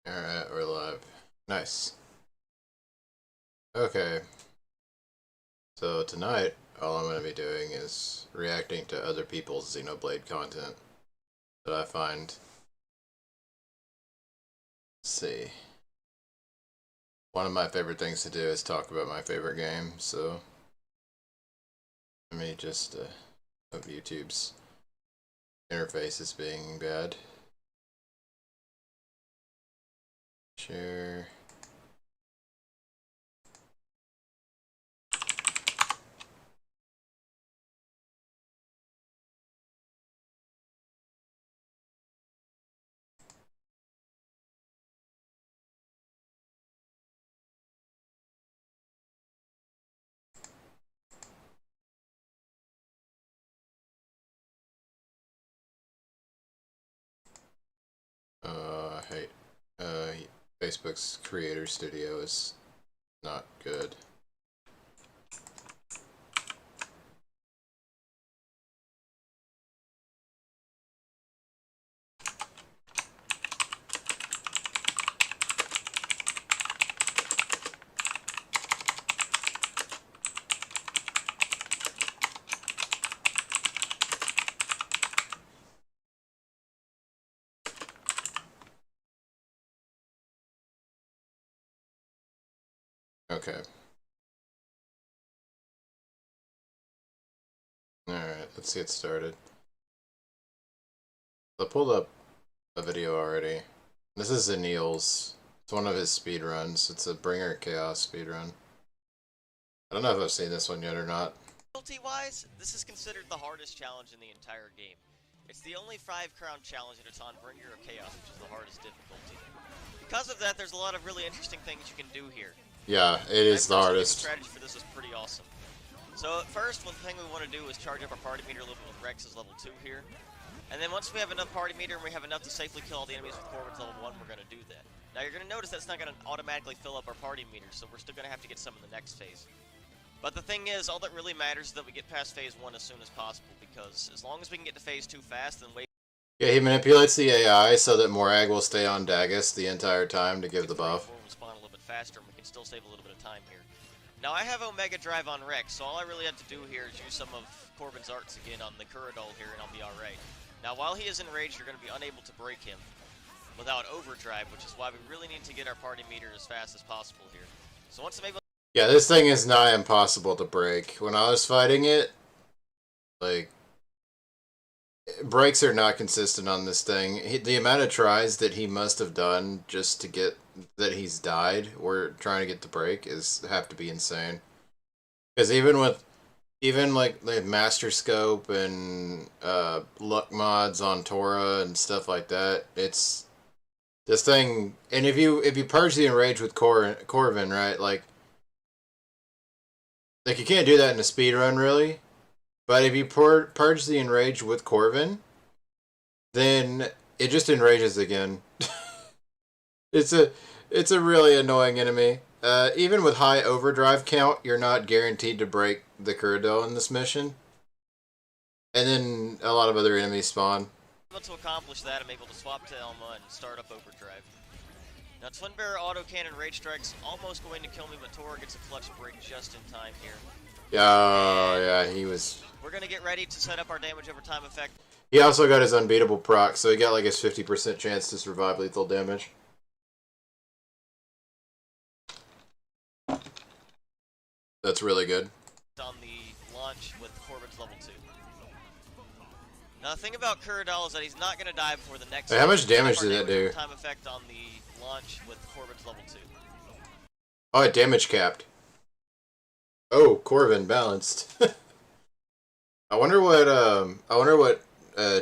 Alright, we're live. Nice. Okay. So tonight, all I'm going to be doing is reacting to other people's Xenoblade content that I find. Let's see. One of my favorite things to do is talk about my favorite game, so let me just hope YouTube's interface is being bad. Share. I hate Facebook's creator studio is not good. Okay. Alright, let's get started. I pulled up a video already. This is Anil's. It's one of his speedruns. It's a Bringer Chaos speedrun. I don't know if I've seen this one yet or not. Difficulty-wise, this is considered the hardest challenge in the entire game. It's the only 5-crown challenge, and it's on Bringer of Chaos, which is the hardest difficulty. Because of that, there's a lot of really interesting things you can do here. Yeah, it is the hardest. The strategy for this is pretty awesome. So at first, one thing we want to do is charge up our party meter a little bit with Rex's level 2 here. And then once we have enough party meter and we have enough to safely kill all the enemies with Corvin's level 1, we're going to do that. Now you're going to notice that's not going to automatically fill up our party meter, so we're still going to have to get some in the next phase. But the thing is, all that really matters is that we get past phase 1 as soon as possible, because as long as we can get to phase 2 fast, then wait. Yeah, he manipulates the AI so that Morag will stay on Dagus the entire time to give the buff. We'll spawn a little bit faster, and we can still save a little bit of time here. Now I have Omega Drive on Rex, so all I really have to do here is use some of Corvin's arts again on the Kuradol here, and I'll be alright. Now while he is enraged, you're going to be unable to break him without overdrive, which is why we really need to get our party meter as fast as possible here. So once I'm able. Yeah, this thing is nigh impossible to break. When I was fighting it, like, breaks are not consistent on this thing. The amount of tries that he must have done just to get that he's died or trying to get the break have to be insane. Because even like Master Scope and luck mods on Tora and stuff like that, it's this thing. And if you purge the enrage with Corvin, right, like you can't do that in a speedrun really. But if you purge the enrage with Corvin, then it just enrages again. It's a really annoying enemy. Even with high overdrive count, you're not guaranteed to break the Kuradol in this mission. And then a lot of other enemies spawn. To accomplish that, I'm able to swap to Elma and start up overdrive. Now Twin Bearer autocannon rage strikes almost going to kill me, but Tora gets a clutch break just in time here. Yeah, he was. We're gonna get ready to set up our damage over time effect. He also got his unbeatable proc, so he got like his 50% chance to survive lethal damage. That's really good. On the launch with Corvin's level 2. Now the thing about Kuradol is that he's not gonna die before the next. Hey, how much damage did that do? Time effect on the launch with Corvin's level 2. Oh, it damage capped. Oh, Corvin balanced. I wonder what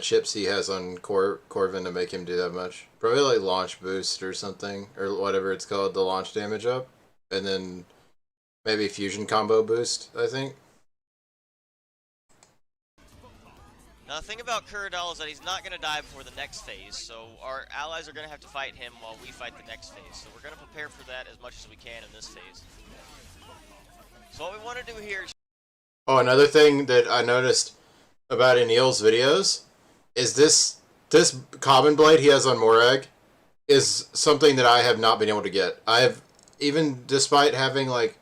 chips he has on Corvin to make him do that much. Probably like launch boost or something, or whatever it's called, the launch damage up, and then maybe fusion combo boost, I think. Now the thing about Kuradol is that he's not going to die before the next phase, so our allies are going to have to fight him while we fight the next phase. So we're going to prepare for that as much as we can in this phase. So what we want to do here is... Oh, another thing that I noticed about Anil's videos is this Common Blade he has on Morag. is something that I have not been able to get. I have, even despite having like,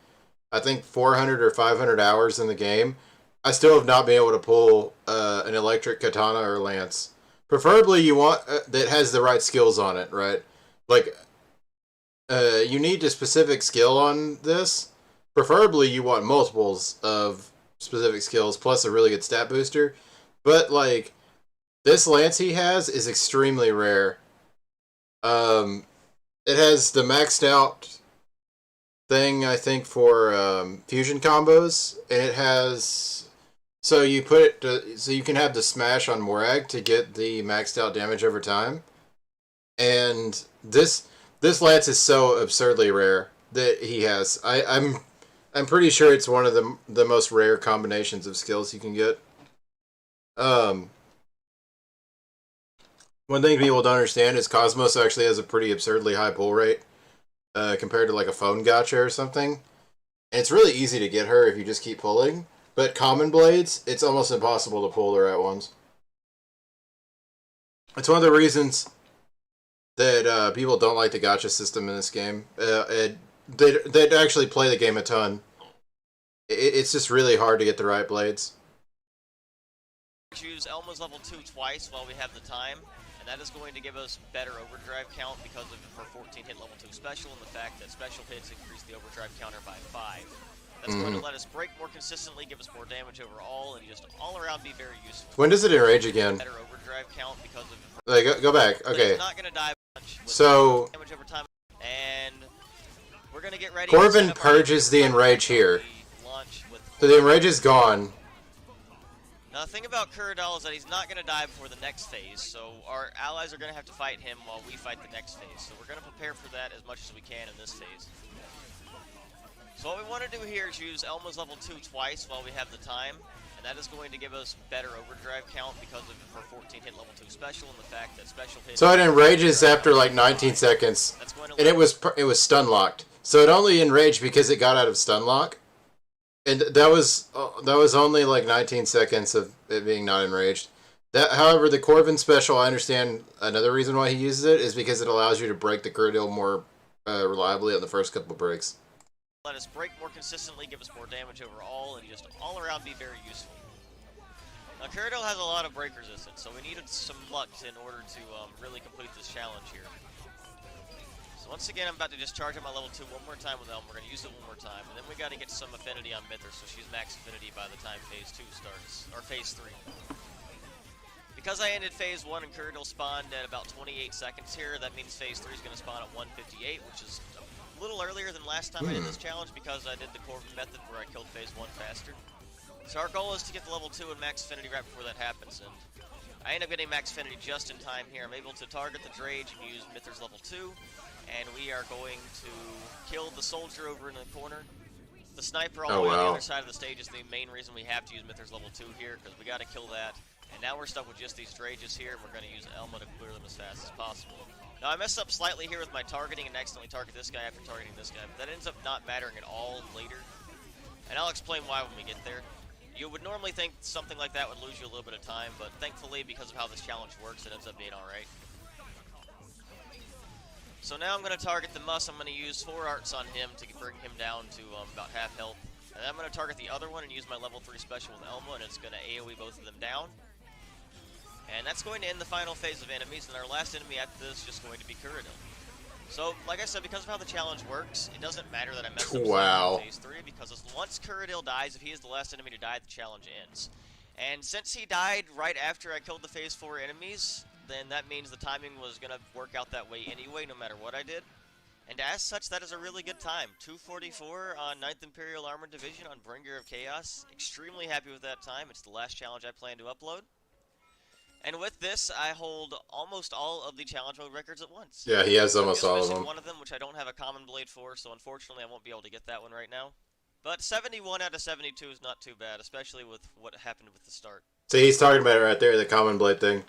I think 400 or 500 hours in the game, I still have not been able to pull an electric katana or lance. Preferably, you want that has the right skills on it, right? Like, you need a specific skill on this. Preferably, you want multiples of specific skills plus a really good stat booster. But like this lance he has is extremely rare. Um, it has the maxed out thing I think for fusion combos, and it has so you put it so you can have the smash on Morag to get the maxed out damage over time. And this lance is so absurdly rare that he has. I'm pretty sure it's one of the most rare combinations of skills you can get. Um, One thing people don't understand is Cosmos actually has a pretty absurdly high pull rate compared to like a phone gotcha or something. And it's really easy to get her if you just keep pulling. But common blades, it's almost impossible to pull the right ones. It's one of the reasons that people don't like the gotcha system in this game. They actually play the game a ton. It's just really hard to get the right blades. Choose Elma's level 2 twice while we have the time, and that is going to give us better overdrive count because of her 14 hit level 2 special and the fact that special hits increase the overdrive counter by 5. That's going to let us break more consistently, give us more damage overall, and just all around be very useful. When does it enrage again? Better overdrive count because of like, go back. Okay. He's not going to die much with so damage over time, and we're going to get ready. Corvin purges the enrage here. So the enrage is gone. Now the thing about Kuradal is that he's not going to die before the next phase, so our allies are going to have to fight him while we fight the next phase. So we're going to prepare for that as much as we can in this phase. So what we want to do here is use Elma's level 2 twice while we have the time, and that is going to give us better overdrive count because of her 14 hit level 2 special and the fact that special hits... So it enrages after like 19 seconds, and it was stun locked. So it only enraged because it got out of stun lock. And that was only like 19 seconds of it being not enraged. However, the Corvin special, I understand another reason why he uses it is because it allows you to break the Kuradil more reliably on the first couple breaks. Let us break more consistently, give us more damage overall, and just all around be very useful. Now, Kuradil has a lot of break resistance, so we needed some luck in order to really complete this challenge here. So once again, I'm about to just charge up my level 2 one more time with Elm. We're going to use it one more time, and then we got to get some affinity on Mythra, so she's max affinity by the time phase 2 starts, or phase 3. Because I ended phase 1 and Kuradil spawned at about 28 seconds here, that means phase 3 is going to spawn at 158, which is a little earlier than last time I did this challenge because I did the Corvin method where I killed phase 1 faster. So our goal is to get the level 2 and max affinity right before that happens, and I end up getting max affinity just in time here. I'm able to target the Drage and use Mythra's level 2. And we are going to kill the soldier over in the corner. The sniper all the way on the other side of the stage is the main reason we have to use Mythra's level 2 here, because we got to kill that. And now we're stuck with just these Drages here, and we're going to use Elma to clear them as fast as possible. Now I messed up slightly here with my targeting and accidentally target this guy after targeting this guy, but that ends up not mattering at all later. And I'll explain why when we get there. You would normally think something like that would lose you a little bit of time, but thankfully, because of how this challenge works, it ends up being alright. So now I'm going to target the Muss. I'm going to use 4 arts on him to bring him down to about half health. And then I'm going to target the other one and use my level 3 special with Elma, and it's going to AoE both of them down. And that's going to end the final phase of enemies, and our last enemy after this is just going to be Kuradil. So, like I said, because of how the challenge works, it doesn't matter that I messed up in phase 3, because once Kuradil dies, if he is the last enemy to die, the challenge ends. And since he died right after I killed the phase 4 enemies, then that means the timing was going to work out that way anyway, no matter what I did. And as such, that is a really good time. 244 on 9th Imperial Armored Division on Bringer of Chaos. Extremely happy with that time. It's the last challenge I plan to upload. And with this, I hold almost all of the challenge mode records at once. Yeah, he has almost all of them. One of them, which I don't have a common blade for, so unfortunately I won't be able to get that one right now. But 71 out of 72 is not too bad, especially with what happened with the start. See, he's talking about it right there, the common blade thing.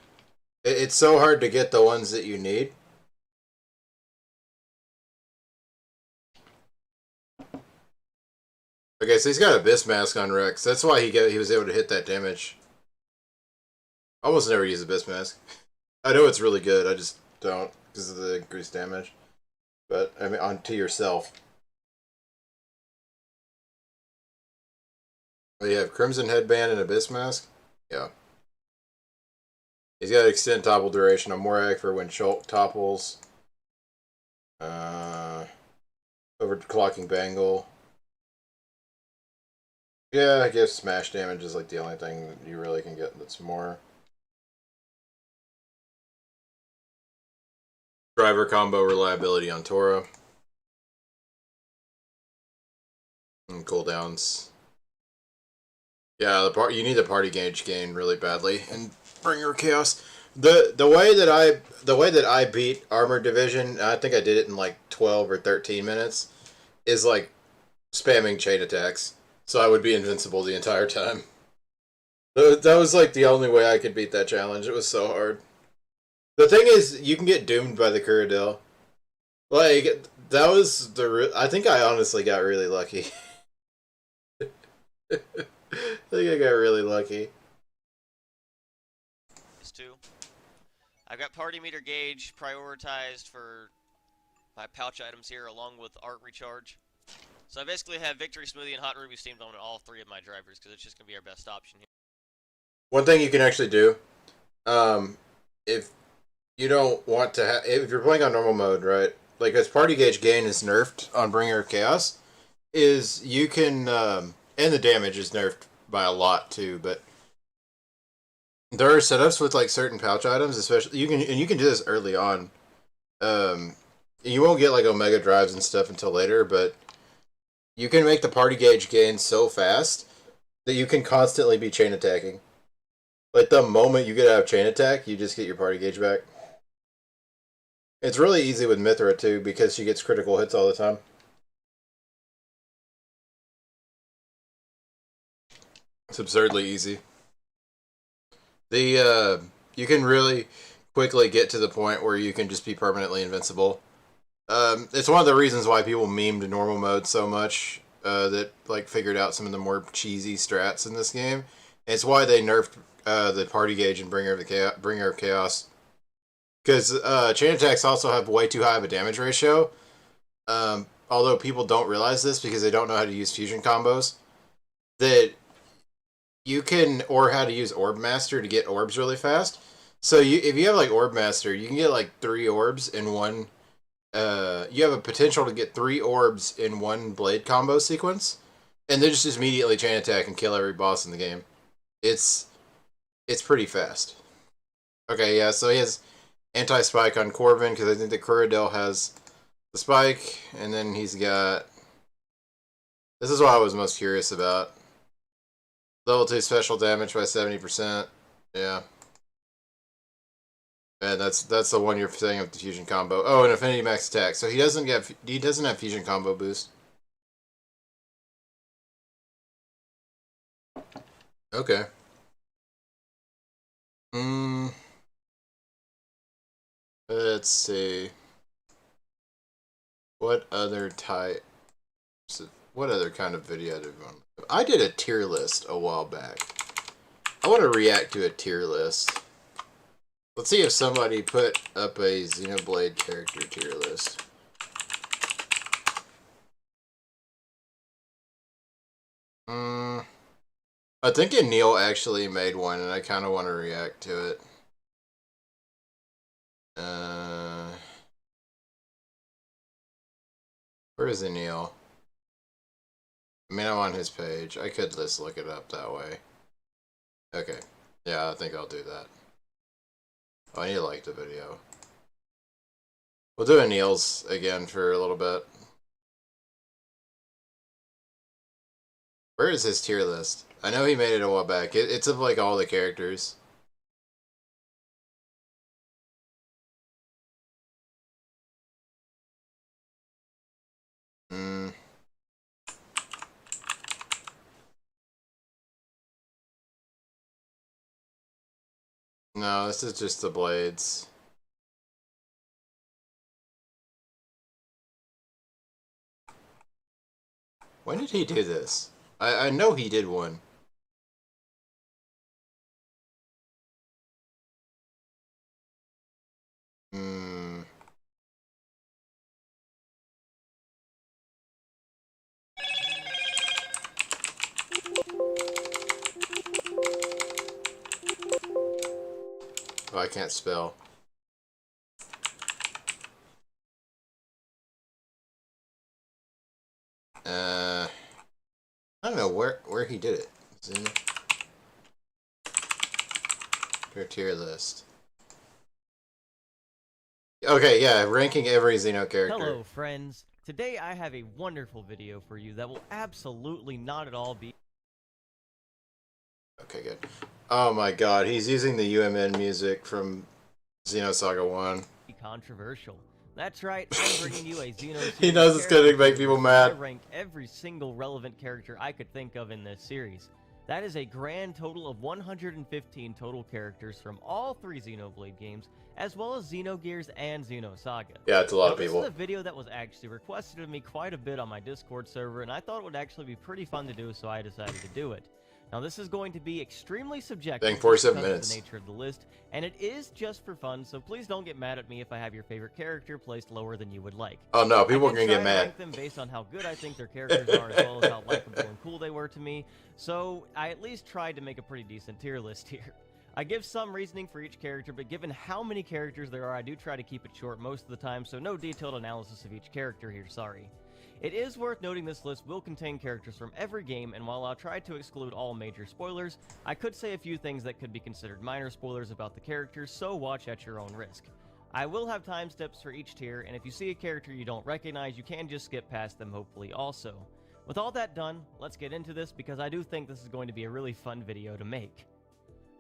It's so hard to get the ones that you need. Okay, so he's got Abyss Mask on Rex. That's why he was able to hit that damage. I almost never use Abyss Mask. I know it's really good, I just don't. because of the increased damage. But I mean, on to yourself. Oh, you have Crimson Headband and Abyss Mask. Yeah. He's got extend topple duration on Morak for when Shulk topples. Uh, Overclocking Bangle. Yeah, I guess smash damage is like the only thing that you really can get that's more. Driver combo reliability on Tora. And cooldowns. Yeah, you need the party gauge gain really badly and Bringer Chaos. The way that I beat Armored Division, I think I did it in like 12 or 13 minutes, is like spamming chain attacks. So I would be invincible the entire time. That was like the only way I could beat that challenge. It was so hard. The thing is, you can get doomed by the Kuradil. Like that was I think I honestly got really lucky. I think I got really lucky. Is 2. I've got party meter gauge prioritized for my pouch items here, along with art recharge. So I basically have Victory Smoothie and Hot Ruby steamed on all 3 of my drivers because it's just gonna be our best option here. One thing you can actually do, if you don't want to, if you're playing on normal mode, right? Like as party gauge gain is nerfed on Bringer of Chaos, is you can, and the damage is nerfed by a lot too. But there are setups with like certain pouch items, especially you can do this early on. Um, you won't get like Omega drives and stuff until later, but you can make the party gauge gain so fast that you can constantly be chain attacking. Like the moment you get out of chain attack, you just get your party gauge back. It's really easy with Mithra too because she gets critical hits all the time. It's absurdly easy. You can really quickly get to the point where you can just be permanently invincible. It's one of the reasons why people memed normal mode so much. That like figured out some of the more cheesy strats in this game. And it's why they nerfed the party gauge and Bringer of Chaos. Because chain attacks also have way too high of a damage ratio. Although people don't realize this because they don't know how to use fusion combos. That you can, or how to use Orb Master to get orbs really fast. So if you have like Orb Master, you can get like 3 orbs in one. You have a potential to get 3 orbs in one blade combo sequence, and then just immediately chain attack and kill every boss in the game. It's pretty fast. Okay, yeah. So he has anti-spike on Corvin because I think the Kuradel has the spike, and then he's got. This is what I was most curious about. Level 2 special damage by 70%. Yeah. And that's the one you're saying of the fusion combo. Oh, and affinity max attack. So he doesn't have fusion combo boost. Okay. Hmm. Let's see. What other type? What other kind of video did we want? I did a tier list a while back. I want to react to a tier list. Let's see if somebody put up a Xenoblade character tier list. I think Neil actually made one, and I kind of want to react to it. Where is Neil? I mean, I'm on his page. I could just look it up that way. Okay. Yeah, I think I'll do that. Oh, I need to like the video. We'll do a Neil's again for a little bit. Where is his tier list? I know he made it a while back. It's of like all the characters. Hmm. No, this is just the blades. When did he do this? I know he did one. Hmm. Oh, I can't spell. I don't know where he did it. It's in your tier list. Okay, yeah, ranking every Xeno character. Hello, friends. Today I have a wonderful video for you that will absolutely not at all be Okay, good. Oh my god, he's using the UMN music from Xenosaga 1. controversial. That's right, I'm bringing you a Xeno series. He knows it's gonna make people mad. I ranked every single relevant character I could think of in this series. That is a grand total of 115 total characters from all three Xenoblade games, as well as Xenogears and Xenosaga. Yeah, it's a lot of people. This is a video that was actually requested of me quite a bit on my Discord server, and I thought it would actually be pretty fun to do, so I decided to do it. Now, this is going to be extremely subjective Dang, 47 because minutes. of the nature of the list, and it is just for fun, so please don't get mad at me if I have your favorite character placed lower than you would like. Oh no, people are gonna get I mad. rank them based on how good I think their characters are, as well as how likable and cool they were to me, so I at least tried to make a pretty decent tier list here. I give some reasoning for each character, but given how many characters there are, I do try to keep it short most of the time, so no detailed analysis of each character here, sorry. It is worth noting this list will contain characters from every game, and while I'll try to exclude all major spoilers, I could say a few things that could be considered minor spoilers about the characters, so watch at your own risk. I will have time steps for each tier, and if you see a character you don't recognize, you can just skip past them hopefully also. With all that done, let's get into this because I do think this is going to be a really fun video to make.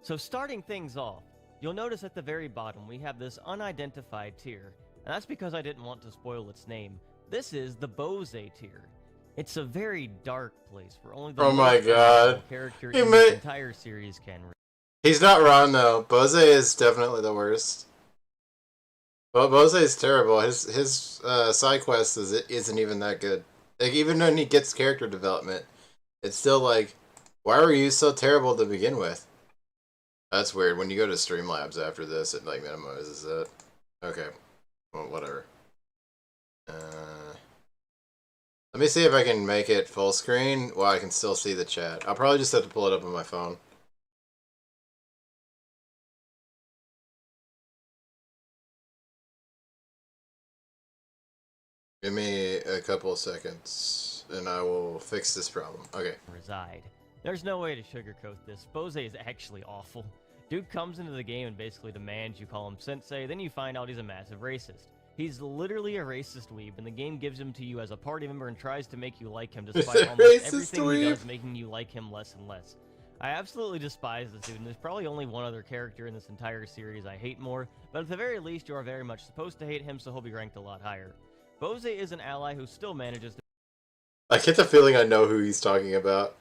So starting things off, you'll notice at the very bottom we have this unidentified tier, and that's because I didn't want to spoil its name. This is the Bose tier. It's a very dark place where only the character in the entire series can reach. He's not wrong though. Bose is definitely the worst. Well, Bose is terrible. His side quest isn't even that good. Like even when he gets character development, it's still like, why were you so terrible to begin with? That's weird. When you go to Streamlabs after this, it like minimizes it. Okay, well whatever. Let me see if I can make it full screen while I can still see the chat. I'll probably just have to pull it up on my phone. Give me a couple of seconds and I will fix this problem. Okay. Reside. There's no way to sugarcoat this. Bose is actually awful. Dude comes into the game and basically demands you call him sensei, then you find out he's a massive racist. He's literally a racist weeb, and the game gives him to you as a party member and tries to make you like him despite almost everything he does making you like him less and less. I absolutely despise this dude, and there's probably only one other character in this entire series I hate more, but at the very least you are very much supposed to hate him, so he'll be ranked a lot higher. Bose is an ally who still manages to... I get the feeling I know who he's talking about.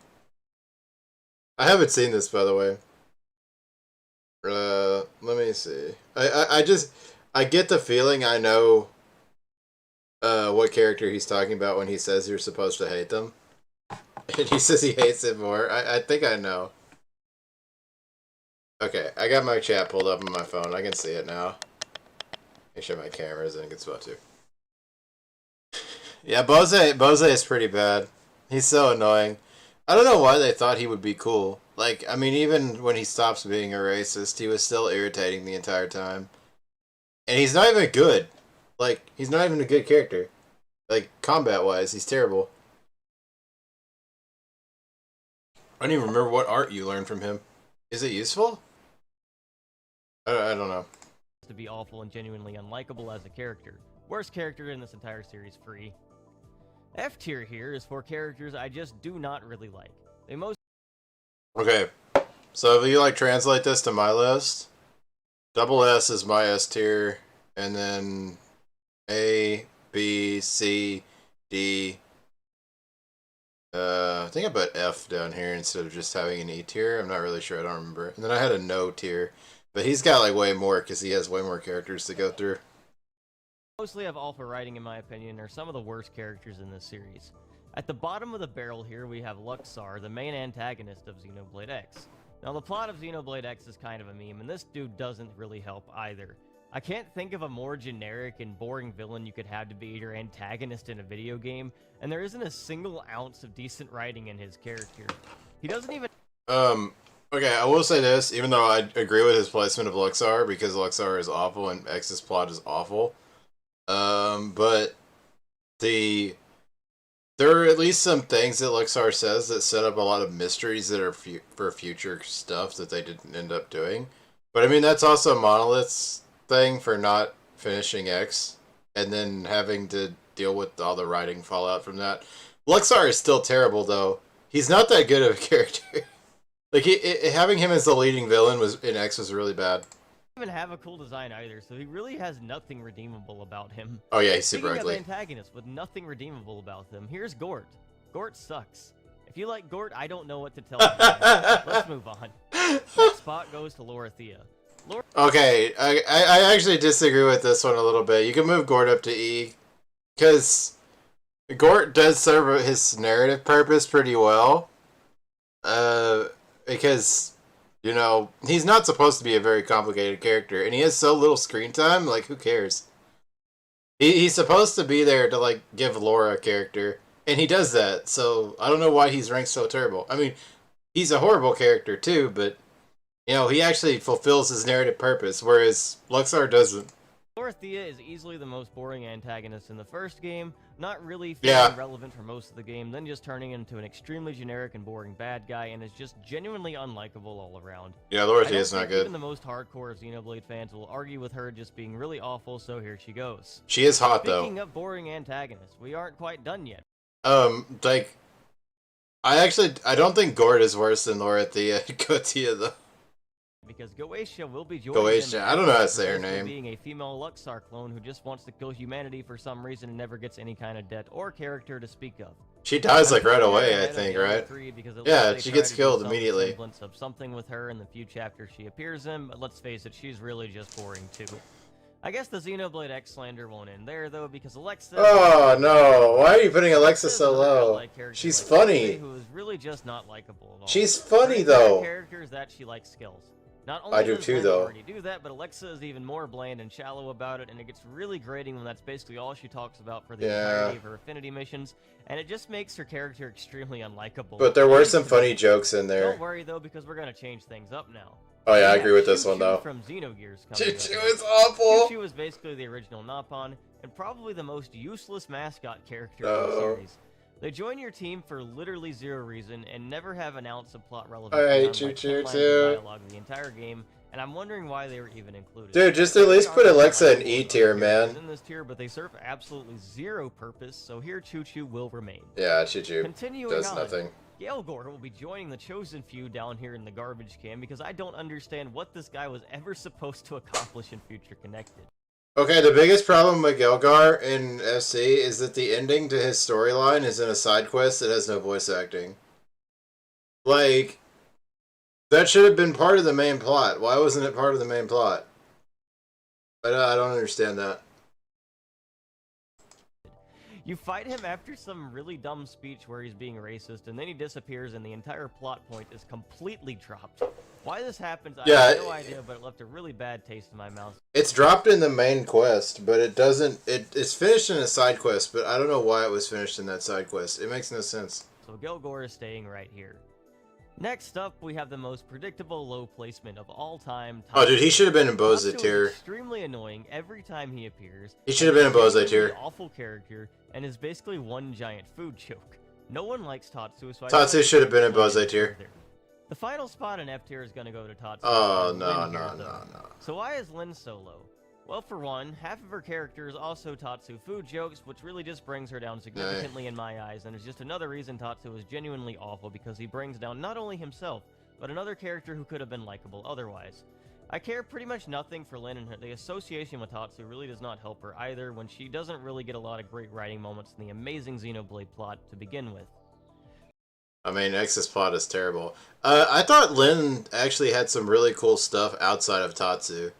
I haven't seen this, by the way. Let me see. I get the feeling I know what character he's talking about when he says you're supposed to hate them. And he says he hates it more. I think I know. Okay, I got my chat pulled up on my phone. I can see it now. Make sure my camera's in a good spot too. Yeah, Bose is pretty bad. He's so annoying. I don't know why they thought he would be cool. Like, I mean, even when he stops being a racist, he was still irritating the entire time. And he's not even good. Like, he's not even a good character. Like, combat-wise, he's terrible. I don't even remember what art you learned from him. Is it useful? I don't know. To be awful and genuinely unlikable as a character. Worst character in this entire series, free. F tier here is for characters I just do not really like. They most... Okay, so if you like translate this to my list, double S is my S tier, and then A, B, C, D. I think I put F down here instead of just having an E tier. I'm not really sure. I don't remember. And then I had a no tier, but he's got like way more because he has way more characters to go through. Mostly have alpha writing, in my opinion, are some of the worst characters in this series. At the bottom of the barrel here, we have Luxar, the main antagonist of Xenoblade X. Now, the plot of Xenoblade X is kind of a meme, and this dude doesn't really help either. I can't think of a more generic and boring villain you could have to be your antagonist in a video game, and there isn't a single ounce of decent writing in his character. He doesn't even... Okay, I will say this, even though I agree with his placement of Luxar, because Luxar is awful and X's plot is awful. But the there are at least some things that Luxar says that set up a lot of mysteries that are for future stuff that they didn't end up doing. But I mean, that's also Monolith's thing for not finishing X and then having to deal with all the writing fallout from that. Luxar is still terrible, though. He's not that good of a character. Like, having him as the leading villain was in X was really bad. Even have a cool design either, so he really has nothing redeemable about him. Oh yeah, he's super Speaking ugly. of antagonists with nothing redeemable about them, here's Gort. Gort sucks. If you like Gort, I don't know what to tell you. Let's move on. Next spot goes to Lorithia. Okay, I actually disagree with this one a little bit. You can move Gort up to E, because Gort does serve his narrative purpose pretty well. Because, you know, he's not supposed to be a very complicated character, and he has so little screen time, like, who cares? He's supposed to be there to, like, give Laura a character, and he does that, so I don't know why he's ranked so terrible. I mean, he's a horrible character, too, but, you know, he actually fulfills his narrative purpose, whereas Luxar doesn't. Dorothea is easily the most boring antagonist in the first game, not really Yeah. relevant for most of the game, then just turning into an extremely generic and boring bad guy, and is just genuinely unlikable all around. Yeah, I Lorithia don't is not think good. even the most hardcore of Xenoblade fans will argue with her just being really awful, so here she goes. She is hot, though. Speaking of boring antagonists, we aren't quite done yet. Like, I don't think Gort is worse than Lorithia Gotia, though. Because Goetia will be joining Goetia, them I don't know how to say her for basically name. being a female Luxar clone who just wants to kill humanity for some reason and never gets any kind of debt or character to speak of. She dies, like, I'm right putting her away, I ahead of think, the other right? three because it Yeah, looks like she they gets tried to do killed some immediately. semblance of something with her in the few chapters she appears in, but let's face it, she's really just boring too. I guess the Xenoblade X slander won't end there though, because Alexa. Oh, no. Why are you putting Alexa is so another low? godlike character She's like funny. Sensei, who is really just not likable at all. She's funny, Her though. character is that she likes skills. Not only I do does too, Lynn though. already do that, but Alexa is even more bland and shallow about it, and it gets really grating when that's basically all she talks about for the entirety of her affinity missions, and it just makes her character extremely unlikable. But there were some funny jokes in there. Don't worry though, because we're gonna change things up now. Oh, yeah, I We agree with have this one, Choo-Choo though. From Xenogears coming Choo-Choo up. is awful. Choo-Choo is basically the original Napon, and probably the most useless mascot character in Oh. the series. They join your team for literally zero reason and never have an ounce of plot relevance. I hate beyond, like, Choo-Choo 10 lines of too. dialogue the entire game, and I'm wondering why they were even included. Dude, just at least put Alexa in E tier, man. In this tier, but they serve absolutely zero purpose, so here Choo-Choo will remain. Yeah, Choo-Choo Continuing does on, nothing. Gelgor will be joining the Chosen Few down here in the garbage can because I don't understand what this guy was ever supposed to accomplish in Future Connected. Okay, the biggest problem with Gelgar in FC is that the ending to his storyline is in a side quest that has no voice acting. Like, that should have been part of the main plot. Why wasn't it part of the main plot? I don't understand that. You fight him after some really dumb speech where he's being racist, and then he disappears and the entire plot point is completely dropped. Why this happens, I have no idea, but it left a really bad taste in my mouth. It's dropped in the main quest, but it doesn't... It's finished in a side quest, but I don't know why it was finished in that side quest. It makes no sense. So Gelgor is staying right here. Next up, we have the most predictable low placement of all time. Oh, dude, he should have been in Boza Tatsu is tier. extremely annoying every time he appears. He should have been in Boza He's a tier. awful character, and is basically one giant food joke. No one likes Tatsu, so Tatsu should have been in Boza tier. The final spot in F tier is going to go to Tatsu. Oh, and no, Lin no, here, no, though. no. So why is Lin so low? Well, for one, half of her character is also Tatsu food jokes, which really just brings her down significantly in my eyes, and is just another reason Tatsu is genuinely awful, because he brings down not only himself, but another character who could have been likable otherwise. I care pretty much nothing for Lin, and the association with Tatsu really does not help her either, when she doesn't really get a lot of great writing moments in the amazing Xenoblade plot to begin with. I mean, X's plot is terrible. I thought Lin actually had some really cool stuff outside of Tatsu.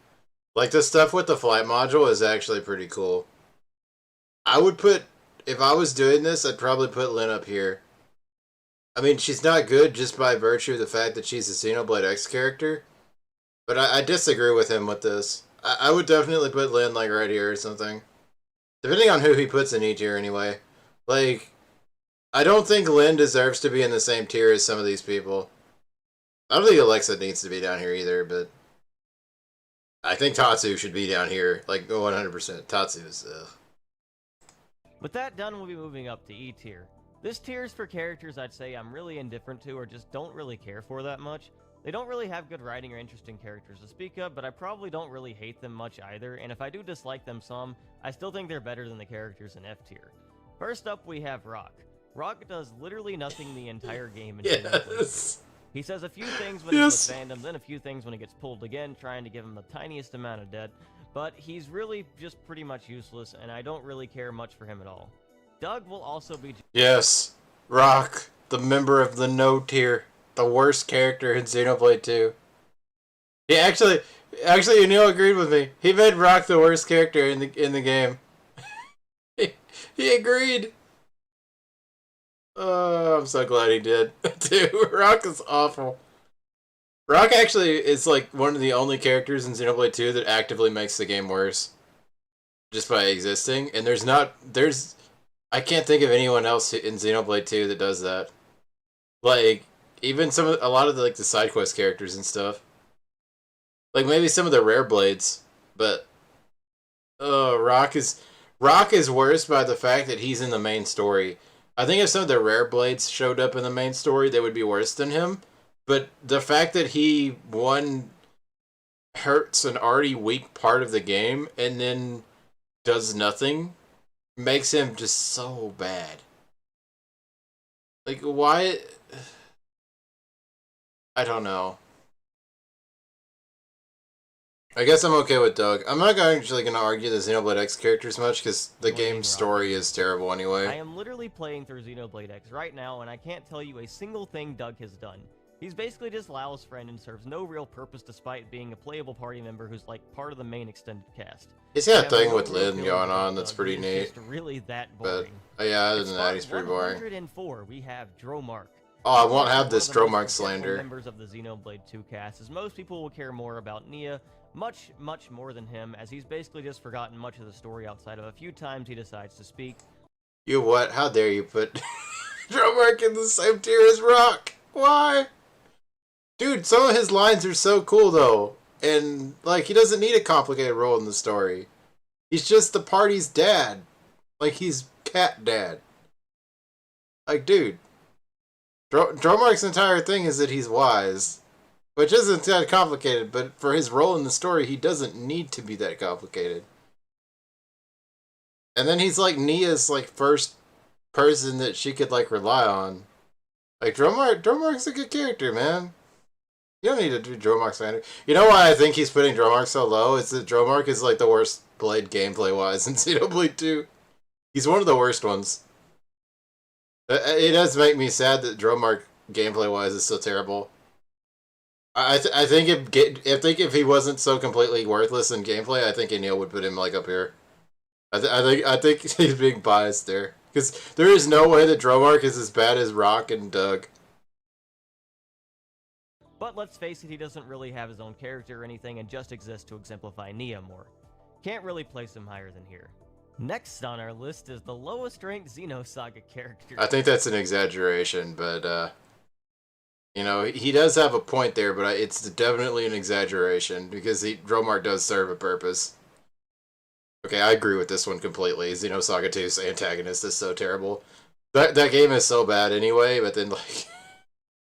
Like, the stuff with the flight module is actually pretty cool. I would put... If I was doing this, I'd probably put Lin up here. I mean, she's not good just by virtue of the fact that she's a Xenoblade X character. But I disagree with him with this. I would definitely put Lin, like, right here or something. Depending on who he puts in E tier, anyway. Like, I don't think Lin deserves to be in the same tier as some of these people. I don't think Alexa needs to be down here either, but I think Tatsu should be down here, like 100%. Tatsu is. With that done, we'll be moving up to E tier. This tier is for characters I'd say I'm really indifferent to or just don't really care for that much. They don't really have good writing or interesting characters to speak of, but I probably don't really hate them much either, and if I do dislike them some, I still think they're better than the characters in F tier. First up, we have Rock. Rock does literally nothing the entire game in Yes. He says a few things when he gets fandom, then a few things when he gets pulled again, trying to give him the tiniest amount of debt, but he's really just pretty much useless, and I don't really care much for him at all. Doug will also be... Yes. Rock, the member of the no tier, the worst character in Xenoblade 2. He actually, Neil agreed with me. He made Rock the worst character in the game. he agreed. Oh, I'm so glad he did. Dude, Rock is awful. Rock actually is like one of the only characters in Xenoblade 2 that actively makes the game worse. Just by existing. And I can't think of anyone else in Xenoblade 2 that does that. Like, even a lot of the side quest characters and stuff. Like maybe some of the rare blades, but Rock is worse by the fact that he's in the main story. I think if some of the rare blades showed up in the main story, they would be worse than him. But the fact that he hurts an already weak part of the game and then does nothing makes him just so bad. Like why? I don't know. I guess I'm okay with Doug. I'm not actually going to argue the Xenoblade X characters much, because the game's story is terrible anyway. I am literally playing through Xenoblade X right now, and I can't tell you a single thing Doug has done. He's basically just Lao's friend and serves no real purpose despite being a playable party member who's like part of the main extended cast. He's got a thing with Lyn going on that's pretty neat. It's just really that boring. But, yeah, other than that, he's pretty boring. 104, we have Dromark. Oh, I won't have this Dromark slander. Members of the Xenoblade 2 cast, as most people will care more about Nia, much more than him, as he's basically just forgotten much of the story outside of a few times he decides to speak. You what? How dare you put Dromark in the same tier as Rock? Why? Dude, some of his lines are so cool though, and like he doesn't need a complicated role in the story. He's just the party's dad. Like he's cat dad. Like, dude. Dromark's entire thing is that he's wise. Which isn't that complicated, but for his role in the story, he doesn't need to be that complicated. And then he's like Nia's like first person that she could like rely on. Like Dromark's a good character, man. You don't need to do Dromark slander. You know why I think he's putting Dromark so low? It's that Dromark is like the worst blade gameplay wise in Xenoblade 2. He's one of the worst ones. It does make me sad that Dromark gameplay wise is so terrible. I think if he wasn't so completely worthless in gameplay, I think Neil would put him like up here. I think he's being biased there, because there is no way that Dromark is as bad as Rock and Doug. But let's face it, he doesn't really have his own character or anything, and just exists to exemplify Nia more. Can't really place him higher than here. Next on our list is the lowest ranked Xenosaga character. I think that's an exaggeration, but you know, he does have a point there, but it's definitely an exaggeration, because Dromark does serve a purpose. Okay, I agree with this one completely. Xenosaga 2's antagonist is so terrible. That game is so bad anyway, but then, like,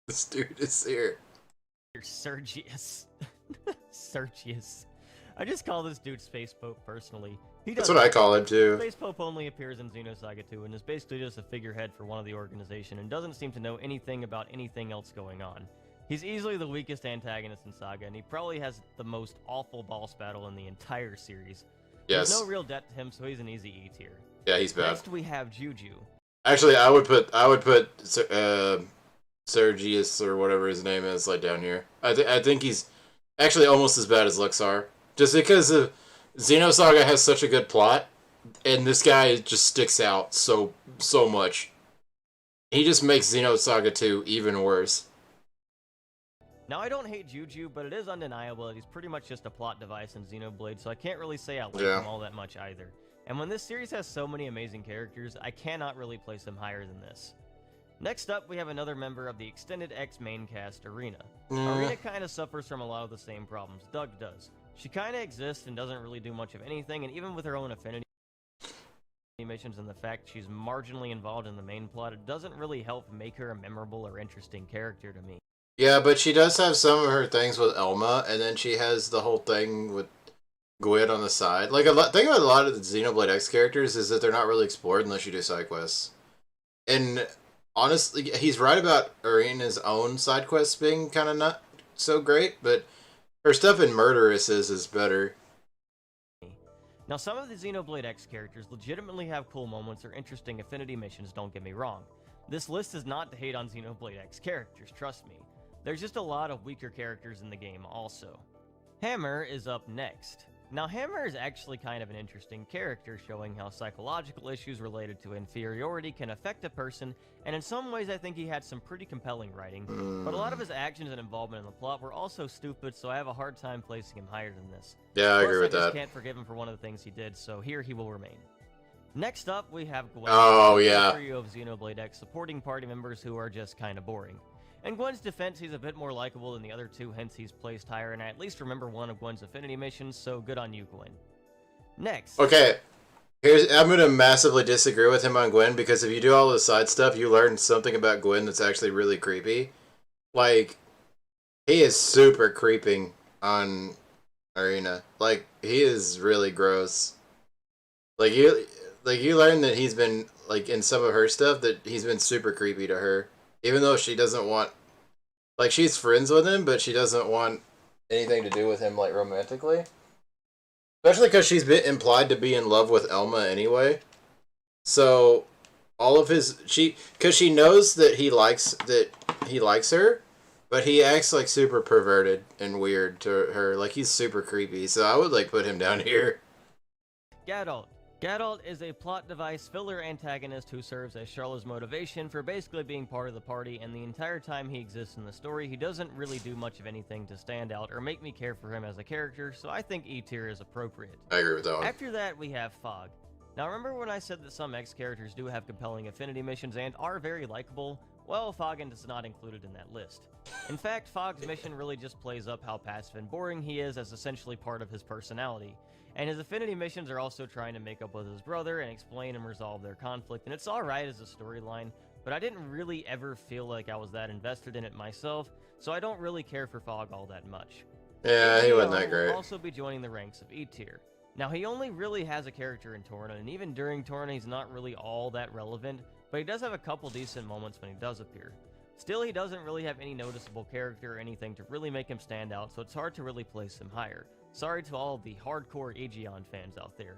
this dude is here. Sergius. Sergius. I just call this dude Space Pope personally. That's what I call him too. Space Pope only appears in Xenosaga 2 and is basically just a figurehead for one of the organization and doesn't seem to know anything about anything else going on. He's easily the weakest antagonist in Saga, and he probably has the most awful boss battle in the entire series. Yes. There's no real depth to him, so he's an easy E tier. Yeah, he's bad. Next we have Juju. Actually, I would put Sergius or whatever his name is like down here. I think he's actually almost as bad as Luxar, just because Xenosaga has such a good plot, and this guy just sticks out so much. He just makes Xenosaga 2 even worse. Now, I don't hate Juju, but it is undeniable that he's pretty much just a plot device in Xenoblade, so I can't really say I like him all that much either. And when this series has so many amazing characters, I cannot really place him higher than this. Next up, we have another member of the Extended X main cast, Arena. Mm. Arena kind of suffers from a lot of the same problems Doug does. She kind of exists and doesn't really do much of anything, and even with her own affinity missions and the fact she's marginally involved in the main plot, it doesn't really help make her a memorable or interesting character to me. Yeah, but she does have some of her things with Elma, and then she has the whole thing with Gwyn on the side. Like, thing about a lot of the Xenoblade X characters is that they're not really explored unless you do side quests. And honestly, he's right about Arena's own side quests being kind of not so great, but her stuff in Murderous is better. Now, some of the Xenoblade X characters legitimately have cool moments or interesting affinity missions, don't get me wrong. This list is not to hate on Xenoblade X characters, trust me. There's just a lot of weaker characters in the game also. Hammer is up next. Now, Hammer is actually kind of an interesting character, showing how psychological issues related to inferiority can affect a person, and in some ways I think he had some pretty compelling writing, but a lot of his actions and involvement in the plot were also stupid, so I have a hard time placing him higher than this. Yeah, I agree with I just that. can't forgive him for one of the things he did, so here he will remain. Next up, we have Gwen. Oh, yeah. A trio of Xenoblade X supporting party members who are just kind of boring. In Gwen's defense, he's a bit more likable than the other two, hence he's placed higher, and I at least remember one of Gwen's affinity missions, so good on you, Gwen. Next. Okay, I'm going to massively disagree with him on Gwen, because if you do all the side stuff, you learn something about Gwen that's actually really creepy. Like, he is super creeping on Arena. Like, he is really gross. Like, you learn that he's been, like, in some of her stuff, that he's been super creepy to her. Even though she doesn't want... Like, she's friends with him, but she doesn't want anything to do with him, like, romantically. Especially because she's been implied to be in love with Elma anyway. So, all of his... Because she knows that he likes her, but he acts, like, super perverted and weird to her. Like, he's super creepy. So I would, like, put him down here. Gadot. Gadot is a plot device filler antagonist who serves as Charlotte's motivation for basically being part of the party, and the entire time he exists in the story, he doesn't really do much of anything to stand out or make me care for him as a character, so I think E tier is appropriate. I agree with that one. After that, we have Fog. Now, remember when I said that some X characters do have compelling affinity missions and are very likable? Well, Foggin is not included in that list. In fact, Fogg's mission really just plays up how passive and boring he is as essentially part of his personality. And his affinity missions are also trying to make up with his brother and explain and resolve their conflict, and it's alright as a storyline, but I didn't really ever feel like I was that invested in it myself, so I don't really care for Fog all that much. Yeah, he wasn't that great. Will also be joining the ranks of E tier. Now, he only really has a character in Torna, and even during Torna he's not really all that relevant, but he does have a couple decent moments when he does appear. Still, he doesn't really have any noticeable character or anything to really make him stand out, so it's hard to really place him higher. Sorry to all of the hardcore Aegeon fans out there.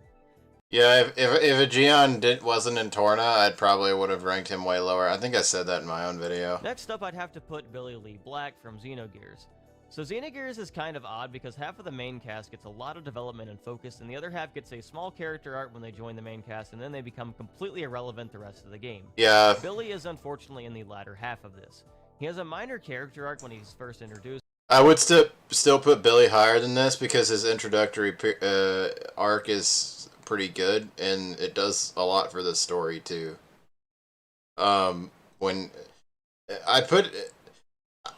Yeah, if Aegeon wasn't in Torna, I probably would have ranked him way lower. I think I said that in my own video. Next up, I'd have to put Billy Lee Black from Xenogears. So Xenogears is kind of odd because half of the main cast gets a lot of development and focus, and the other half gets a small character arc when they join the main cast, and then they become completely irrelevant the rest of the game. Yeah. Billy is unfortunately in the latter half of this. He has a minor character arc when he's first introduced. I would still put Billy higher than this because his introductory arc is pretty good, and it does a lot for the story too. When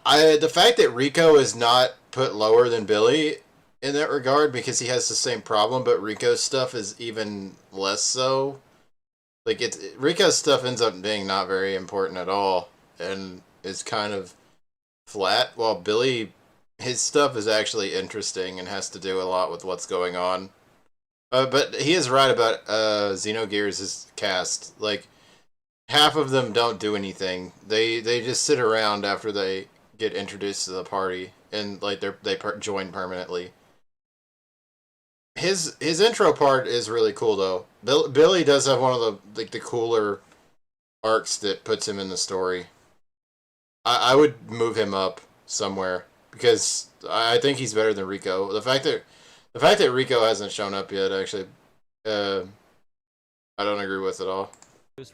the fact that Rico is not put lower than Billy in that regard because he has the same problem, but Rico's stuff is even less so. Like Rico's stuff ends up being not very important at all, and is kind of flat, while Billy, his stuff is actually interesting and has to do a lot with what's going on. But he is right about Xenogears' cast. Like, half of them don't do anything. They just sit around after they get introduced to the party, and like they join permanently. His intro part is really cool though. Billy does have one of the cooler arcs that puts him in the story. I would move him up somewhere because I think he's better than Rico. The fact that Rico hasn't shown up yet, actually, I don't agree with at all.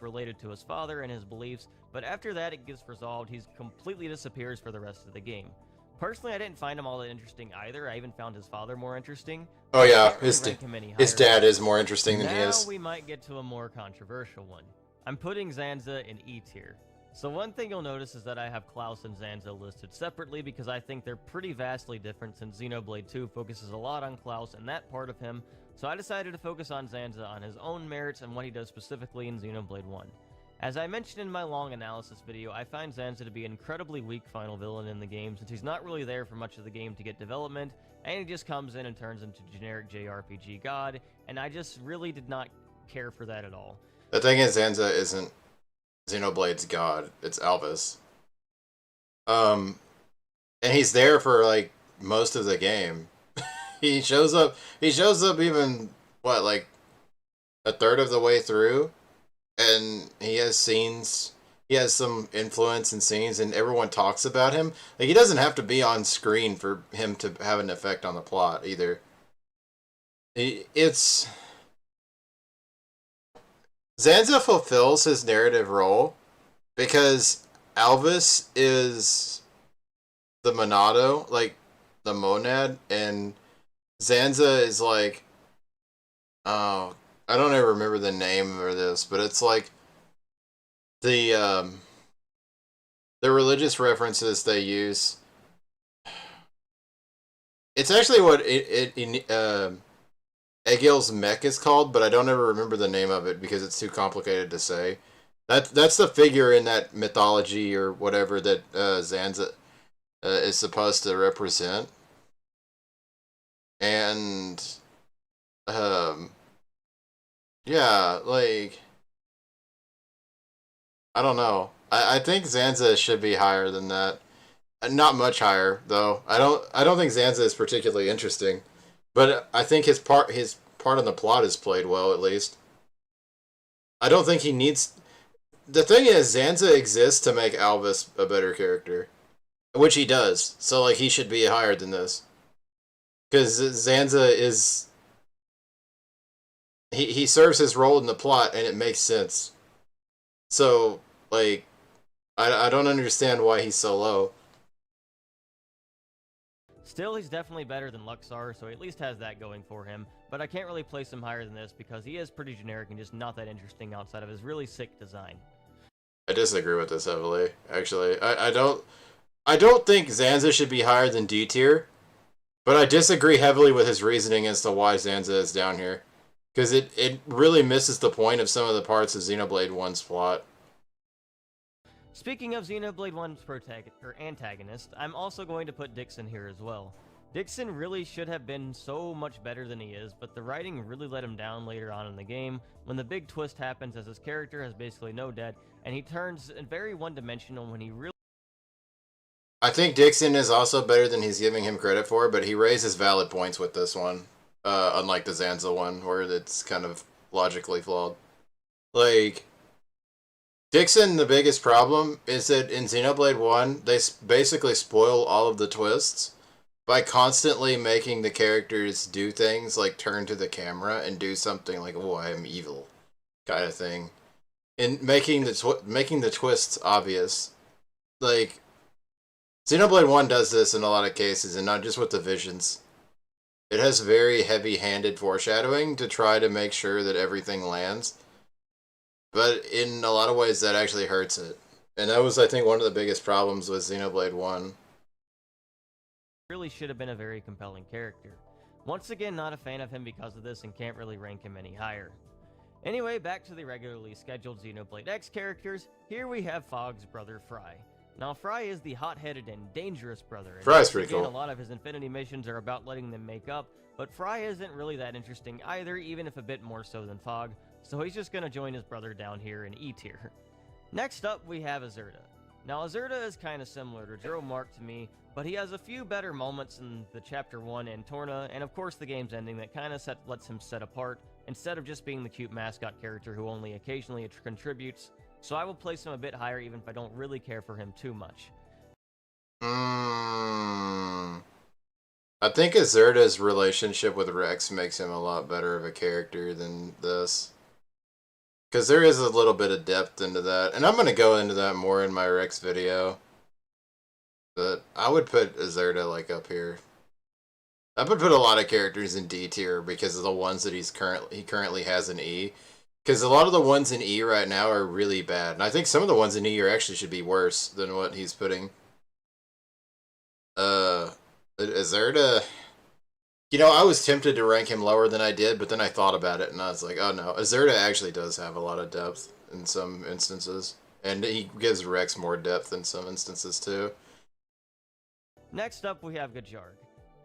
Related to his father and his beliefs, but after that it gets resolved, he completely disappears for the rest of the game. Personally, I didn't find him all that interesting either. I even found his father more interesting. Oh yeah, Really his dad is more interesting than he is. Now we might get to a more controversial one. I'm putting Zanza in E tier. So one thing you'll notice is that I have Klaus and Zanza listed separately because I think they're pretty vastly different since Xenoblade 2 focuses a lot on Klaus and that part of him, so I decided to focus on Zanza on his own merits and what he does specifically in Xenoblade 1. As I mentioned in my long analysis video, I find Zanza to be an incredibly weak final villain in the game since he's not really there for much of the game to get development, and he just comes in and turns into generic JRPG god, and I just really did not care for that at all. The thing is, Zanza isn't Xenoblade's god, it's Alvis. And he's there for like most of the game. He shows up even what, like a third of the way through, and he has scenes. He has some influence in scenes, and everyone talks about him. Like, he doesn't have to be on screen for him to have an effect on the plot either. It's Zanza fulfills his narrative role because Alvis is the monado, like the monad, and Zanza is like, oh, I don't ever remember the name of this, but it's like the religious references they use. It's actually what Egil's mech is called, but I don't ever remember the name of it because it's too complicated to say. That's the figure in that mythology or whatever that Zanza is supposed to represent. And yeah, like, I don't know. I think Zanza should be higher than that. Not much higher though. I don't think Zanza is particularly interesting, but I think his part on the plot is played well, at least. I don't think he needs. The thing is, Zanza exists to make Alvis a better character, which he does. So like, he should be higher than this, because Zanza is. He serves his role in the plot, and it makes sense. So like, I don't understand why he's so low. Still, he's definitely better than Luxar, so he at least has that going for him, but I can't really place him higher than this because he is pretty generic and just not that interesting outside of his really sick design. I disagree with this heavily, actually. I don't think Zanza should be higher than D tier, but I disagree heavily with his reasoning as to why Zanza is down here, because it really misses the point of some of the parts of Xenoblade 1's plot. Speaking of Xenoblade 1's antagonist, I'm also going to put Dixon here as well. Dixon really should have been so much better than he is, but the writing really let him down later on in the game, when the big twist happens as his character has basically no depth, and he turns very one-dimensional when he really... I think Dixon is also better than he's giving him credit for, but he raises valid points with this one, unlike the Zanza one, where it's kind of logically flawed. Like, Dixon, the biggest problem is that in Xenoblade 1, they basically spoil all of the twists by constantly making the characters do things like turn to the camera and do something like, oh, I am evil, kind of thing. And making the twists obvious. Like, Xenoblade 1 does this in a lot of cases, and not just with the visions. It has very heavy-handed foreshadowing to try to make sure that everything lands. But in a lot of ways, that actually hurts it. And that was, I think, one of the biggest problems with Xenoblade 1. Really should have been a very compelling character. Once again, not a fan of him because of this and can't really rank him any higher. Anyway, back to the regularly scheduled Xenoblade X characters. Here we have Fog's brother, Fry. Now, Fry is the hot-headed and dangerous brother. And Fry's pretty cool. A lot of his Infinity missions are about letting them make up, but Fry isn't really that interesting either, even if a bit more so than Fog. So he's just going to join his brother down here in E tier. Next up, we have Azurta. Now, Azurta is kind of similar to Jero Mark to me, but he has a few better moments in the Chapter 1 and Torna, and of course the game's ending that kind of lets him set apart, instead of just being the cute mascot character who only occasionally contributes, so I will place him a bit higher even if I don't really care for him too much. I think Azurta's relationship with Rex makes him a lot better of a character than this. Because there is a little bit of depth into that. And I'm going to go into that more in my Rex video. But I would put Azurta, like, up here. I would put a lot of characters in D tier because of the ones that he currently has in E. Because a lot of the ones in E right now are really bad. And I think some of the ones in E are actually should be worse than what he's putting. Azerta... You know, I was tempted to rank him lower than I did, but then I thought about it, and I was like, oh no, Azerta actually does have a lot of depth in some instances. And he gives Rex more depth in some instances, too. Next up, we have Gajarg.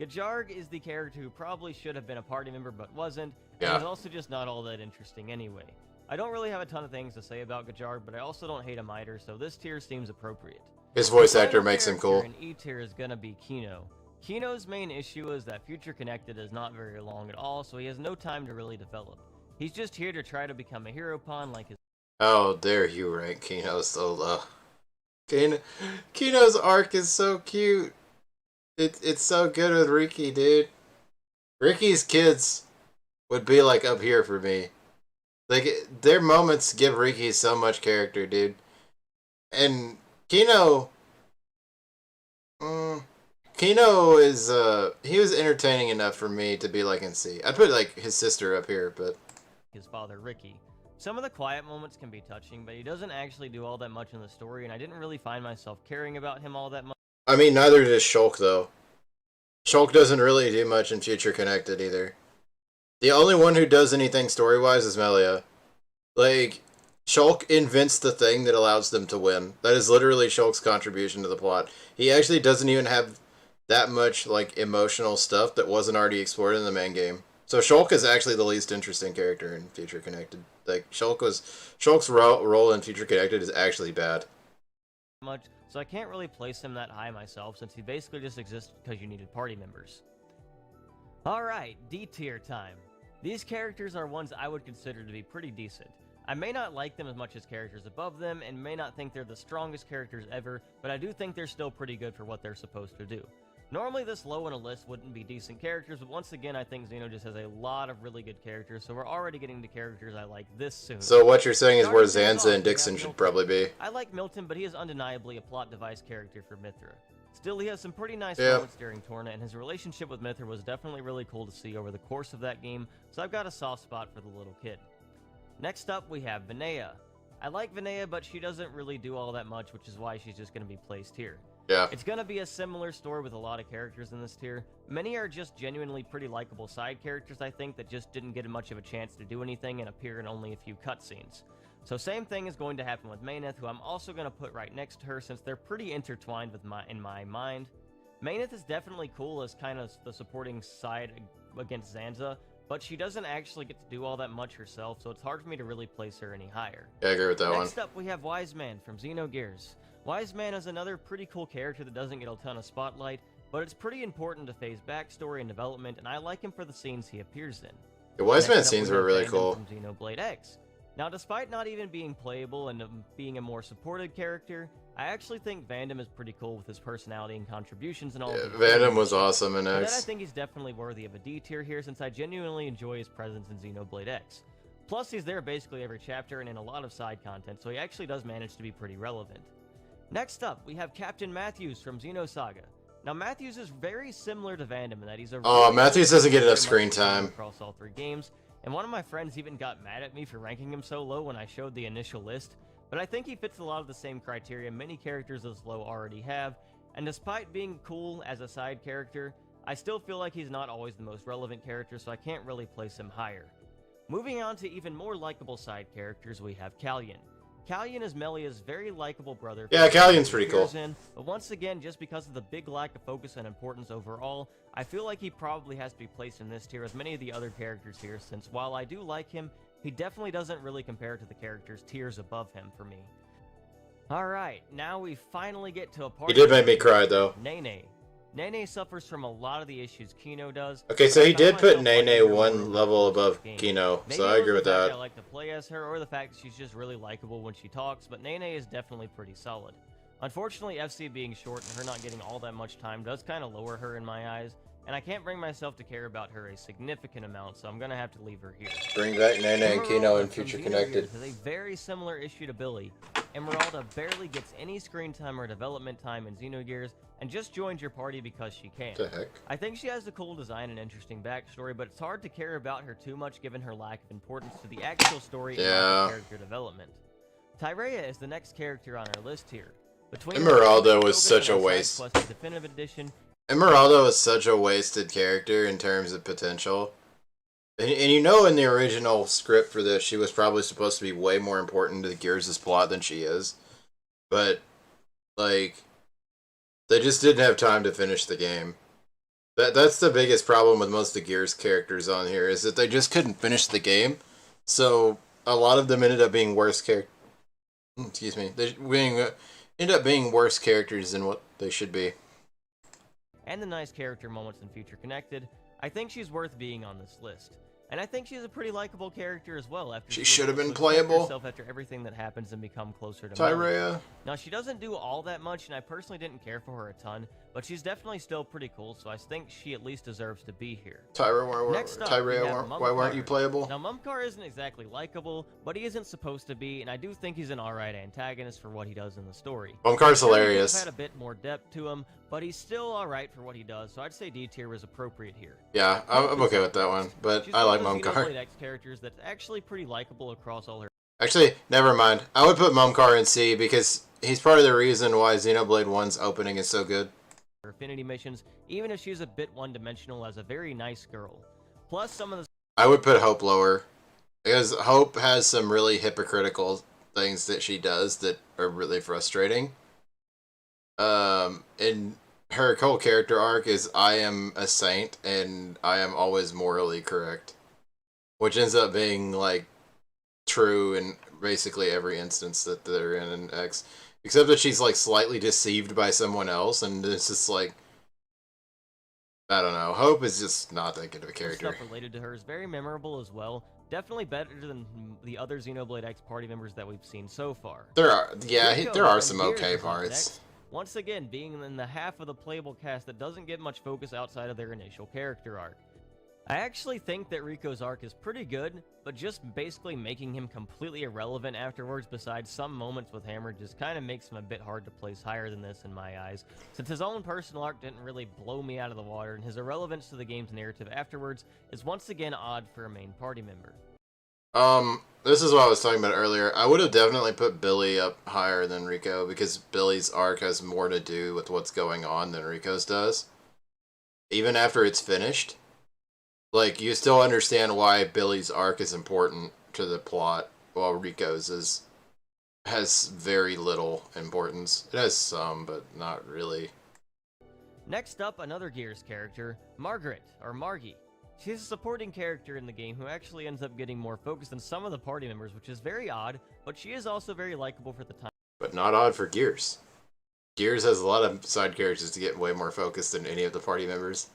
Gajarg is the character who probably should have been a party member but wasn't, and is also just not all that interesting anyway. I don't really have a ton of things to say about Gajarg, but I also don't hate him either, so this tier seems appropriate. His voice actor makes him cool. In E tier is gonna be Kino. Kino's main issue is that Future Connected is not very long at all, so he has no time to really develop. He's just here to try to become a hero pawn like his... How dare you rank Kino so low. Kino's arc is so cute. It's so good with Riki, dude. Riki's kids would be like up here for me. Like, their moments give Riki so much character, dude. And Kino... Kino is, he was entertaining enough for me to be like in C. I'd put, like, his sister up here, but... his father, Riki. Some of the quiet moments can be touching, but he doesn't actually do all that much in the story, and I didn't really find myself caring about him all that much. I mean, neither does Shulk, though. Shulk doesn't really do much in Future Connected, either. The only one who does anything story-wise is Melia. Like, Shulk invents the thing that allows them to win. That is literally Shulk's contribution to the plot. He actually doesn't even have that much, like, emotional stuff that wasn't already explored in the main game. So Shulk is actually the least interesting character in Future Connected. Like, Shulk's role in Future Connected is actually bad. Much, so I can't really place him that high myself, since he basically just exists because you needed party members. Alright, D tier time. These characters are ones I would consider to be pretty decent. I may not like them as much as characters above them, and may not think they're the strongest characters ever, but I do think they're still pretty good for what they're supposed to do. Normally this low in a list wouldn't be decent characters, but once again I think Xeno just has a lot of really good characters, so we're already getting to characters I like this soon. So what you're saying is where Zanza and Dixon should probably be. I like Milton, but he is undeniably a plot device character for Mithra. Still, he has some pretty nice moments during Torna, and his relationship with Mithra was definitely really cool to see over the course of that game, so I've got a soft spot for the little kid. Next up, we have Vinaya. I like Vinaya, but she doesn't really do all that much, which is why she's just going to be placed here. Yeah. It's going to be a similar story with a lot of characters in this tier. Many are just genuinely pretty likable side characters, I think, that just didn't get much of a chance to do anything and appear in only a few cutscenes. So same thing is going to happen with Mayneth, who I'm also going to put right next to her since they're pretty intertwined with in my mind. Mayneth is definitely cool as kind of the supporting side against Zanza, but she doesn't actually get to do all that much herself, so it's hard for me to really place her any higher. Yeah, I agree with that one. Next up, we have Wise Man from Xenogears. Wise Man is another pretty cool character that doesn't get a ton of spotlight, but it's pretty important to Faye's backstory and development, and I like him for the scenes he appears in. The Wise Man scenes were really cool. From Xenoblade X. Now, despite not even being playable and being a more supported character, I actually think Vandom is pretty cool with his personality and contributions and all. Yeah, Vandom was awesome in X. But I think he's definitely worthy of a D tier here, since I genuinely enjoy his presence in Xenoblade X. Plus, he's there basically every chapter and in a lot of side content, so he actually does manage to be pretty relevant. Next up, we have Captain Matthews from Xenosaga. Now, Matthews is very similar to Vandom in that he's a Matthews doesn't get enough screen time across all three games, and one of my friends even got mad at me for ranking him so low when I showed the initial list, but I think he fits a lot of the same criteria many characters this low already have, and despite being cool as a side character, I still feel like he's not always the most relevant character, so I can't really place him higher. Moving on to even more likable side characters, we have Kalyan. Kalyan is Melia's very likable brother. Yeah, Kalyan's pretty cool. But once again, just because of the big lack of focus and importance overall, I feel like he probably has to be placed in this tier as many of the other characters here, since while I do like him, he definitely doesn't really compare to the characters tiers above him for me. Alright, now we finally get to a part. He did make me cry, though. Nene. Nene suffers from a lot of the issues Kino does. Okay, so he did put Nene one level above Kino, so I agree with that. I like to play as her, or the fact that she's just really likable when she talks, but Nene is definitely pretty solid. Unfortunately, FC being short and her not getting all that much time does kind of lower her in my eyes, and I can't bring myself to care about her a significant amount, so I'm going to have to leave her here. Bring back Nene and Kino in Future Connected. Has a very similar issue to Billy, Emeralda barely gets any screen time or development time in Xenogears, and just joins your party because she can. The heck? I think she has a cool design and interesting backstory, but it's hard to care about her too much given her lack of importance to the actual story and lack of character development. Tyrea is the next character on our list here. Between Emeralda was such a waste. Plus the Definitive Edition, Emeralda was such a wasted character in terms of potential. And you know, in the original script for this, she was probably supposed to be way more important to the Gears' plot than she is. But, like, they just didn't have time to finish the game. That's the biggest problem with most of the Gears characters on here, is that they just couldn't finish the game. So, a lot of them ended up being worse characters. Excuse me. Ended up being worse characters than what they should be. and the nice character moments in Future Connected, I think she's worth being on this list. And I think she's a pretty likable character as well. After She should have been to playable. herself after everything that happens and become closer to Tyrea. Now, she doesn't do all that much, and I personally didn't care for her a ton, but she's definitely still pretty cool, so I think she at least deserves to be here. Tyrea, why weren't you playable? Now, Mumkar isn't exactly likable, but he isn't supposed to be, and I do think he's an alright antagonist for what he does in the story. Mumkar's hilarious. He's had a bit more depth to him, but he's still alright for what he does, so I'd say D tier is appropriate here. Yeah, I'm okay with that one, but She's I like one of the Mumkar. Xenoblade X characters that's actually pretty likable across all her Actually, never mind. I would put Mumkar in C because he's part of the reason why Xenoblade 1's opening is so good. affinity missions, even if she's a bit one-dimensional as a very nice girl. Plus, some of the I would put Hope lower because Hope has some really hypocritical things that she does that are really frustrating. And her whole character arc is I am a saint and I am always morally correct, which ends up being like true in basically every instance that they're in X, except that she's like slightly deceived by someone else, and it's just like, I don't know. Hope is just not that good of a character. stuff related to her is very memorable as well. Definitely better than the other Xenoblade X party members that we've seen so far. There are, yeah, Rico there are from some Gears okay is up parts. next, once again being in the half of the playable cast that doesn't get much focus outside of their initial character arc. I actually think that Rico's arc is pretty good, but just basically making him completely irrelevant afterwards besides some moments with Hammer just kind of makes him a bit hard to place higher than this in my eyes, since his own personal arc didn't really blow me out of the water, and his irrelevance to the game's narrative afterwards is once again odd for a main party member. This is what I was talking about earlier. I would have definitely put Billy up higher than Rico because Billy's arc has more to do with what's going on than Rico's does. Even after it's finished. Like, you still understand why Billy's arc is important to the plot, while Rico's has very little importance. It has some, but not really. Next up, another Gears character, Margaret, or Margie. She's a supporting character in the game who actually ends up getting more focus than some of the party members, which is very odd, but she is also very likable for the time. But not odd for Gears. Gears has a lot of side characters to get way more focus than any of the party members.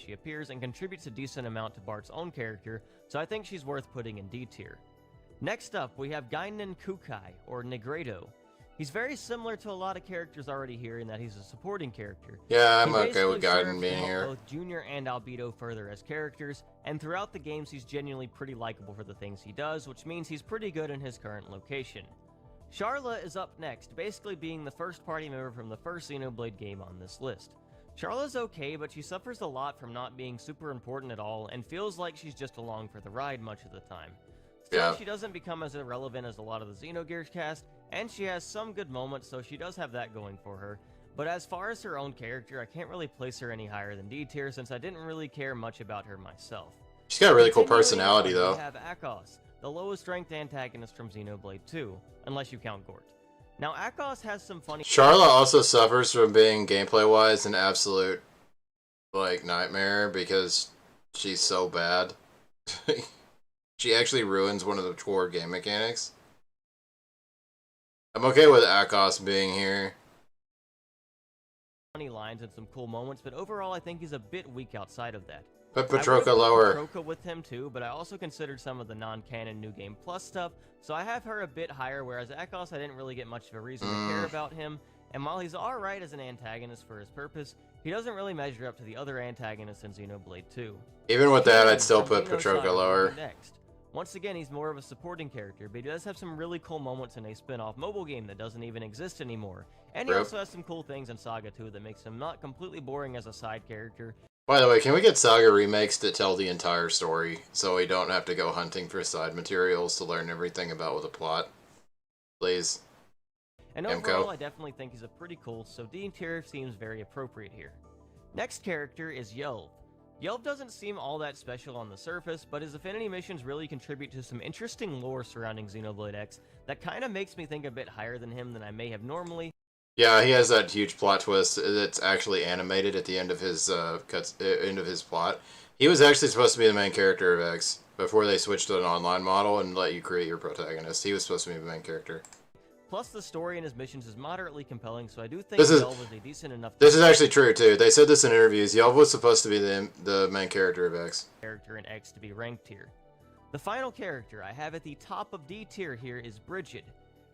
She appears and contributes a decent amount to Bart's own character, so I think she's worth putting in D tier. Next up, we have Gainen Kukai, or Negredo. He's very similar to a lot of characters already here in that he's a supporting character. Yeah, I'm He okay with basically Gaiden serves being to help here. both Junior and Albedo further as characters, and throughout the games he's genuinely pretty likable for the things he does, which means he's pretty good in his current location. Charla is up next, basically being the first party member from the first Xenoblade game on this list. Charla's okay, but she suffers a lot from not being super important at all, and feels like she's just along for the ride much of the time. Still, Yeah. she doesn't become as irrelevant as a lot of the Xenogears cast, and she has some good moments, so she does have that going for her. But as far as her own character, I can't really place her any higher than D tier, since I didn't really care much about her myself. She's got a really cool Continuing personality, on, though. We have Akos, the lowest ranked antagonist from Xenoblade 2, unless you count Gort. Now, Akos has some funny... Charla also suffers from being gameplay-wise an absolute, like, nightmare because she's so bad. She actually ruins one of the core game mechanics. I'm okay with Akos being here. funny lines and some cool moments, but overall I think he's a bit weak outside of that. Put I Petroka would've put lower. Petroka with him too, but I also considered some of the non-canon New Game Plus stuff, so I have her a bit higher, whereas Akos I didn't really get much of a reason to care about him, and while he's alright as an antagonist for his purpose, he doesn't really measure up to the other antagonists in Xenoblade 2. Even with that, I'd still From put Xenosaga Petroka will be lower. Next. Once again, he's more of a supporting character, but he does have some really cool moments in a spin-off mobile game that doesn't even exist anymore. And he Rip. also has some cool things in Saga 2 that makes him not completely boring as a side character. By the way, can we get Saga remakes that tell the entire story so we don't have to go hunting for side materials to learn everything about the plot? Please. And overall, I definitely think he's a pretty cool, so D tier seems very appropriate here. Next character is Yelv. Yelv doesn't seem all that special on the surface, but his affinity missions really contribute to some interesting lore surrounding Xenoblade X that kind of makes me think a bit higher than him than I may have normally. Yeah, he has that huge plot twist that's actually animated at the end of his end of his plot. He was actually supposed to be the main character of X before they switched to an online model and let you create your protagonist. He was supposed to be the main character. Plus, the story in his missions is moderately compelling, so I do think Yelv is a decent enough... This is actually true, too. They said this in interviews. Yelv was supposed to be the main character of X. ...character in X to be ranked here. The final character I have at the top of D tier here is Bridget.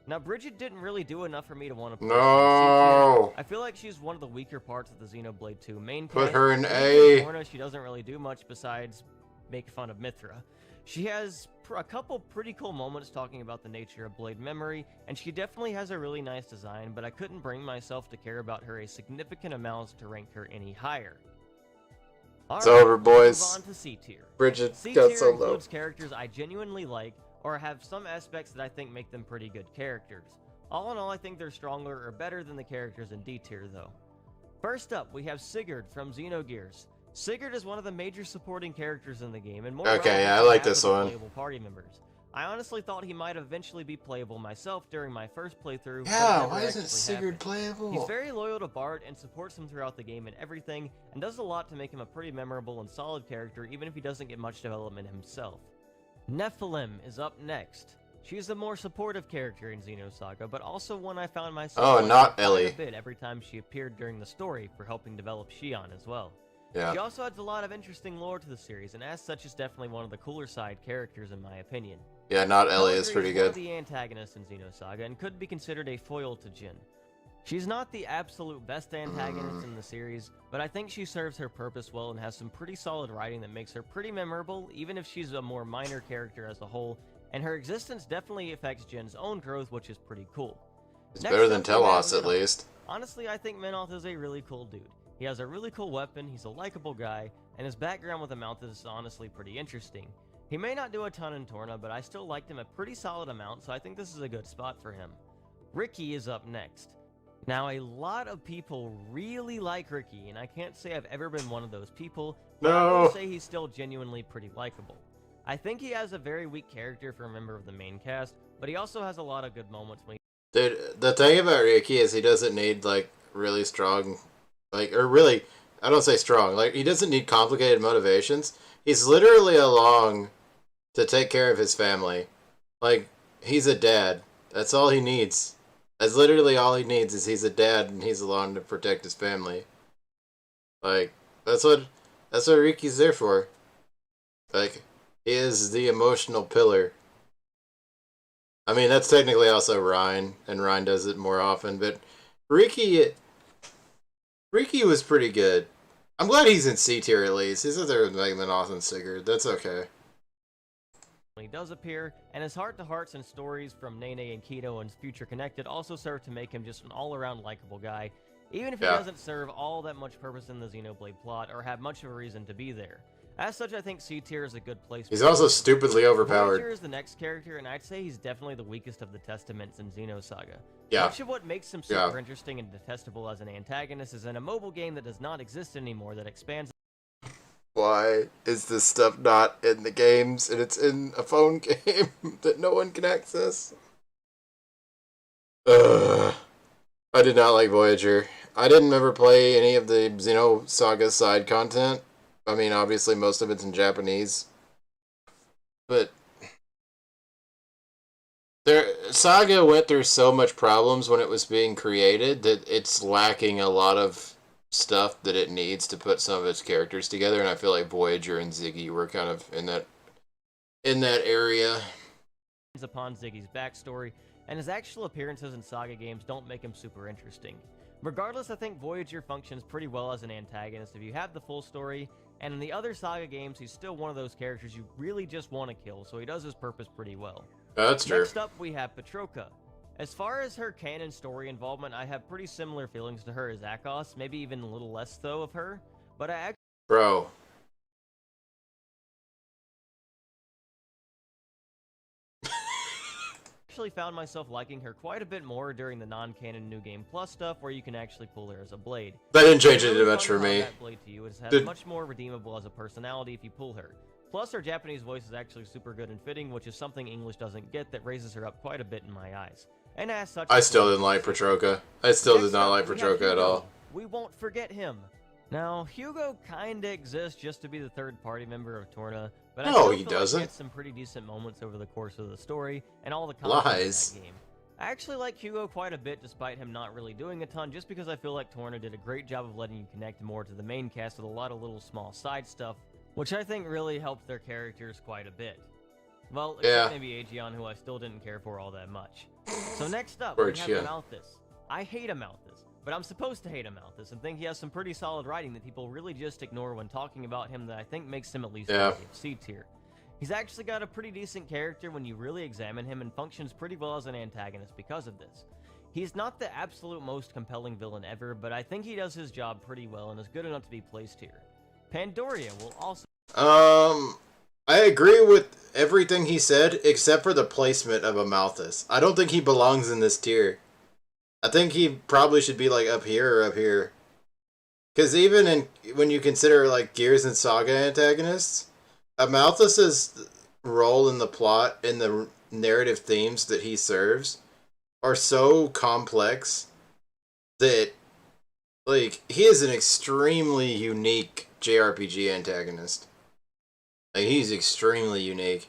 Now, Bridget didn't really do enough for me to want to... No! I feel like she's one of the weaker parts of the Xenoblade 2 main cast. Put her in A! She doesn't really do much besides make fun of Mithra. She has a couple pretty cool moments talking about the nature of blade memory, and she definitely has a really nice design, but I couldn't bring myself to care about her a significant amount to rank her any higher. It's over, boys. Move on to C tier. Bridget C got tier so low. includes characters I genuinely like, or have some aspects that I think make them pretty good characters. All in all, I think they're stronger or better than the characters in D tier, though. First up, we have Sigurd from Xenogears. Sigurd is one of the major supporting characters in the game, and more okay, yeah, I like this one. Playable party members. I honestly thought he might eventually be playable myself during my first playthrough. Yeah, why isn't Sigurd playable? He's very loyal to Bart and supports him throughout the game and everything, and does a lot to make him a pretty memorable and solid character, even if he doesn't get much development himself. Nephilim is up next. She's a more supportive character in Xenosaga, but also one I found myself not Ellie. a bit every time she appeared during the story for helping develop Xion as well. Yeah. She also adds a lot of interesting lore to the series, and as such is definitely one of the cooler side characters in my opinion. Yeah, not Ellie is pretty good. She's one of the antagonists in Xenosaga and could be considered a foil to Jin. She's not the absolute best antagonist in the series, but I think she serves her purpose well and has some pretty solid writing that makes her pretty memorable, even if she's a more minor character as a whole, and her existence definitely affects Jin's own growth, which is pretty cool. It's better than Telos, at least. Honestly, I think Menoth is a really cool dude. He has a really cool weapon, he's a likable guy, and his background with the mount is honestly pretty interesting. He may not do a ton in Torna, but I still liked him a pretty solid amount, so I think this is a good spot for him. Ricky is up next. Now, a lot of people really like Ricky, and I can't say I've ever been one of those people, but I will say he's still genuinely pretty likable. I think he has a very weak character for a member of the main cast, but he also has a lot of good moments when he... Dude, the thing about Ricky is he doesn't need, like, really strong... or really, I don't say strong, like, he doesn't need complicated motivations. He's literally along to take care of his family. Like, he's a dad. That's all he needs. That's literally all he needs is he's a dad and he's along to protect his family. Like, that's what Ricky's there for. Like, he is the emotional pillar. I mean, that's technically also Ryan, and Ryan does it more often, but Ricky was pretty good. I'm glad he's in C tier at least. He's up there with Menoth and Sigurd. That's okay. When he does appear, and his heart-to-hearts and stories from Nene and Keto and Future Connected also serve to make him just an all-around likable guy, even if he doesn't serve all that much purpose in the Xenoblade plot or have much of a reason to be there. As such, I think C tier is a good place. He's also stupidly overpowered. Voyager is the next character, and I'd say he's definitely the weakest of the Testaments in Xenosaga. Yeah. Much of what makes him super interesting and detestable as an antagonist is in a mobile game that does not exist anymore that expands. Why is this stuff not in the games and it's in a phone game that no one can access? I did not like Voyager. I didn't ever play any of the Xenosaga side content. I mean, obviously most of it's in Japanese. But Saga went through so much problems when it was being created that it's lacking a lot of stuff that it needs to put some of its characters together, and I feel like Voyager and Ziggy were kind of in that area. Upon Ziggy's backstory, and his actual appearances in Saga games don't make him super interesting. Regardless, I think Voyager functions pretty well as an antagonist if you have the full story, And in the other Saga games, he's still one of those characters you really just want to kill, so he does his purpose pretty well. That's true. Next up, we have Petroka. As far as her canon story involvement, I have pretty similar feelings to her as Akos, maybe even a little less though of her, but I Bro. actually found myself liking her quite a bit more during the non-canon New Game Plus stuff, where you can actually pull her as a blade. That didn't change It's it really much fun for how me. that blade to you is much more redeemable as a personality if you pull her. Plus, her Japanese voice is actually super good and fitting, which is something English doesn't get that raises her up quite a bit in my eyes. And as such, I still didn't like Petroka. I still did Next not up, like we have Petroka at Hugo. all. We won't forget him. Now, Hugo kinda exists just to be the third-party member of Torna, but I No, still he feel doesn't. Like he gets some pretty decent moments over the course of the story and all the content Lies. in that game. I actually like Hugo quite a bit, despite him not really doing a ton, just because I feel like Torna did a great job of letting you connect more to the main cast with a lot of little small side stuff, which I think really helped their characters quite a bit. Well, Yeah. except maybe Aegeon, who I still didn't care for all that much. So next up, Poor we have Aegeon. Amalthus. I hate Amalthus, but I'm supposed to hate Amalthus and think he has some pretty solid writing that people really just ignore when talking about him that I think makes him at least Yeah. worthy of C tier. He's actually got a pretty decent character when you really examine him and functions pretty well as an antagonist because of this. He's not the absolute most compelling villain ever, but I think he does his job pretty well and is good enough to be placed here. Pandoria will also... I agree with everything he said, except for the placement of Amalthus. I don't think he belongs in this tier. I think he probably should be, like, up here or up here. Because even when you consider, like, Gears and Saga antagonists, Amalthus's role in the plot and the narrative themes that he serves are so complex that, like, he is an extremely unique JRPG antagonist. Like, he's extremely unique.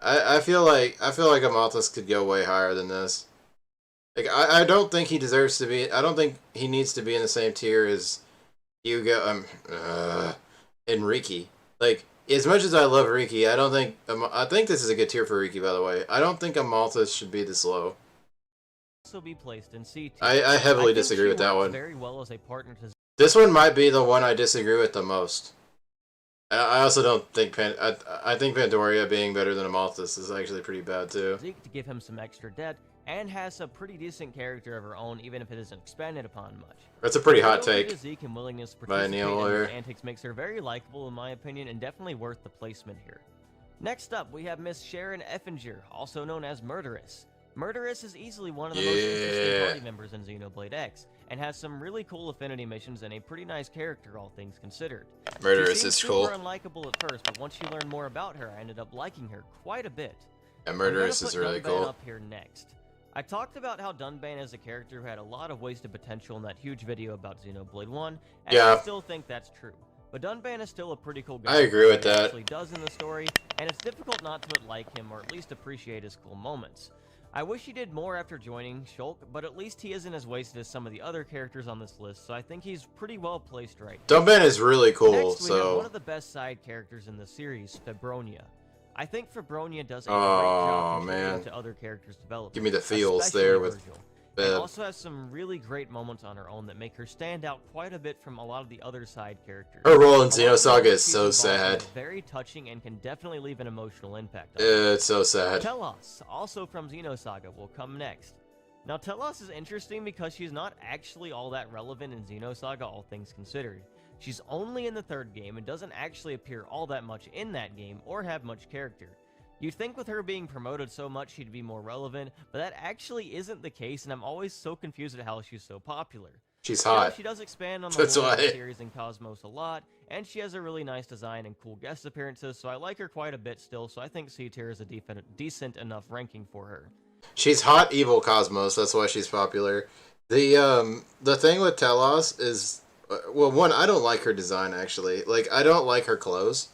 I feel like Amalthus could go way higher than this. Like, I don't think he deserves to be. I don't think he needs to be in the same tier as Hugo and Riki. Like, as much as I love Riki, I don't think I think this is a good tier for Riki, by the way. I don't think Amalthus should be this low. also be placed in C tier. I heavily think disagree she with that works one. very well as a partner to This one might be the one I disagree with the most. I also don't think I think Pandoria being better than Amalthus is actually pretty bad too. Zeke to give him some extra depth, and has a pretty decent character of her own, even if it isn't expanded upon much. That's a pretty Her hot ability take. to Zeke and willingness to by participate Neil in Lawyer. his antics makes her very likable in my opinion, and definitely worth the placement here. Next up, we have Miss Sharon Effinger, also known as Murderess. Murderess is easily one of the most interesting Yeah. party members in Xenoblade X, and has some really cool affinity missions and a pretty nice character, all things considered. Murderous She seems is cool. super unlikable at first, but once you learn more about her, I ended up liking her quite a bit. Yeah, I'm Murderous gonna is put really Dunban cool. up here next. I talked about how Dunban is a character who had a lot of wasted potential in that huge video about Xenoblade 1, and Yeah. I still think that's true. But Dunban is still a pretty cool guy. I agree with for what he that. actually does in the story, and it's difficult not to like him or at least appreciate his cool moments. I wish he did more after joining Shulk, but at least he isn't as wasted as some of the other characters on this list, so I think he's pretty well placed right now. Dunban is really cool, Next, we have one so of the best side characters in the series, Febronia. I think Febronia does a great Oh, job contributing man. to other characters' development. Give me the feels especially there with Virgil. And Feb. also has some really great moments on her own that make her stand out quite a bit from a lot of the other side characters. Her role in A lot of the Xenosaga moments is she's so involved in sad. is very touching and can definitely leave an emotional impact on you. It's so sad. Telos, also from Xenosaga, will come next. Now, Telos is interesting because she's not actually all that relevant in Xenosaga, all things considered. She's only in the third game and doesn't actually appear all that much in that game or have much character. You'd think with her being promoted so much she'd be more relevant, but that actually isn't the case, and I'm always so confused at how she's so popular. She's Still, hot. she does expand on the That's lore of the why. series in Cosmos a lot, and she has a really nice design and cool guest appearances, so I like her quite a bit still, so I think C tier is a decent enough ranking for her. She's hot evil Cosmos, that's why she's popular. The thing with Telos is well, one, I don't like her design actually. Like, I don't like her clothes.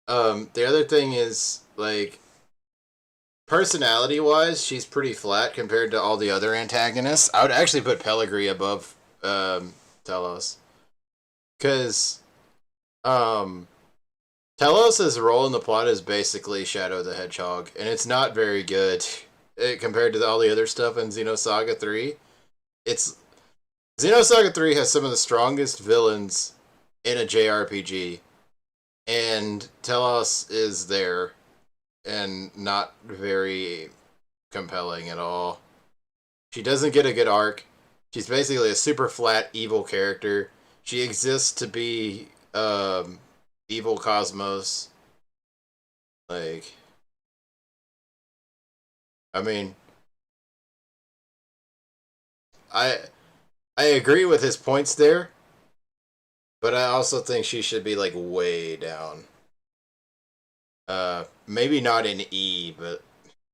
The other thing is, like, personality wise, she's pretty flat compared to all the other antagonists. I would actually put Pellegrini above Telos. Cause Telos' role in the plot is basically Shadow the Hedgehog, and it's not very good compared to all the other stuff in Xenosaga 3. Xenosaga 3 has some of the strongest villains in a JRPG, and Telos is there and not very compelling at all. She doesn't get a good arc. She's basically a super flat evil character. She exists to be evil Cosmos. Like, I mean, I I agree with his points there, but I also think she should be like way down. Maybe not in E, but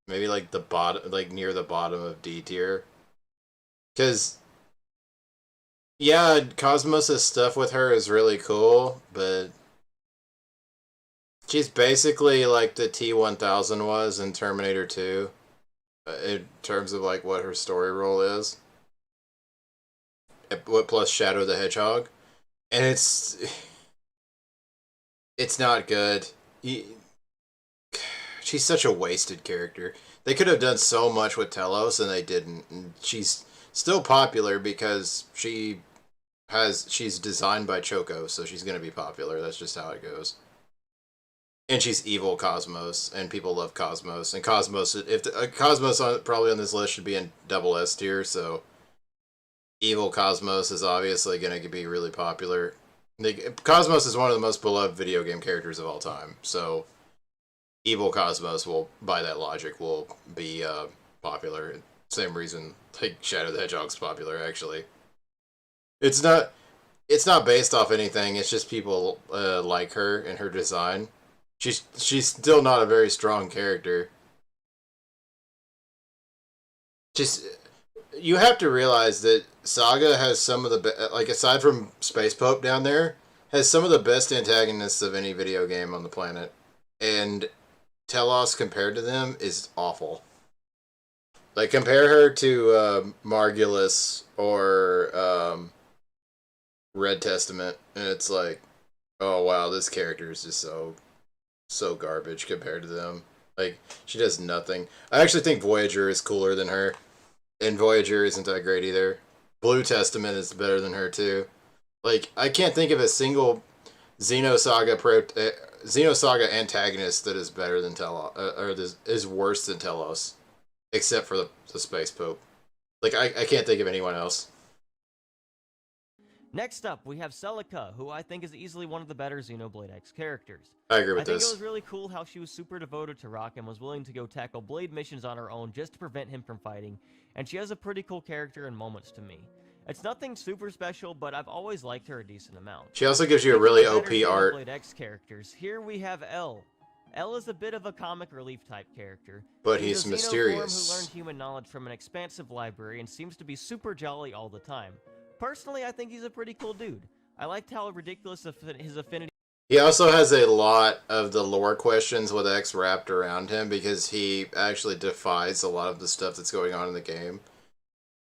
maybe like the bottom, like near the bottom of D tier. Because yeah, Cosmos' stuff with her is really cool, but she's basically like the T-1000 was in Terminator 2, in terms of like what her story role is. What plus Shadow the Hedgehog, and it's not good. She's such a wasted character. They could have done so much with Telos, and they didn't. And she's still popular because she's designed by Choco, so she's gonna be popular. That's just how it goes. And she's evil Cosmos, and people love Cosmos. And Cosmos, if Cosmos probably on this list should be in double S tier, so evil Cosmos is obviously going to be really popular. Cosmos is one of the most beloved video game characters of all time, so evil Cosmos will, by that logic, will be popular. Same reason like Shadow the Hedgehog's popular. Actually, it's not based off anything. It's just people like her and her design. She's still not a very strong character. Just you have to realize that Saga has some of the like aside from Space Pope down there, has some of the best antagonists of any video game on the planet, and Telos compared to them is awful. Like compare her to Margulis or Red Testament, and it's like, oh wow, this character is just so garbage compared to them. Like she does nothing. I actually think Voyager is cooler than her. And Voyager isn't that great either. Blue Testament is better than her too. Like I can't think of a single Xenosaga antagonist that is better than Telos or is worse than Telos, except for the Space Pope. Like I can't think of anyone else. Next up, we have Celica, who I think is easily one of the better Xenoblade X characters. I agree with I think this. it was really cool how she was super devoted to Rock and was willing to go tackle Blade missions on her own just to prevent him from fighting, and she has a pretty cool character and moments to me. It's nothing super special, but I've always liked her a decent amount. She also gives you a really OP art. Xenoblade X characters. Here we have L. L is a bit of a comic relief type character, but he's a mysterious. Who learned human knowledge from an expansive library and seems to be super jolly all the time. Personally, I think he's a pretty cool dude. I liked how ridiculous his affinity. He also has a lot of the lore questions with X wrapped around him because he actually defies a lot of the stuff that's going on in the game.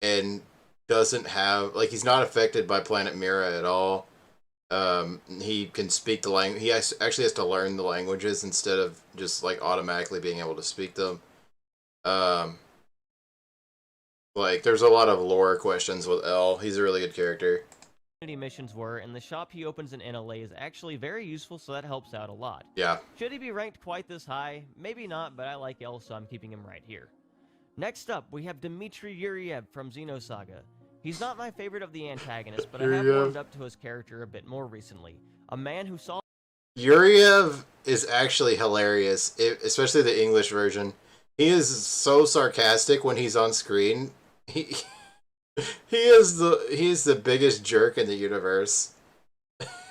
And doesn't have, like, he's not affected by Planet Mira at all. He can speak the language. He actually has to learn the languages instead of just, like, automatically being able to speak them. Like, there's a lot of lore questions with L. He's a really good character. Missions were, and the shop he opens in NLA is actually very useful, so that helps out a lot. Yeah. Should he be ranked quite this high? Maybe not, but I like L, so I'm keeping him right here. Next up, we have Dmitry Yuriev from Xenosaga. He's not my favorite of the antagonists, but I have warmed up to his character a bit more recently. A man who saw... Yuriev is actually hilarious, especially the English version. He is so sarcastic when he's on screen. He is the biggest jerk in the universe.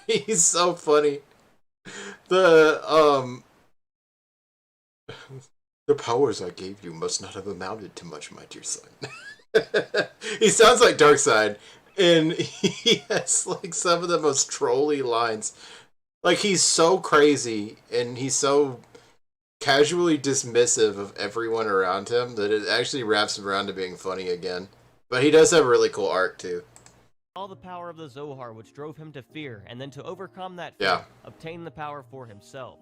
He's so funny. The powers I gave you must not have amounted to much, my dear son. He sounds like Darkseid, and he has like some of the most trolly lines. Like he's so crazy, and he's so casually dismissive of everyone around him that it actually wraps him around to being funny again. But he does have a really cool arc, too. All the power of the Zohar, which drove him to fear, and then to overcome that fear, obtain the power for himself.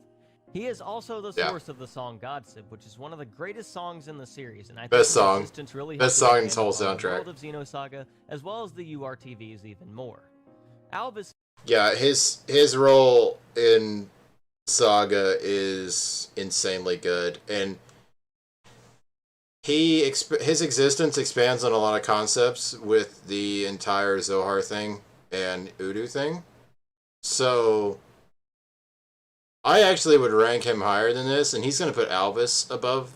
He is also the source of the song Godsip, which is one of the greatest songs in the series, and I think best song. Really Best song in its whole the soundtrack. world of Xenosaga, as well as the URTVs even more. Albus Yeah, his role in Saga is insanely good, and his existence expands on a lot of concepts with the entire Zohar thing and Udu thing. So I actually would rank him higher than this, and he's going to put Alvis above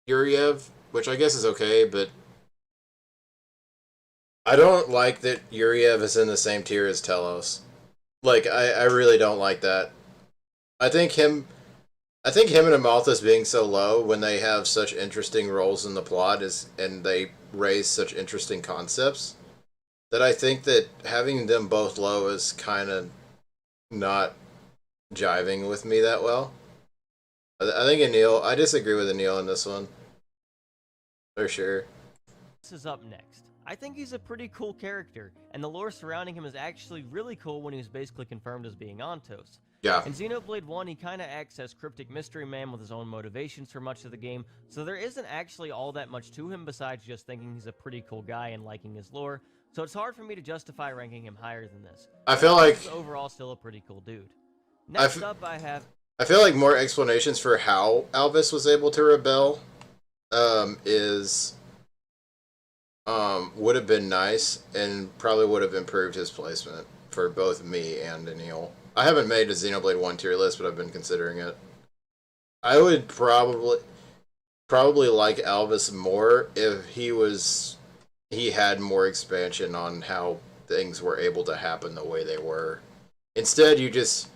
Yuriev, which I guess is okay, but I don't like that Yuriev is in the same tier as Telos. Like, I really don't like that. I think him I think him and Amalthus being so low when they have such interesting roles in the plot is and they raise such interesting concepts that I think that having them both low is kind of not jiving with me that well. I think I disagree with Anil in this one for sure. This is up next. I think he's a pretty cool character, and the lore surrounding him is actually really cool when he was basically confirmed as being Ontos. Yeah, In Xenoblade 1, he kinda acts as Cryptic Mystery Man with his own motivations for much of the game, so there isn't actually all that much to him besides just thinking he's a pretty cool guy and liking his lore, so it's hard for me to justify ranking him higher than this. I But feel I think like he's overall still a pretty cool dude. I, Next f- up, I have I feel like more explanations for how Alvis was able to rebel is would have been nice and probably would have improved his placement for both me and Anil. I haven't made a Xenoblade 1 tier list, but I've been considering it. I would probably like Alvis more if he had more expansion on how things were able to happen the way they were. Instead, he just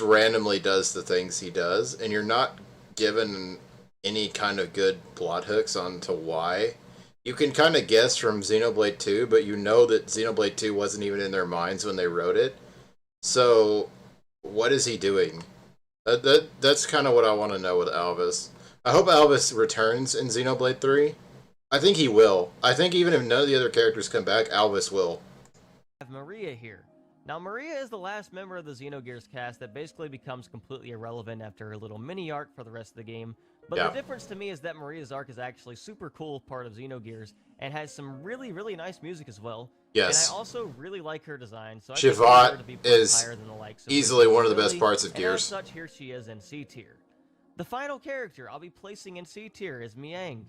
randomly does the things he does, and you're not given any kind of good plot hooks onto why. You can kind of guess from Xenoblade 2, but you know that Xenoblade 2 wasn't even in their minds when they wrote it. So, what is he doing? That's kind of what I want to know with Alvis. I hope Alvis returns in Xenoblade 3. I think he will. I think even if none of the other characters come back, Alvis will. Maria here. Now, Maria is the last member of the Xenogears cast that basically becomes completely irrelevant after her little mini arc for the rest of the game. But Yeah. the difference to me is that Maria's arc is actually super cool part of Xenogears and has some really, really nice music as well. Yes. And I also really like her design, so I think Shivat her to be put is higher than the likes of easily one of the best Lily, parts of and as Gears. such, here she is in C tier. The final character I'll be placing in C tier is Miang.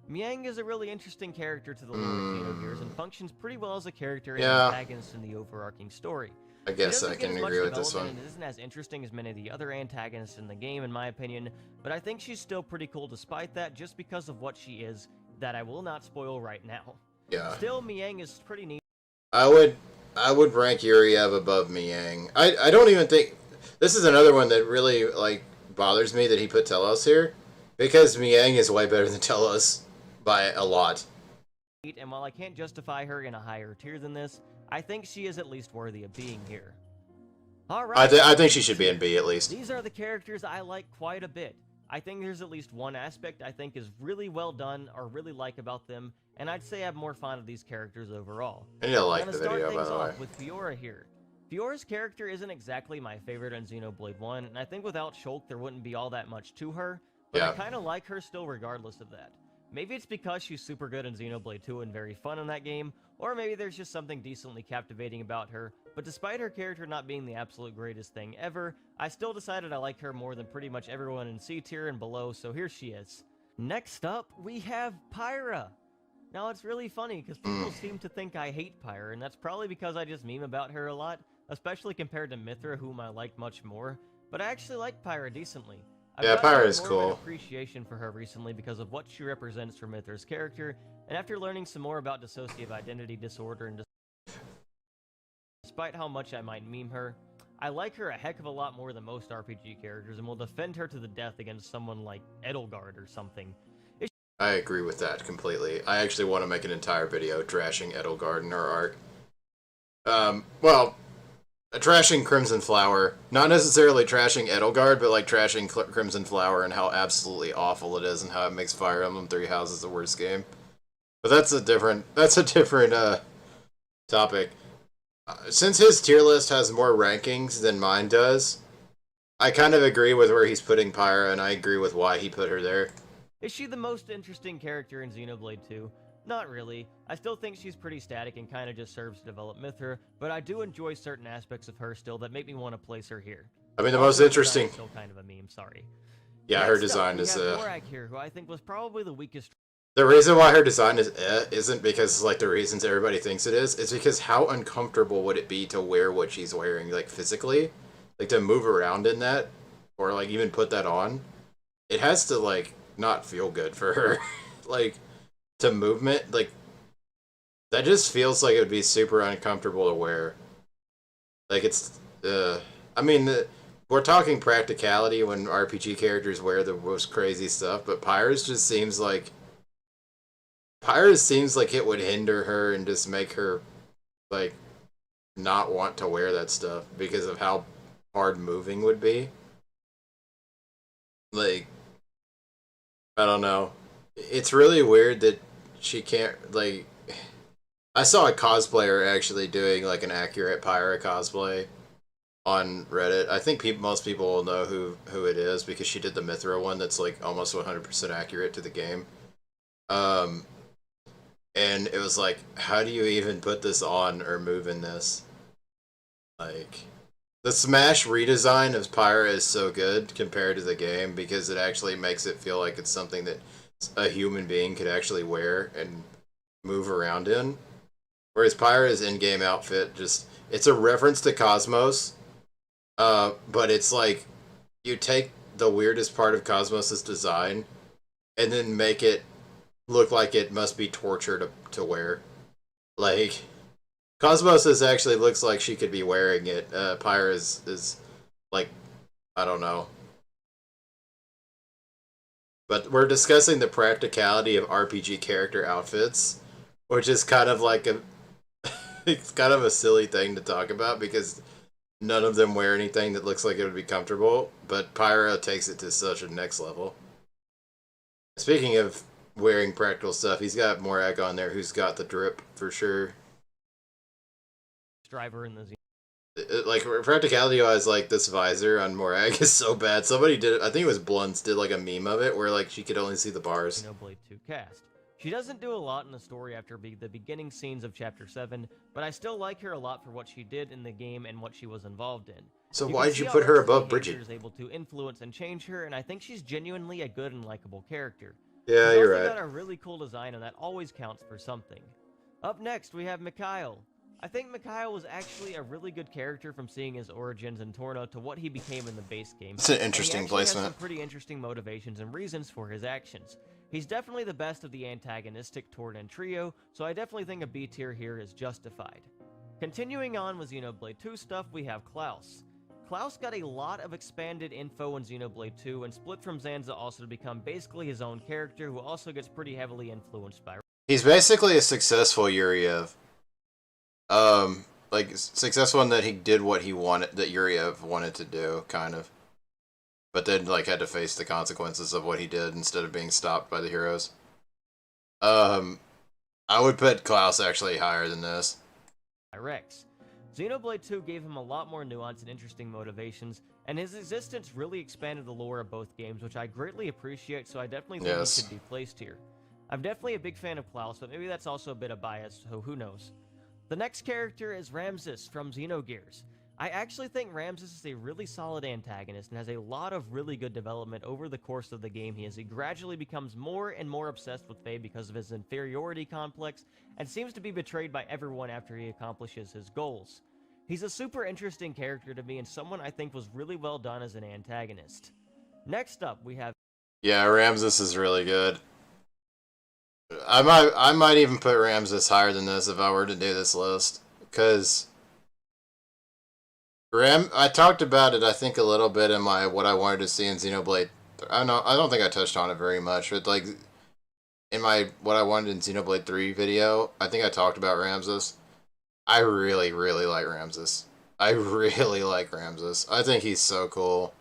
Miang is a really interesting character to the lore of Xenogears and functions pretty well as a character and Yeah. antagonist in the overarching story. I He guess doesn't I get can as much agree with this development one. and isn't as interesting as many of the other antagonists in the game, in my opinion, but I think she's still pretty cool despite that, just because of what she is, that I will not spoil right now. Yeah. Still, Miang is pretty neat. I would rank Yuriev above Miang. I don't even think this is another one that really like bothers me that he put Telos here because Miang is way better than Telos by a lot. And while I can't justify her in a higher tier than this, I think she is at least worthy of being here. Alright. I think she should be in B at least. These are the characters I like quite a bit. I think there's at least one aspect I think is really well done or really like about them, and I'd say I'm more fond of these characters overall. I need to like I'm the gonna start video by things the way. off with Fiora here. Fiora's character isn't exactly my favorite in Xenoblade 1, and I think without Shulk there wouldn't be all that much to her, but I Yeah. kinda like her still regardless of that. Maybe it's because she's super good in Xenoblade 2 and very fun in that game, or maybe there's just something decently captivating about her, but despite her character not being the absolute greatest thing ever, I still decided I like her more than pretty much everyone in C tier and below, so here she is. Next up, we have Pyra. Now, it's really funny, because people seem to think I hate Pyra, and that's probably because I just meme about her a lot, especially compared to Mithra, whom I like much more, but I actually like Pyra decently. I've Yeah, gotten Pyra is more of an cool. appreciation for her recently because of what she represents for Mithra's character, and after learning some more about dissociative identity disorder and despite how much I might meme her, I like her a heck of a lot more than most RPG characters and will defend her to the death against someone like Edelgard or something. I agree with that completely. I actually want to make an entire video trashing Edelgard and her arc. Well, trashing Crimson Flower. Not necessarily trashing Edelgard, but like trashing Crimson Flower and how absolutely awful it is and how it makes Fire Emblem Three Houses the worst game. But that's a different topic. Since his tier list has more rankings than mine does, I kind of agree with where he's putting Pyra, and I agree with why he put her there. Is she the most interesting character in Xenoblade 2? Not really. I still think she's pretty static and kind of just serves to develop Mithra, but I do enjoy certain aspects of her still that make me want to place her here. I mean, the most Also, her design interesting. is still kind of a meme, sorry. Yeah, her Next up, design we is have Morak here, who I think was probably the weakest. the reason why her design is isn't because like the reasons everybody thinks it is. It's because how uncomfortable would it be to wear what she's wearing, like physically, like to move around in that, or like even put that on. It has to like not feel good for her, like to movement. Like that just feels like it would be super uncomfortable to wear. Like it's, I mean, we're talking practicality when RPG characters wear the most crazy stuff, but Pyres seems like it would hinder her and just make her like not want to wear that stuff because of how hard moving would be. Like I don't know. It's really weird that she can't like. I saw a cosplayer actually doing like an accurate Pyra cosplay on Reddit. I think most people will know who it is because she did the Mithra one that's like almost 100% accurate to the game. Um, and it was like, how do you even put this on or move in this? Like, the Smash redesign of Pyra is so good compared to the game because it actually makes it feel like it's something that a human being could actually wear and move around in. Whereas Pyra's in-game outfit it's a reference to Cosmos, but it's like you take the weirdest part of Cosmos's design and then make it look like it must be torture to wear. Like Cosmos actually looks like she could be wearing it. Pyra is like I don't know. But we're discussing the practicality of RPG character outfits, which is kind of like a it's kind of a silly thing to talk about because none of them wear anything that looks like it would be comfortable, but Pyro takes it to such a next level. Speaking of wearing practical stuff, he's got Morak on there who's got the drip for sure. Driver in the Like practicality wise, like this visor on Morak is so bad. Somebody did it. I think it was Blunts did like a meme of it where like she could only see the bars. Xenoblade 2 cast. She doesn't do a lot in the story after the beginning scenes of Chapter 7, but I still like her a lot for what she did in the game and what she was involved in. So You why can did see you how put her Rex's above behavior Bridget? is able to influence and change her, and I think she's genuinely a good and likable character. Yeah, She's you're also right. got a really cool design, and that always counts for something. Up next, we have Mikhail. I think Mikhail was actually a really good character from seeing his origins in Torna to what he became in the base game. It's an And he interesting actually has placement. some pretty interesting motivations and reasons for his actions. He's definitely the best of the antagonistic Tornan trio, so I definitely think a B tier here is justified. Continuing on with Xenoblade 2 stuff, we have Klaus. Klaus got a lot of expanded info in Xenoblade 2 and split from Zanza also to become basically his own character who also gets pretty heavily influenced by. He's basically a successful Yuriev. Like successful in that he did what he wanted, that Yuriev wanted to do, kind of. But then, like, had to face the consequences of what he did instead of being stopped by the heroes. I would put Klaus actually higher than this. Rex. Xenoblade 2 gave him a lot more nuance and interesting motivations, and his existence really expanded the lore of both games, which I greatly appreciate, so I definitely think he should be placed here. I'm definitely a big fan of Klaus, but maybe that's also a bit of bias, so who knows. The next character is Ramsus from Xenogears. I actually think Ramsus is a really solid antagonist and has a lot of really good development over the course of the game as he gradually becomes more and more obsessed with Faye because of his inferiority complex and seems to be betrayed by everyone after he accomplishes his goals. He's a super interesting character to me and someone I think was really well done as an antagonist. Next up, we have... Yeah, Ramsus is really good. I might even put Ramsus higher than this if I were to do this list, because I talked about it, I think, a little bit in my what I wanted to see in Xenoblade. I don't think I touched on it very much, but like in my what I wanted in Xenoblade 3 video, I think I talked about Ramsus. I really, really like Ramsus. I really like Ramsus. I think he's so cool.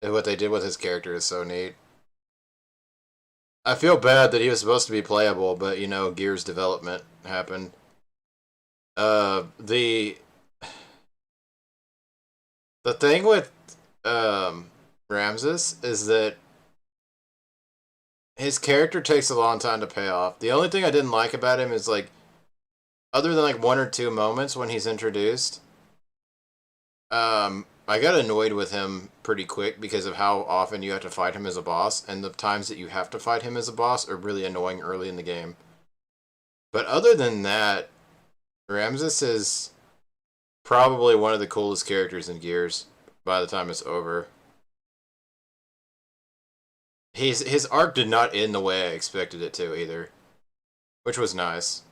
And what they did with his character is so neat. I feel bad that he was supposed to be playable, but you know, Gears development happened. The thing with Ramsus is that his character takes a long time to pay off. The only thing I didn't like about him is like, other than like one or two moments when he's introduced, I got annoyed with him pretty quick because of how often you have to fight him as a boss, and the times that you have to fight him as a boss are really annoying early in the game. But other than that, Ramses is probably one of the coolest characters in Gears by the time it's over. His arc did not end the way I expected it to either, which was nice.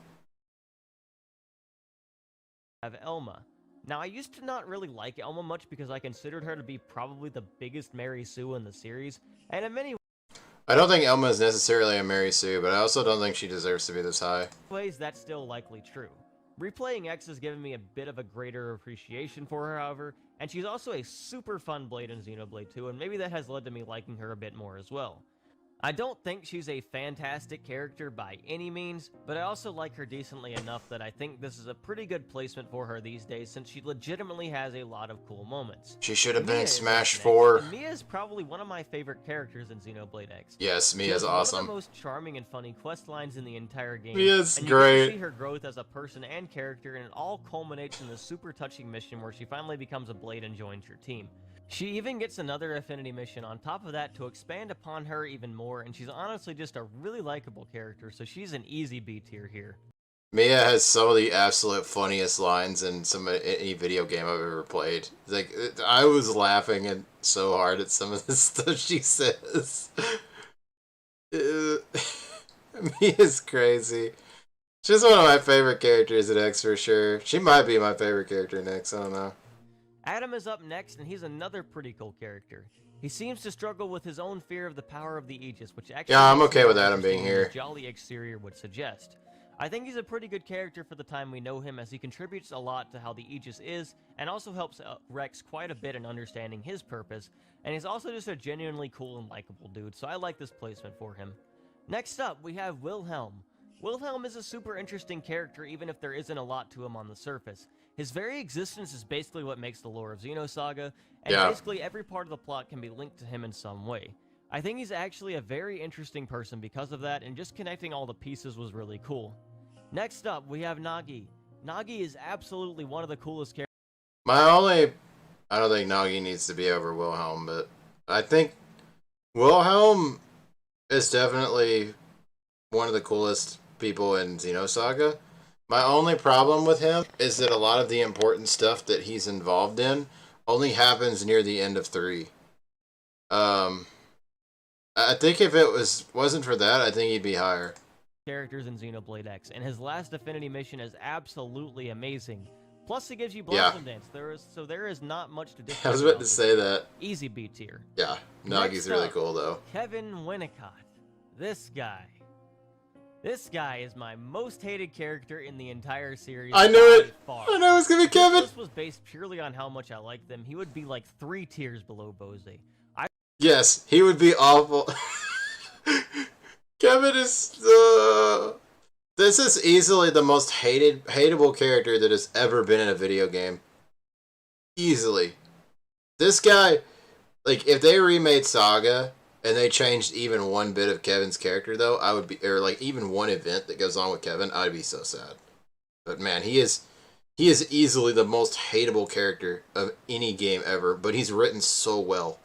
Have Elma. Now, I used to not really like Elma much because I considered her to be probably the biggest Mary Sue in the series, and in many I don't think Elma is necessarily a Mary Sue, but I also don't think she deserves to be this high. ways that's still likely true. Replaying X has given me a bit of a greater appreciation for her, however, and she's also a super fun blade in Xenoblade 2, and maybe that has led to me liking her a bit more as well. I don't think she's a fantastic character by any means, but I also like her decently enough that I think this is a pretty good placement for her these days since she legitimately has a lot of cool moments. She should have been Mia in is Smash up next, 4. and Mia is probably one of my favorite characters in Xenoblade X. Yes, She Mia's has one of awesome. the most charming and funny quest lines in the entire game. Mia's and you get great. to see her growth as a person and character, and it all culminates in the super touching mission where she finally becomes a blade and joins your team. She even gets another affinity mission on top of that to expand upon her even more, and she's honestly just a really likable character, so she's an easy B tier here. Mia has some of the absolute funniest lines in any video game I've ever played. Like, I was laughing so hard at some of the stuff she says. Mia's crazy. She's one of my favorite characters in X for sure. She might be my favorite character in X, I don't know. Adam is up next, and he's another pretty cool character. He seems to struggle with his own fear of the power of the Aegis, which actually Yeah, I'm makes okay him with more Adam being interesting than here. his jolly exterior would suggest. I think he's a pretty good character for the time we know him, as he contributes a lot to how the Aegis is, and also helps Rex quite a bit in understanding his purpose, and he's also just a genuinely cool and likable dude, so I like this placement for him. Next up, we have Wilhelm. Wilhelm is a super interesting character even if there isn't a lot to him on the surface. His very existence is basically what makes the lore of Xenosaga, and Yeah. basically every part of the plot can be linked to him in some way. I think he's actually a very interesting person because of that, and just connecting all the pieces was really cool. Next up, we have Nagi. Nagi is absolutely one of the coolest characters. I don't think Nagi needs to be over Wilhelm, but I think Wilhelm is definitely one of the coolest people in Xenosaga. My only problem with him is that a lot of the important stuff that he's involved in only happens near the end of 3. I think if it wasn't for that, I think he'd be higher. Characters in Xenoblade X, and his last Affinity mission is absolutely amazing. Plus, it gives you Blossom Dance. There is not much to disagree I was about to say that. Easy B tier. Yeah, Next Nagi's really up, cool though. Kevin Winnicott. This guy is my most hated character in the entire series. I knew it. by far. I know it was gonna be If Kevin. this was based purely on how much I liked them, he would be like 3 tiers below Bose. Yes, he would be awful. Kevin is this is easily the most hateable character that has ever been in a video game. Easily. This guy, like, if they remade Saga and they changed even one bit of Kevin's character though, I would be, or like even one event that goes on with Kevin, I'd be so sad. But man, he is easily the most hateable character of any game ever, but he's written so well.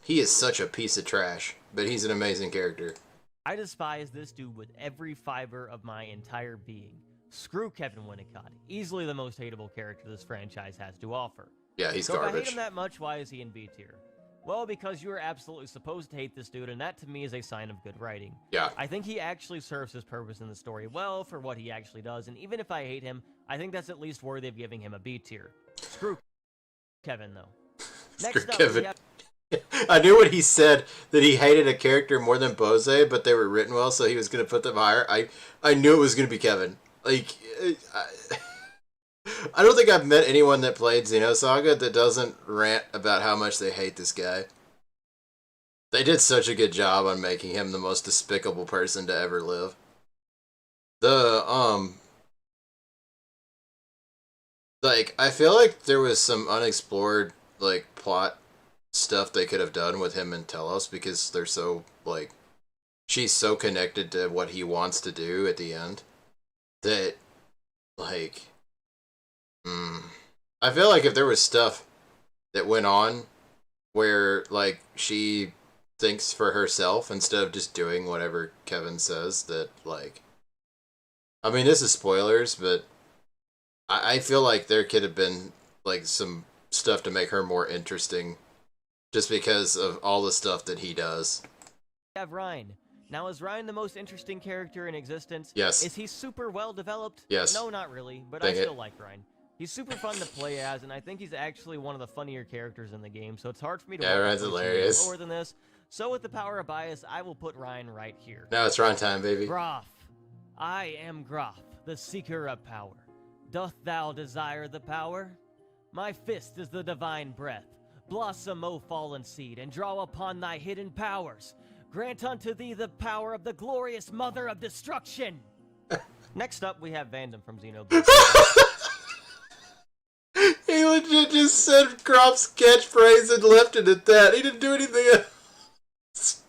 He is such a piece of trash, but he's an amazing character. I despise this dude with every fiber of my entire being. Screw Kevin Winnicott, easily the most hateable character this franchise has to offer. Yeah, he's So if I hate garbage. him that much, why is he in B tier? Well, because you are absolutely supposed to hate this dude, and that to me is a sign of good writing. Yeah. I think he actually serves his purpose in the story well for what he actually does, and even if I hate him, I think that's at least worthy of giving him a B tier. Screw Kevin, though. Screw Next up, Kevin. we have I knew when he said that he hated a character more than Bose, but they were written well, so he was going to put them higher. I knew it was going to be Kevin. Like, I don't think I've met anyone that played Xenosaga that doesn't rant about how much they hate this guy. They did such a good job on making him the most despicable person to ever live. Like, I feel like there was some unexplored, like, plot stuff they could have done with him and Telos because they're so like she's so connected to what he wants to do at the end that like I feel like if there was stuff that went on where like she thinks for herself instead of just doing whatever Kevin says, that like I mean this is spoilers, but I feel like there could have been like some stuff to make her more interesting just because of all the stuff that he does. We have Ryan. Now, is Ryan the most interesting character in existence? Yes. Is he super well developed? Yes. No, not really, but Dang I it. still like Ryan. He's super fun to play as, and I think he's actually one of the funnier characters in the game, so it's hard for me to Yeah, put Ryan's him hilarious. lower than this. So with the power of bias, I will put Ryan right here. Now it's Ryan time, baby. Groff. I am Groff, the seeker of power. Doth thou desire the power? My fist is the divine breath. Blossom, O fallen seed, and draw upon thy hidden powers. Grant unto thee the power of the glorious mother of destruction. Next up, we have Vandam from Xenoblade. He legit just said Groff's catchphrase and left it at that. He didn't do anything else.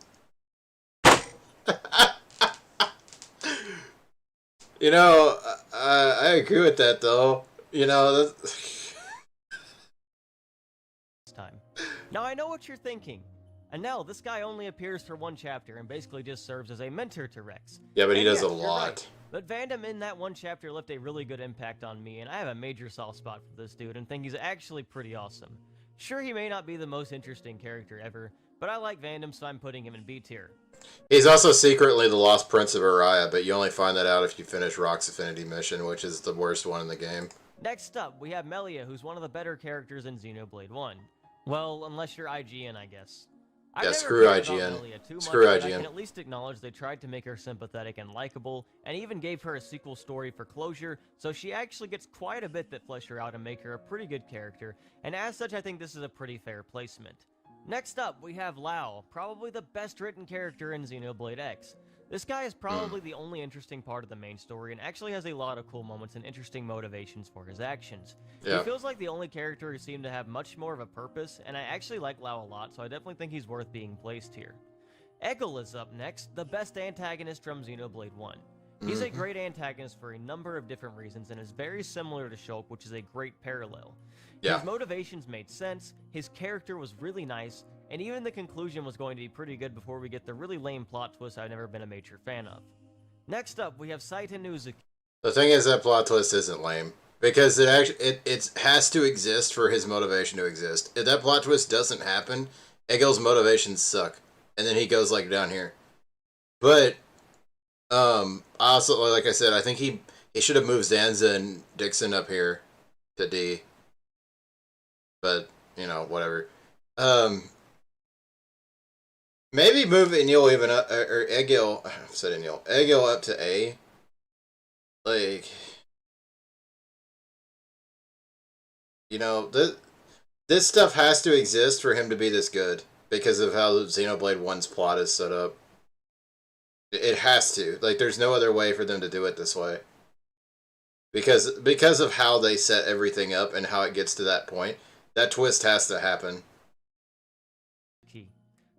You know, I agree with that though. You know, that's... Time. Now I know what you're thinking. Anel, this guy only appears for one chapter and basically just serves as a mentor to Rex. Yeah, but he And does yes, a you're lot. right. But Vandam in that one chapter left a really good impact on me, and I have a major soft spot for this dude and think he's actually pretty awesome. Sure, he may not be the most interesting character ever, but I like Vandam, so I'm putting him in B tier. He's also secretly the Lost Prince of Araya, but you only find that out if you finish Rock's Affinity mission, which is the worst one in the game. Next up, we have Melia, who's one of the better characters in Xenoblade 1. Well, unless you're IGN, I guess. Yeah, I've screw never cared about IGN. Melia too much, Screw but I IGN. can at least acknowledge they tried to make her sympathetic and likable, and even gave her a sequel story for closure, so she actually gets quite a bit that flesh her out and make her a pretty good character, and as such I think this is a pretty fair placement. Next up, we have Lao, probably the best written character in Xenoblade X. This guy is probably the only interesting part of the main story and actually has a lot of cool moments and interesting motivations for his actions. Yeah. He feels like the only character who seemed to have much more of a purpose, and I actually like Lao a lot, so I definitely think he's worth being placed here. Egil is up next, the best antagonist from Xenoblade 1. He's a great antagonist for a number of different reasons and is very similar to Shulk, which is a great parallel. Yeah. His motivations made sense, his character was really nice, and even the conclusion was going to be pretty good before we get the really lame plot twist I've never been a major fan of. Next up, we have Saiten Uzuki. The thing is that plot twist isn't lame. Because it has to exist for his motivation to exist. If that plot twist doesn't happen, Egil's motivations suck. And then he goes like down here. But I also, like I said, I think he should have moved Zanza and Dixon up here to D. But, you know, whatever. Maybe move Enil even up, or Egil, I said Enil, Egil up to A. Like, you know, this stuff has to exist for him to be this good because of how Xenoblade 1's plot is set up. It has to. Like, there's no other way for them to do it this way. Because of how they set everything up and how it gets to that point, that twist has to happen.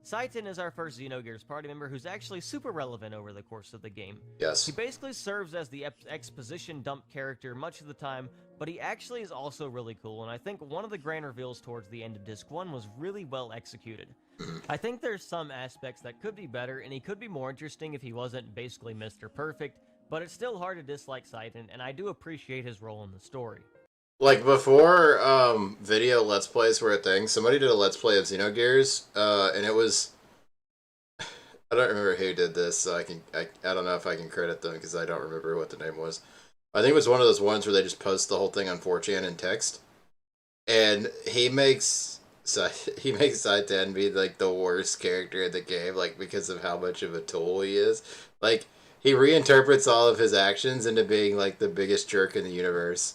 Saiten is our first Xenogears party member who's actually super relevant over the course of the game. Yes. He basically serves as the exposition dump character much of the time, but he actually is also really cool, and I think one of the grand reveals towards the end of Disc 1 was really well executed. I think there's some aspects that could be better, and he could be more interesting if he wasn't basically Mr. Perfect, but it's still hard to dislike Saiten, and I do appreciate his role in the story. Like, before video Let's Plays were a thing, somebody did a Let's Play of Xenogears, and it was... I don't remember who did this, so I don't know if I can credit them, because I don't remember what the name was. I think it was one of those ones where they just post the whole thing on 4chan in text, and he makes Saiten be, like, the worst character in the game, like, because of how much of a tool he is. Like, he reinterprets all of his actions into being, like, the biggest jerk in the universe.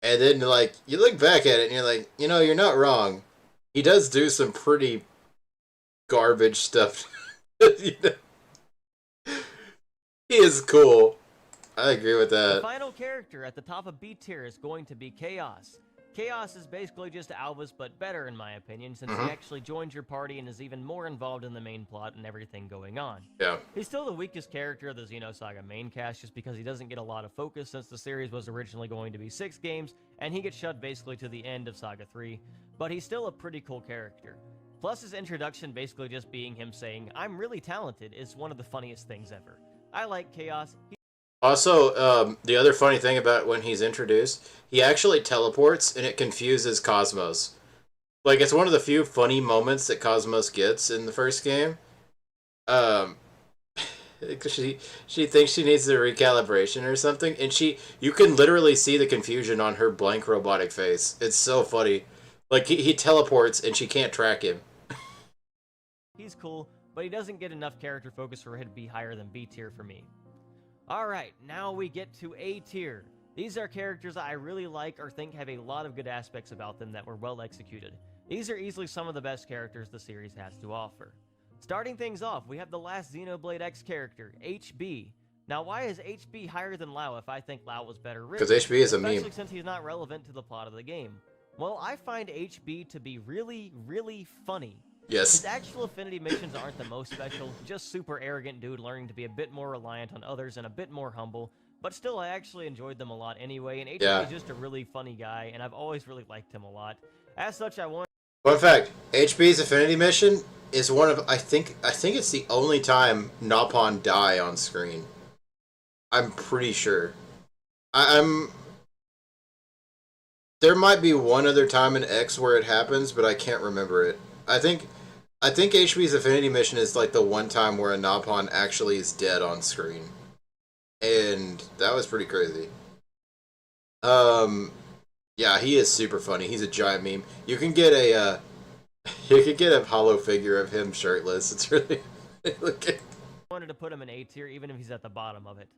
And then, like, you look back at it and you're like, you know, you're not wrong. He does do some pretty garbage stuff. You know? He is cool. I agree with The that. final character at the top of B tier is going to be Chaos. Chaos is basically just Albus, but better in my opinion, since he actually joins your party and is even more involved in the main plot and everything going on. Yeah. He's still the weakest character of the Xenosaga main cast just because he doesn't get a lot of focus since the series was originally going to be 6 games, and he gets shoved basically to the end of Saga 3, but he's still a pretty cool character. Plus his introduction basically just being him saying, "I'm really talented," is one of the funniest things ever. I like Chaos. Also, the other funny thing about when he's introduced, he actually teleports and it confuses Cosmos. Like, it's one of the few funny moments that Cosmos gets in the first game. Um, she thinks she needs a recalibration or something, and you can literally see the confusion on her blank robotic face. It's so funny. Like, he teleports and she can't track him. He's cool, but he doesn't get enough character focus for him to be higher than B tier for me. Alright, now we get to A tier. These are characters I really like or think have a lot of good aspects about them that were well executed. These are easily some of the best characters the series has to offer. Starting things off, we have the last Xenoblade X character, HB. Now, why is HB higher than Lao if I think Lao was better written? Because HB is a meme. Especially since he's not relevant to the plot of the game. Well, I find HB to be really, really funny. Yes. His actual affinity missions aren't the most special, just super arrogant dude learning to be a bit more reliant on others and a bit more humble, but still I actually enjoyed them a lot anyway, and HB is just a really funny guy, and I've always really liked him a lot. As such, I want... Fun fact, HB's affinity mission is one of, I think it's the only time Nopon die on screen. I'm pretty sure. There might be one other time in X where it happens, but I can't remember it. I think HB's affinity mission is like the one time where a Nopon actually is dead on screen. And that was pretty crazy. Yeah, he is super funny. He's a giant meme. You can get a hollow figure of him shirtless. It's really looking. I wanted to put him in A tier even if he's at the bottom of it.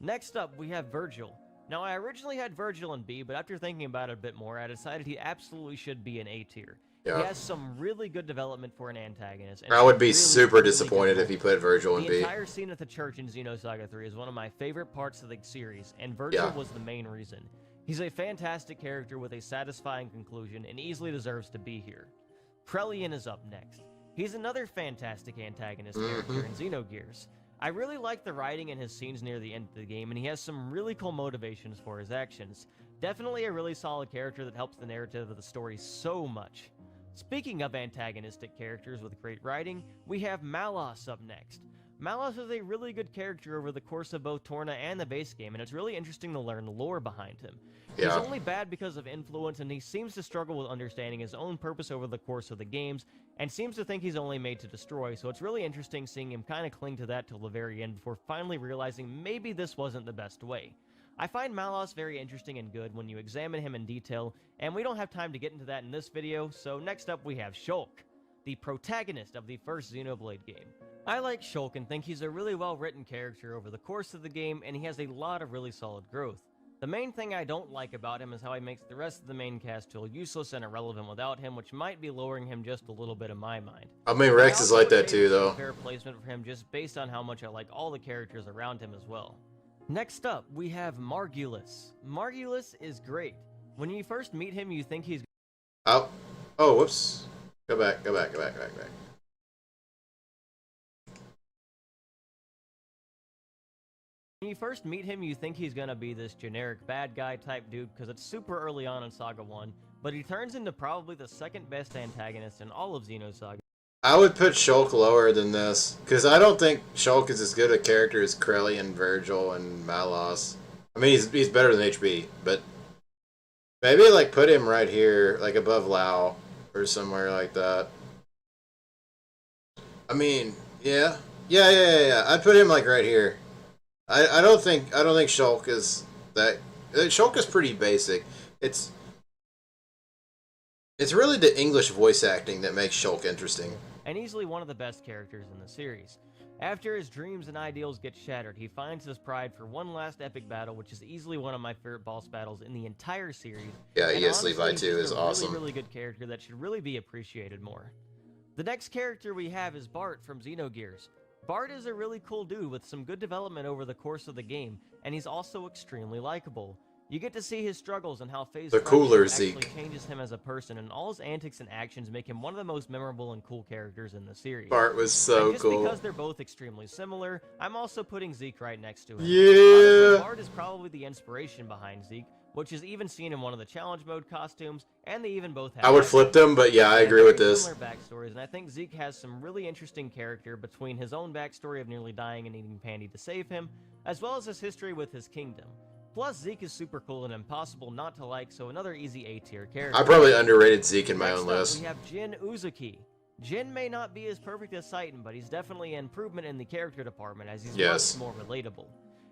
Next up, we have Virgil. Now, I originally had Virgil in B, but after thinking about it a bit more, I decided he absolutely should be in A tier. Yeah. He has some really good development for an antagonist. I would be super disappointed if he put Virgil in B. The entire scene at the church in Xenosaga 3 is one of my favorite parts of the series, and Virgil was the main reason. He's a fantastic character with a satisfying conclusion and easily deserves to be here. Krelian is up next. He's another fantastic antagonist character in Xenogears. I really like the writing in his scenes near the end of the game, and he has some really cool motivations for his actions. Definitely a really solid character that helps the narrative of the story so much. Speaking of antagonistic characters with great writing, we have Malos up next. Malos is a really good character over the course of both Torna and the base game, and it's really interesting to learn the lore behind him. He's only bad because of influence, and he seems to struggle with understanding his own purpose over the course of the games, and seems to think he's only made to destroy, so it's really interesting seeing him kind of cling to that till the very end before finally realizing maybe this wasn't the best way. I find Malos very interesting and good when you examine him in detail, and we don't have time to get into that in this video, so next up we have Shulk, the protagonist of the first Xenoblade game. I like Shulk and think he's a really well-written character over the course of the game, and he has a lot of really solid growth. The main thing I don't like about him is how he makes the rest of the main cast feel useless and irrelevant without him, which might be lowering him just a little bit in my mind. I mean, Rex is like that too, though. Fair placement for him just based on how much I like all the characters around him as well. Next up, we have Margulis. Margulis is great. When you first meet him, you think he's... Oh, whoops. Go back. When you first meet him, you think he's gonna be this generic bad guy type dude because it's super early on in Saga 1, but he turns into probably the second best antagonist in all of Xenosaga. I would put Shulk lower than this, because I don't think Shulk is as good a character as Krelian, Virgil, and Malos. I mean, he's better than HB, but maybe like put him right here, like above Lao, or somewhere like that. I mean, yeah. I'd put him like right here. I don't think Shulk is that. Shulk is pretty basic. It's really the English voice acting that makes Shulk interesting. And easily one of the best characters in the series. After his dreams and ideals get shattered, he finds his pride for one last epic battle, which is easily one of my favorite boss battles in the entire series. Yeah, yes, Levi too is awesome. Really good character that should really be appreciated more. The next character we have is Bart from Xenogears. Bart is a really cool dude with some good development over the course of the game, and he's also extremely likable. You get to see his struggles and how phase The friendship cooler actually Zeke. changes him as a person, and all his antics and actions make him one of the most memorable and cool characters in the series. Bart was And so just cool. because they're both extremely similar, I'm also putting Zeke right next to him. Yeah. Honestly, Bart is probably the inspiration behind Zeke, which is even seen in one of the challenge mode costumes, and they even both have I would flip them, but yeah, I agree with this. similar backstories, and I think Zeke has some really interesting character between his own backstory of nearly dying and needing Pandy to save him, as well as his history with his kingdom. Plus, Zeke is super cool and impossible not to like, so another easy A-tier character. I probably underrated Zeke in my Next own up, list. we have Jin Uzuki. Jin may not be as perfect as Saitan, but he's definitely an improvement in the character department as he's much more relatable.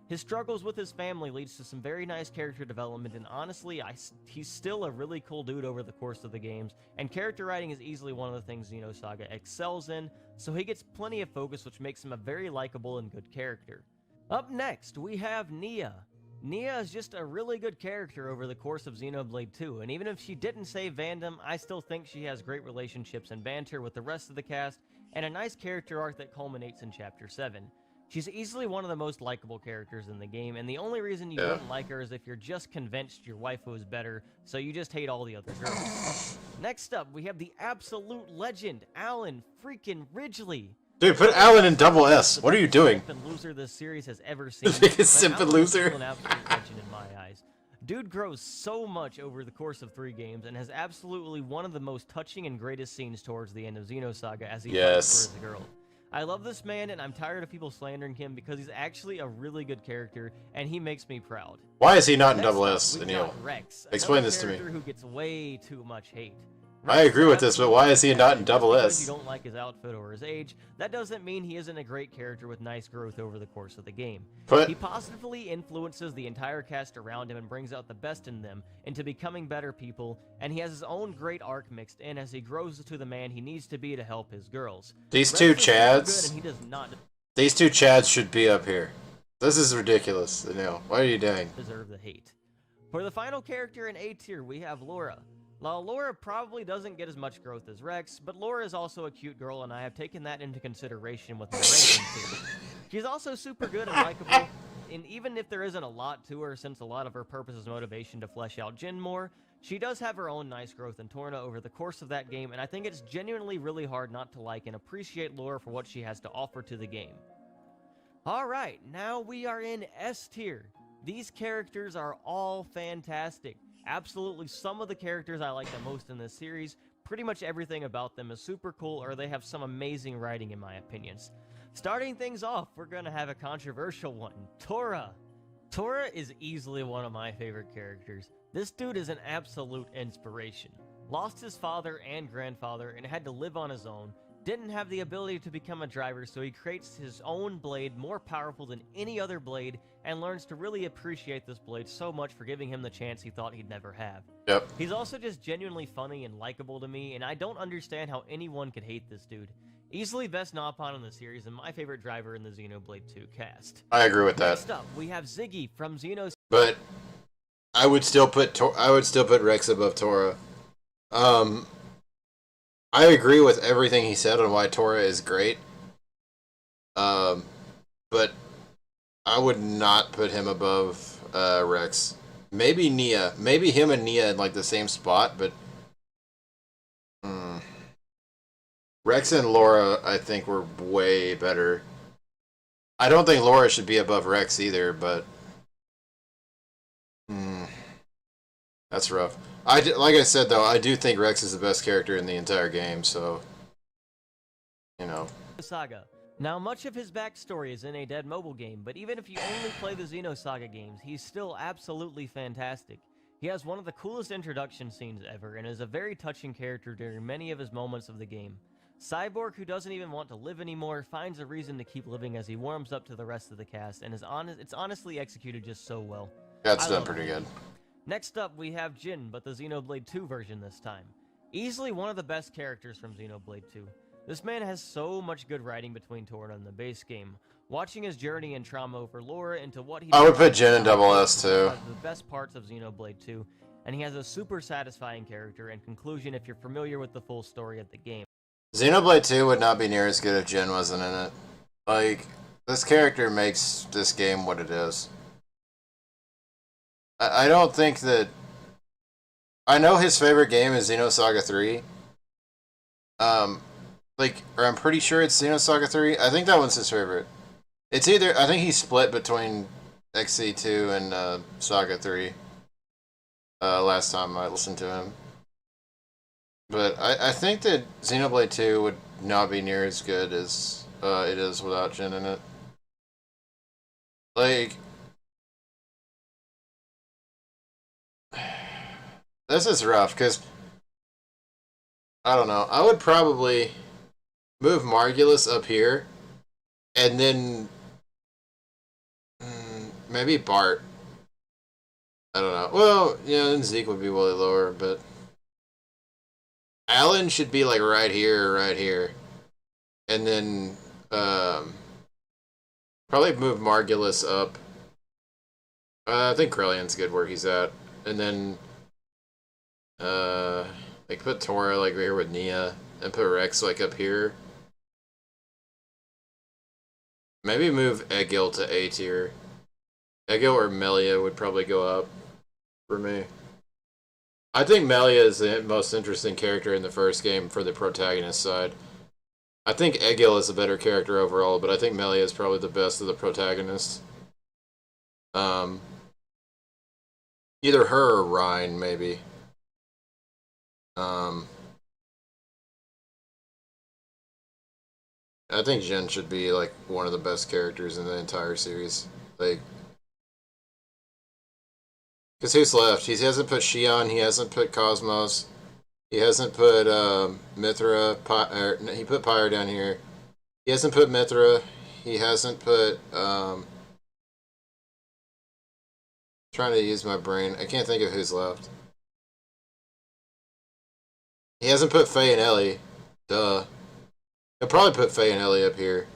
His struggles with his family leads to some very nice character development, and honestly, he's still a really cool dude over the course of the games, and character writing is easily one of the things Xenosaga excels in, so he gets plenty of focus, which makes him a very likable and good character. Up next, we have Nia. Nia is just a really good character over the course of Xenoblade 2, and even if she didn't save Vandom, I still think she has great relationships and banter with the rest of the cast, and a nice character arc that culminates in Chapter 7. She's easily one of the most likable characters in the game, and the only reason you wouldn't like her is if you're just convinced your waifu is better, so you just hate all the other girls. Next up, we have the absolute legend, Alan freaking Ridgely. Dude, put Alan in double S. What are you doing? The biggest loser this series has ever seen. The biggest simp and loser. An absolute legend in my eyes. Dude grows so much over the course of 3 games and has absolutely one of the most touching and greatest scenes towards the end of Xenosaga as he fights for his girl. I love this man, and I'm tired of people slandering him because he's actually a really good character, and he makes me proud. Why is he not in Next double up, S, we've Anil? got Rex, Explain another this to me. character who gets way too much hate. I agree with this, but why is he not in double Because S? you don't like his outfit or his age, that doesn't mean he isn't a great character with nice growth over the course of the game. But He positively influences the entire cast around him and brings out the best in them into becoming better people, and he has his own great arc mixed in as he grows to the man he needs to be to help his girls. these Rex two is super good, Chads, and he does not these two Chads should be up here. This is ridiculous, Anil. What are you doing? deserve the hate. For the final character in A tier, we have Laura. While Laura probably doesn't get as much growth as Rex, but Laura is also a cute girl, and I have taken that into consideration with my ranking too. She's also super good and likable, and even if there isn't a lot to her, since a lot of her purpose is motivation to flesh out Jin more, she does have her own nice growth in Torna over the course of that game, and I think it's genuinely really hard not to like and appreciate Laura for what she has to offer to the game. Alright, now we are in S tier. These characters are all fantastic. Absolutely some of the characters I like the most in this series. Pretty much everything about them is super cool, or they have some amazing writing in my opinions. Starting things off, we're gonna have a controversial one. Tora. Tora is easily one of my favorite characters. This dude is an absolute inspiration. Lost his father and grandfather and had to live on his own. Didn't have the ability to become a driver, so he creates his own blade more powerful than any other blade and learns to really appreciate this blade so much for giving him the chance he thought he'd never have. Yep. He's also just genuinely funny and likable to me, and I don't understand how anyone could hate this dude. Easily best Nopon in the series and my favorite driver in the Xenoblade 2 cast. I agree with that. Next up, we have Ziggy from Xenosaga. But I would still put Rex above Tora. I agree with everything he said on why Tora is great. But I would not put him above Rex. Maybe Nia. Maybe him and Nia in like the same spot, but Rex and Laura, I think, were way better. I don't think Laura should be above Rex either, but that's rough. Like I said though, I do think Rex is the best character in the entire game, so you know. Saga. Now, much of his backstory is in a dead mobile game, but even if you only play the Xenosaga games, he's still absolutely fantastic. He has one of the coolest introduction scenes ever, and is a very touching character during many of his moments of the game. Cyborg, who doesn't even want to live anymore, finds a reason to keep living as he warms up to the rest of the cast, and it's honestly executed just so well. That's done pretty good. Next up, we have Jin, but the Xenoblade 2 version this time. Easily one of the best characters from Xenoblade 2. This man has so much good writing between Torna and the base game. Watching his journey and trauma over Laura into what he... I would put Jin in double S too. One of the best parts of Xenoblade 2, and he has a super satisfying character and conclusion if you're familiar with the full story of the game. Xenoblade 2 would not be near as good if Jin wasn't in it. Like, this character makes this game what it is. I don't think that. I know his favorite game is Xenosaga 3. Um, or I'm pretty sure it's Xenosaga 3. I think that one's his favorite. It's either, I think he's split between XC2 and Saga 3. Last time I listened to him. But I think that Xenoblade 2 would not be near as good as it is without Jin in it. Like, this is rough, because, I don't know, I would probably move Margulis up here, and then maybe Bart. I don't know. Well, yeah, then Zeke would be way lower, but Alan should be like right here, right here. And then probably move Margulis up. I think Krillion's good where he's at. And then like put Tora like right here with Nia and put Rex like up here. Maybe move Egil to A tier. Egil or Melia would probably go up for me. I think Melia is the most interesting character in the first game for the protagonist side. I think Egil is a better character overall, but I think Melia is probably the best of the protagonists. Either her or Ryan, maybe. I think Jin should be like one of the best characters in the entire series. Like, because who's left? He hasn't put Shion. He hasn't put Cosmos. He hasn't put Mithra. He put Pyre down here. He hasn't put Mithra. He hasn't put. Trying to use my brain. I can't think of who's left. He hasn't put Faye and Ellie. Duh. He'll probably put Faye and Ellie up here.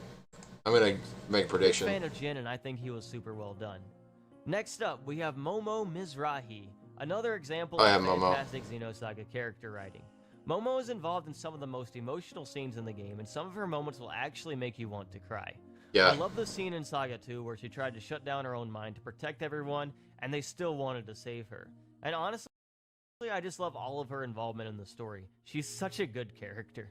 I'm gonna make a prediction. Big fan of Jin, and I think he was super well done. Next up, we have Momo Mizrahi, another example of fantastic Xenosaga character writing. Momo is involved in some of the most emotional scenes in the game, and some of her moments will actually make you want to cry. Yeah. I love the scene in Saga 2 where she tried to shut down her own mind to protect everyone, and they still wanted to save her. And honestly, I just love all of her involvement in the story. She's such a good character.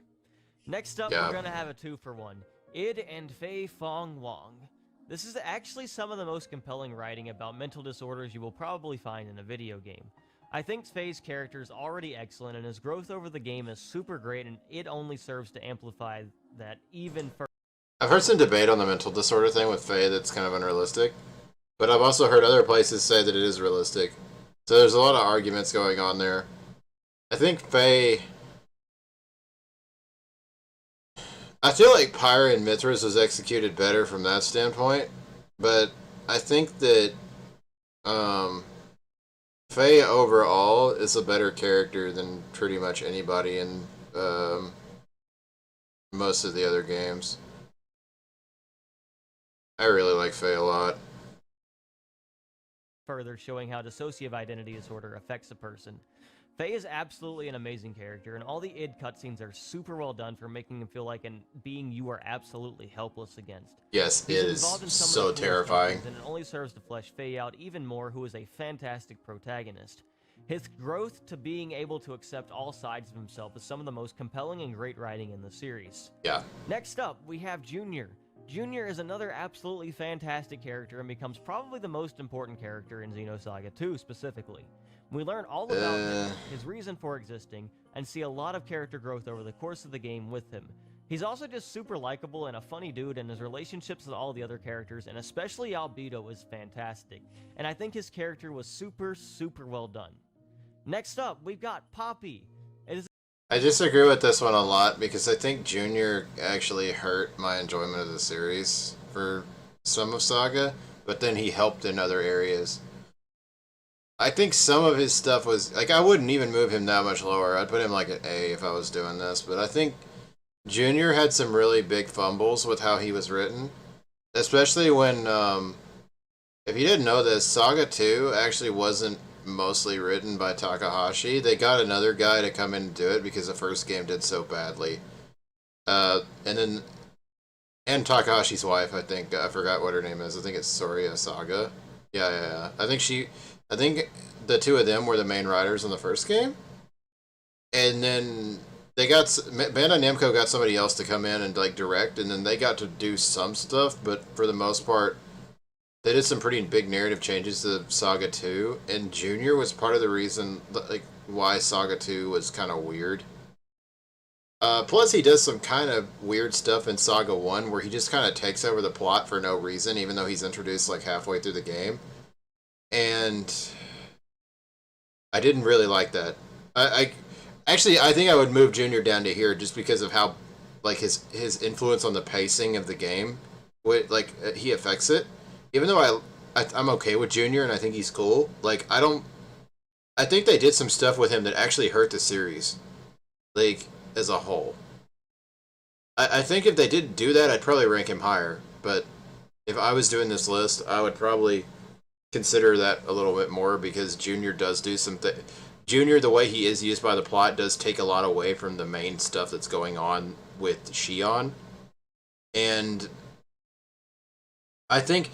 Next up, we're gonna have a 2-for-1. Id and Fei Fong Wong. This is actually some of the most compelling writing about mental disorders you will probably find in a video game. I think Fei's character is already excellent, and his growth over the game is super great, and it only serves to amplify that even further. I've heard some debate on the mental disorder thing with Fei that's kind of unrealistic, but I've also heard other places say that it is realistic. So there's a lot of arguments going on there. I think Fei... I feel like Pyre and Mithras was executed better from that standpoint, but I think that Fei overall is a better character than pretty much anybody in most of the other games. I really like Fei a lot. Further showing how dissociative identity disorder affects a person. Fei is absolutely an amazing character, and all the id cutscenes are super well done for making him feel like a being you are absolutely helpless against. Yes, it is so terrifying. And it only serves to flesh Fei out even more, who is a fantastic protagonist. His growth to being able to accept all sides of himself is some of the most compelling and great writing in the series. Yeah. Next up, we have Junior. Junior is another absolutely fantastic character and becomes probably the most important character in Xenosaga 2 specifically. We learn all about him, his reason for existing, and see a lot of character growth over the course of the game with him. He's also just super likable and a funny dude, and his relationships with all the other characters, and especially Albedo, is fantastic. And I think his character was super, super well done. Next up, we've got Poppy. I disagree with this one a lot because I think Junior actually hurt my enjoyment of the series for some of Saga, but then he helped in other areas. I think some of his stuff was, like, I wouldn't even move him that much lower. I'd put him like an A if I was doing this, but I think Junior had some really big fumbles with how he was written, especially when, if you didn't know this, Saga 2 actually wasn't mostly written by Takahashi. They got another guy to come in and do it because the first game did so badly. And Takahashi's wife, I think, I forgot what her name is. I think it's Soria Saga. Yeah. I think I think the two of them were the main writers in the first game, and then they got Bandai Namco got somebody else to come in and like direct, and then they got to do some stuff, but for the most part, they did some pretty big narrative changes to Saga 2, and Junior was part of the reason like why Saga 2 was kind of weird. Plus, he does some kind of weird stuff in Saga 1 where he just kind of takes over the plot for no reason, even though he's introduced like halfway through the game. And I didn't really like that. I actually I think I would move Junior down to here just because of how like his influence on the pacing of the game, like he affects it. Even though I'm okay with Junior and I think he's cool. Like I think they did some stuff with him that actually hurt the series, like as a whole. I think if they didn't do that, I'd probably rank him higher. But if I was doing this list, I would probably consider that a little bit more because Junior does do some Junior, the way he is used by the plot, does take a lot away from the main stuff that's going on with Shion. And I think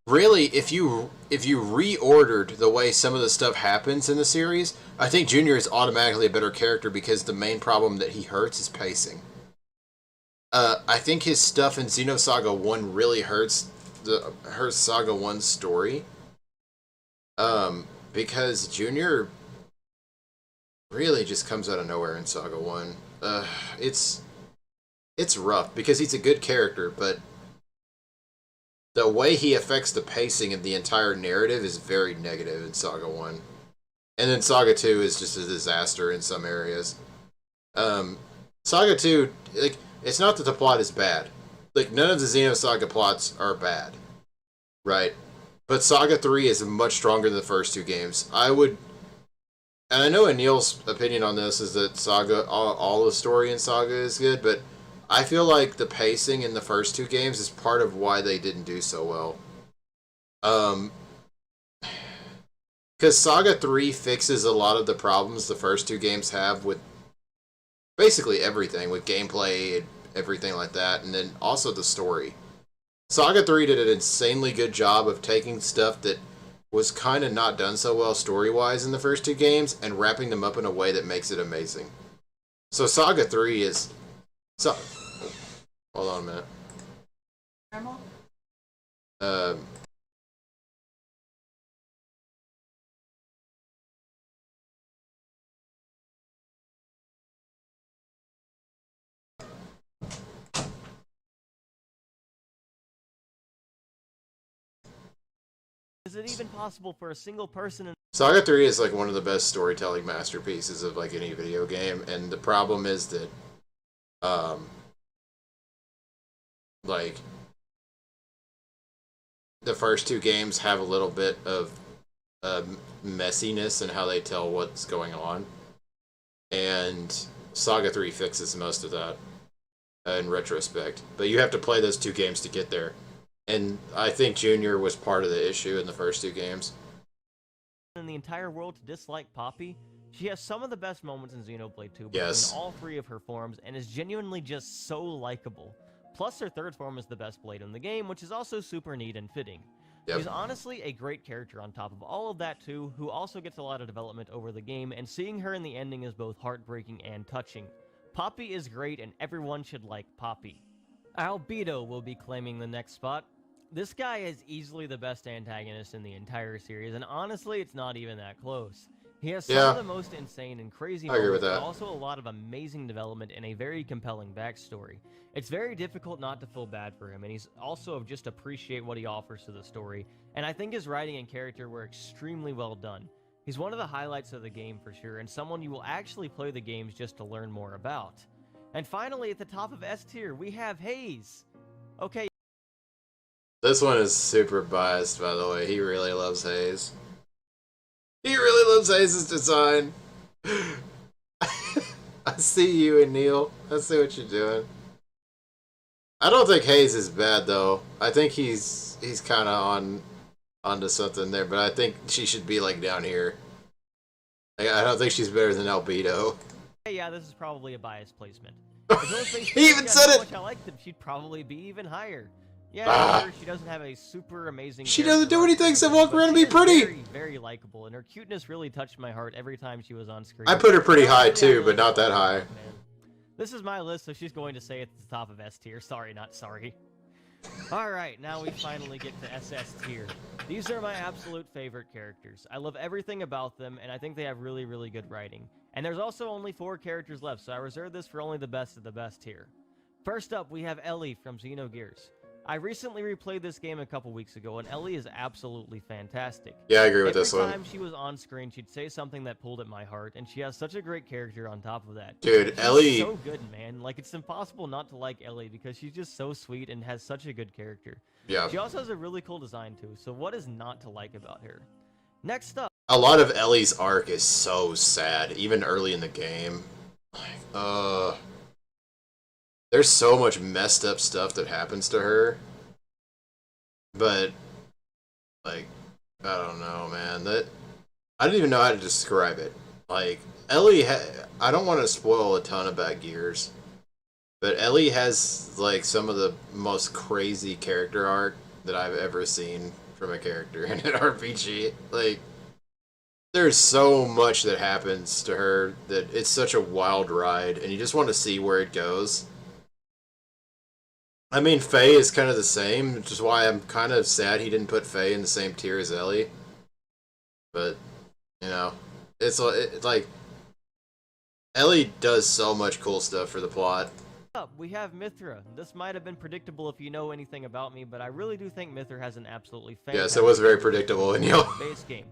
really if you reordered the way some of the stuff happens in the series, I think Junior is automatically a better character because the main problem that he hurts is pacing. I think his stuff in Xenosaga 1 really hurts Saga 1's story. Because Junior really just comes out of nowhere in Saga 1. It's rough because he's a good character, but the way he affects the pacing of the entire narrative is very negative in Saga 1. And then Saga 2 is just a disaster in some areas. Saga 2, like, it's not that the plot is bad. Like, none of the Xenosaga plots are bad. Right? But Saga 3 is much stronger than the first two games. And I know Anil's opinion on this is that Saga, all the story in Saga is good, but I feel like the pacing in the first two games is part of why they didn't do so well. Because Saga 3 fixes a lot of the problems the first two games have with basically everything, with gameplay and everything like that, and then also the story. Saga 3 did an insanely good job of taking stuff that was kind of not done so well story-wise in the first two games and wrapping them up in a way that makes it amazing. So Saga 3 is... hold on a minute. Is it even possible for a single person in Saga 3 is like one of the best storytelling masterpieces of like any video game, and the problem is that like the first two games have a little bit of messiness in how they tell what's going on, and Saga 3 fixes most of that in retrospect. But you have to play those two games to get there. And I think Junior was part of the issue in the first two games. in the entire world to dislike Poppy? She has some of the best moments in Xenoblade 2 between Yes. all three of her forms and is genuinely just so likable. Plus, her third form is the best blade in the game, which is also super neat and fitting. Yep. She's honestly a great character on top of all of that too, who also gets a lot of development over the game, and seeing her in the ending is both heartbreaking and touching. Poppy is great, and everyone should like Poppy. Albedo will be claiming the next spot. This guy is easily the best antagonist in the entire series, and honestly, it's not even that close. He has some of the most insane and crazy I agree moments, with that. but also a lot of amazing development and a very compelling backstory. It's very difficult not to feel bad for him, and he's also just appreciate what he offers to the story, and I think his writing and character were extremely well done. He's one of the highlights of the game for sure, and someone you will actually play the games just to learn more about. And finally, at the top of S tier, we have Hayes. Okay. This one is super biased, by the way. He really loves Hayes. He really loves Hayes' design. I see you and Neil. I see what you're doing. I don't think Hayes is bad though. I think he's kind of onto something there, but I think she should be like down here. I don't think she's better than Albedo. Hey, yeah, this is probably a biased placement. He even said it! How much I liked him, she'd probably be even higher. Yeah, sure, she doesn't have a super amazing. She doesn't do arc, anything except walk but around and she be is pretty. Very, very likable, and her cuteness really touched my heart every time she was on screen. I put her pretty high Honestly, I too, really but not fell that in love high. with her, man. This is my list, so she's going to say at the top of S tier. Sorry, not sorry. Alright, now we finally get to SS tier. These are my absolute favorite characters. I love everything about them, and I think they have really, really good writing. And there's also only 4 characters left, so I reserve this for only the best of the best here. First up, we have Ellie from Xenogears. I recently replayed this game a couple weeks ago, and Ellie is absolutely fantastic. Yeah, I agree with this one. Every time she was on screen, she'd say something that pulled at my heart, and she has such a great character on top of that. Dude, She's Ellie... so good, man. Like, it's impossible not to like Ellie, because she's just so sweet and has such a good character. Yeah. She also has a really cool design, too, so what is not to like about her? Next up... A lot of Ellie's arc is so sad, even early in the game. There's so much messed up stuff that happens to her. But, like, I don't know, man. I don't even know how to describe it. Like, Ellie, I don't want to spoil a ton about Gears, but Ellie has, like, some of the most crazy character arc that I've ever seen from a character in an RPG. Like, there's so much that happens to her that it's such a wild ride, and you just want to see where it goes. I mean, Faye is kind of the same, which is why I'm kind of sad he didn't put Faye in the same tier as Ellie. But, you know, it's like, Ellie does so much cool stuff for the plot. Up, we have Mithra. This might have been predictable if you know anything about me, but I really do think Mithra has an absolutely fantastic... Yes, it was very predictable in you. ...base game.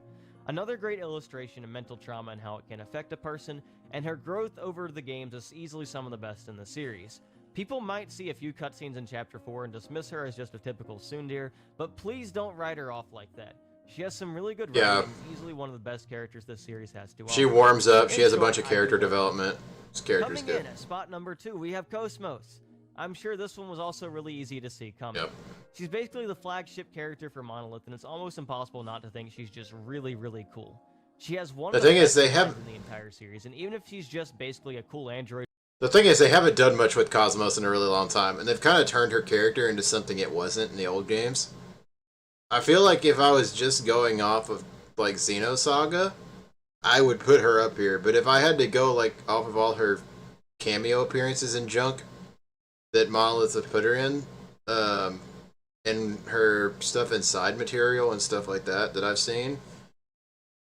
Another great illustration of mental trauma and how it can affect a person, and her growth over the games is easily some of the best in the series. People might see a few cutscenes in Chapter 4 and dismiss her as just a typical tsundere, but please don't write her off like that. She has some really good writing and is easily one of the best characters this series has to offer. She warms up, she has a bunch of character development. This character's Coming good. in at spot number 2, we have Cosmos. I'm sure this one was also really easy to see coming. Yep. She's basically the flagship character for Monolith, and it's almost impossible not to think she's just really, really cool. She has one of the best designs in the entire series, and even if she's just basically a cool android... The thing is, they haven't done much with Cosmos in a really long time, and they've kind of turned her character into something it wasn't in the old games. I feel like if I was just going off of, like, Xenosaga, I would put her up here, but if I had to go, like, off of all her cameo appearances and junk that Monolith have put her in, and her stuff inside material and stuff like that I've seen,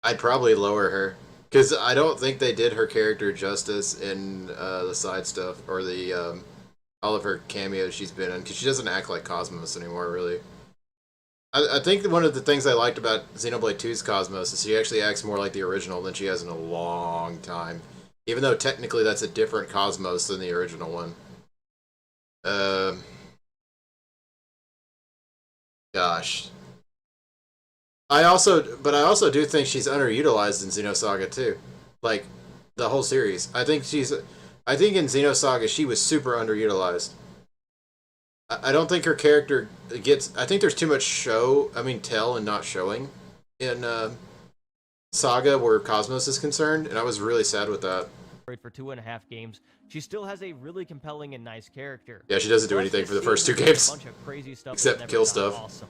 I'd probably lower her. Because I don't think they did her character justice in the side stuff, or the all of her cameos she's been in, because she doesn't act like Cosmos anymore, really. I think one of the things I liked about Xenoblade 2's Cosmos is she actually acts more like the original than she has in a long time. Even though technically that's a different Cosmos than the original one. Gosh. I also do think she's underutilized in Xenosaga too, like the whole series. I think in Xenosaga she was super underutilized. I don't think her character gets. I think there's too much tell and not showing in Saga where Cosmos is concerned, and I was really sad with that. For 2.5 games, she still has a really compelling and nice character. Yeah, she doesn't do anything for the first 2 games, a bunch of crazy stuff except kill stuff. Awesome.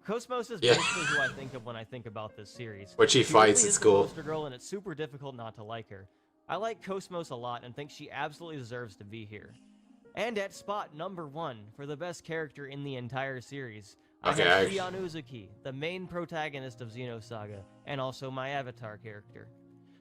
Cosmos is basically who I think of when I think about this series. When she fights, really it's cool. Poster girl, and it's super difficult not to like her. I like Cosmos a lot and think she absolutely deserves to be here. And at spot number 1 for the best character in the entire series, I have Shion Uzuki, the main protagonist of Xenosaga, and also my avatar character.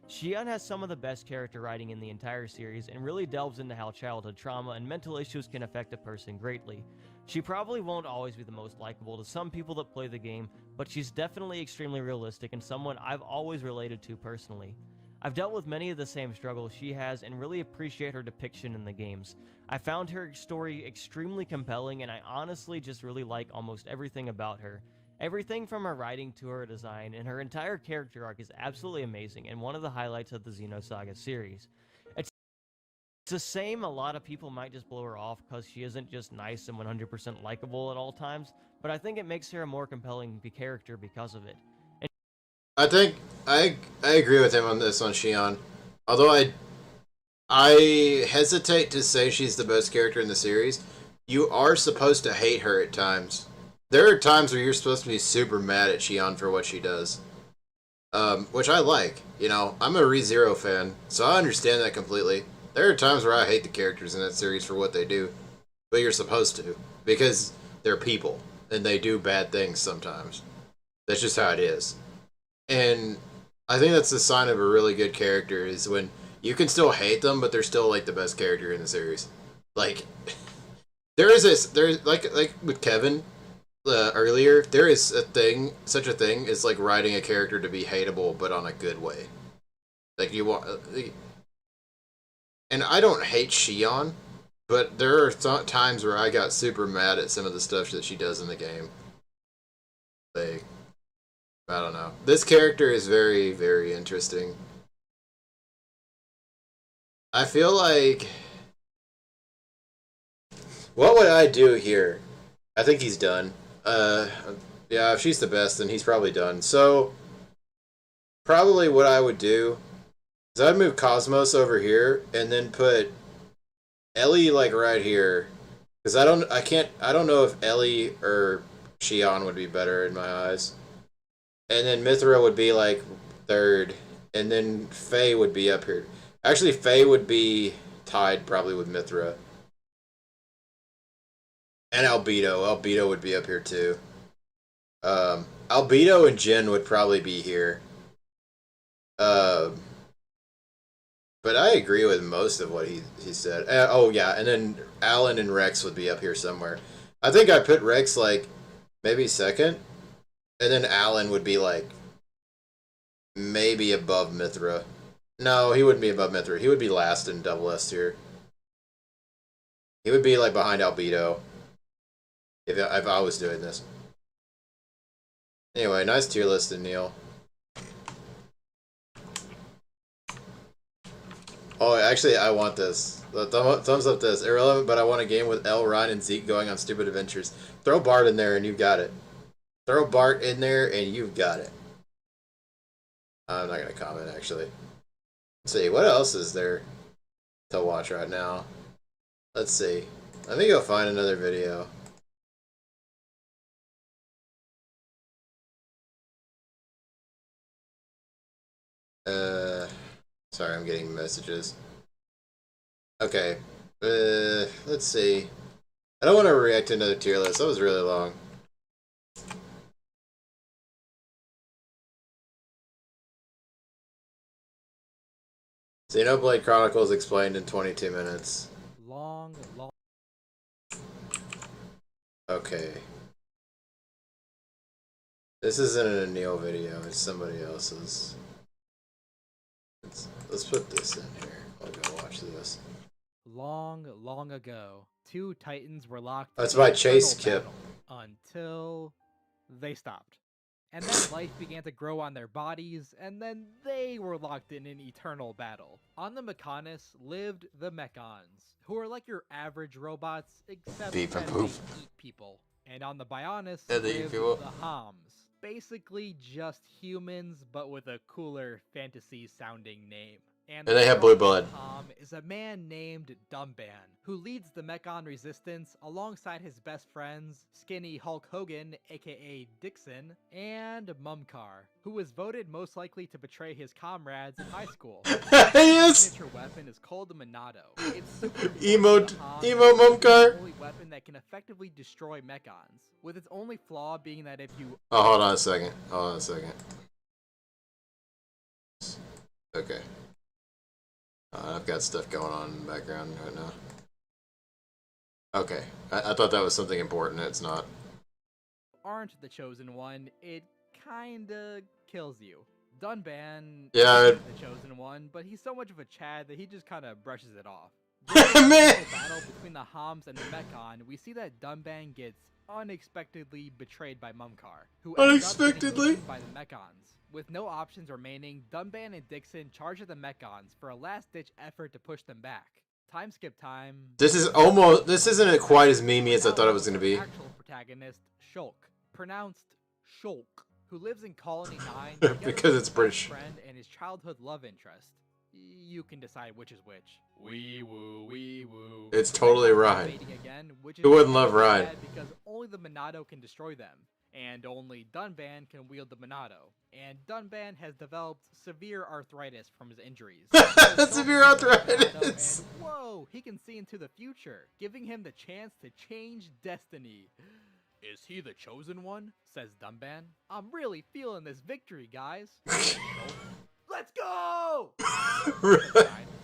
Shion has some of the best character writing in the entire series and really delves into how childhood trauma and mental issues can affect a person greatly. She probably won't always be the most likable to some people that play the game, but she's definitely extremely realistic and someone I've always related to personally. I've dealt with many of the same struggles she has and really appreciate her depiction in the games. I found her story extremely compelling, and I honestly just really like almost everything about her. Everything from her writing to her design, and her entire character arc is absolutely amazing and one of the highlights of the Xenosaga series. It's a shame a lot of people might just blow her off because she isn't just nice and 100% likable at all times, but I think it makes her a more compelling character because of it. I think I agree with him on this on Shion, although I hesitate to say she's the best character in the series, you are supposed to hate her at times. There are times where you're supposed to be super mad at Shion for what she does. Which I like. You know, I'm a ReZero fan, so I understand that completely. There are times where I hate the characters in that series for what they do, but you're supposed to, because they're people, and they do bad things sometimes. That's just how it is. And I think that's the sign of a really good character, is when you can still hate them, but they're still, like, the best character in the series. Like, there's like with Kevin, earlier, there is such a thing as like writing a character to be hateable, but on a good way. Like you want, and I don't hate Shion, but there are times where I got super mad at some of the stuff that she does in the game. Like, I don't know. This character is very, very interesting. I feel like, what would I do here? I think he's done. Yeah, if she's the best, then he's probably done. So, probably what I would do is I'd move Cosmos over here and then put Ellie like right here, because I don't know if Ellie or Shion would be better in my eyes. And then Mithra would be like third, and then Faye would be up here. Actually, Faye would be tied probably with Mithra. And Albedo. Albedo would be up here too. Albedo and Jin would probably be here. But I agree with most of what he said. Oh yeah, and then Alan and Rex would be up here somewhere. I think I put Rex like maybe second, and then Alan would be like maybe above Mithra. No, he wouldn't be above Mithra. He would be last in double S tier. He would be like behind Albedo if I was doing this. Anyway, nice tier listing, Neil. Oh, actually, I want this. Thumbs up this. Irrelevant, but I want a game with L, Ryan, and Zeke going on stupid adventures. Throw Bart in there and you've got it. Throw Bart in there and you've got it. I'm not going to comment, actually. Let's see, what else is there to watch right now? Let's see. I think you'll find another video. Sorry, I'm getting messages. Okay. Let's see. I don't want to react to another tier list. That was really long. Xenoblade Chronicles explained in 22 minutes. Long. Okay. This isn't a Neil video, it's somebody else's. Let's put this in here. I'll go watch this. Long ago, two titans were locked. That's in by an Chase eternal Kip. battle until they stopped. And then life began to grow on their bodies, and then they were locked in an eternal battle. On the Mechonis lived the Mechons, who are like your average robots, except Beep and that poof. they eat people. And on the Bionis Yeah, they eat lived people. the Homs, basically just humans, but with a cooler fantasy-sounding name. And they have blue blood. Hom is a man named Dumban, who leads the Mechon resistance alongside his best friends, Skinny Hulk Hogan, aka Dixon, and Mumkar, who was voted most likely to betray his comrades in high school. Yes! His signature weapon is called the Monado. It's super Emote Mumkar. Mumkar. Only weapon that can effectively destroy Mechons, with its only flaw being that if you... Oh, hold on a second. Okay. I've got stuff going on in the background right now. Okay. I thought that was something important. It's not. aren't the chosen one, it kinda kills you. Dunban Yeah, is the chosen one, but he's so much of a Chad that he just kinda brushes it off. Man! During the battle between the Homs and the Mechon, we see that Dunban gets unexpectedly betrayed by Mumkar, who ends up getting Unexpectedly? eaten by the Mechons. With no options remaining, Dunban and Dixon charge at the Mechons for a last-ditch effort to push them back. Time skip time. This isn't quite as memey as I thought it was going to be. Actual protagonist, Shulk, pronounced Shulk, who lives in Colony 9 together Because with it's his British. best friend and his childhood love interest. You can decide which is which. Wee woo, wee woo. It's totally right. Invading again with which is Who wouldn't love incredibly Ryan? sad because only the Monado can destroy them, and only Dunban can wield the Monado. And Dunban has developed severe arthritis from his injuries. So Shulk Severe uses the Monado arthritis. and whoa, he can see into the future, giving him the chance to change destiny. Is he the chosen one? Says Dunban. I'm really feeling this victory, guys. Let's go!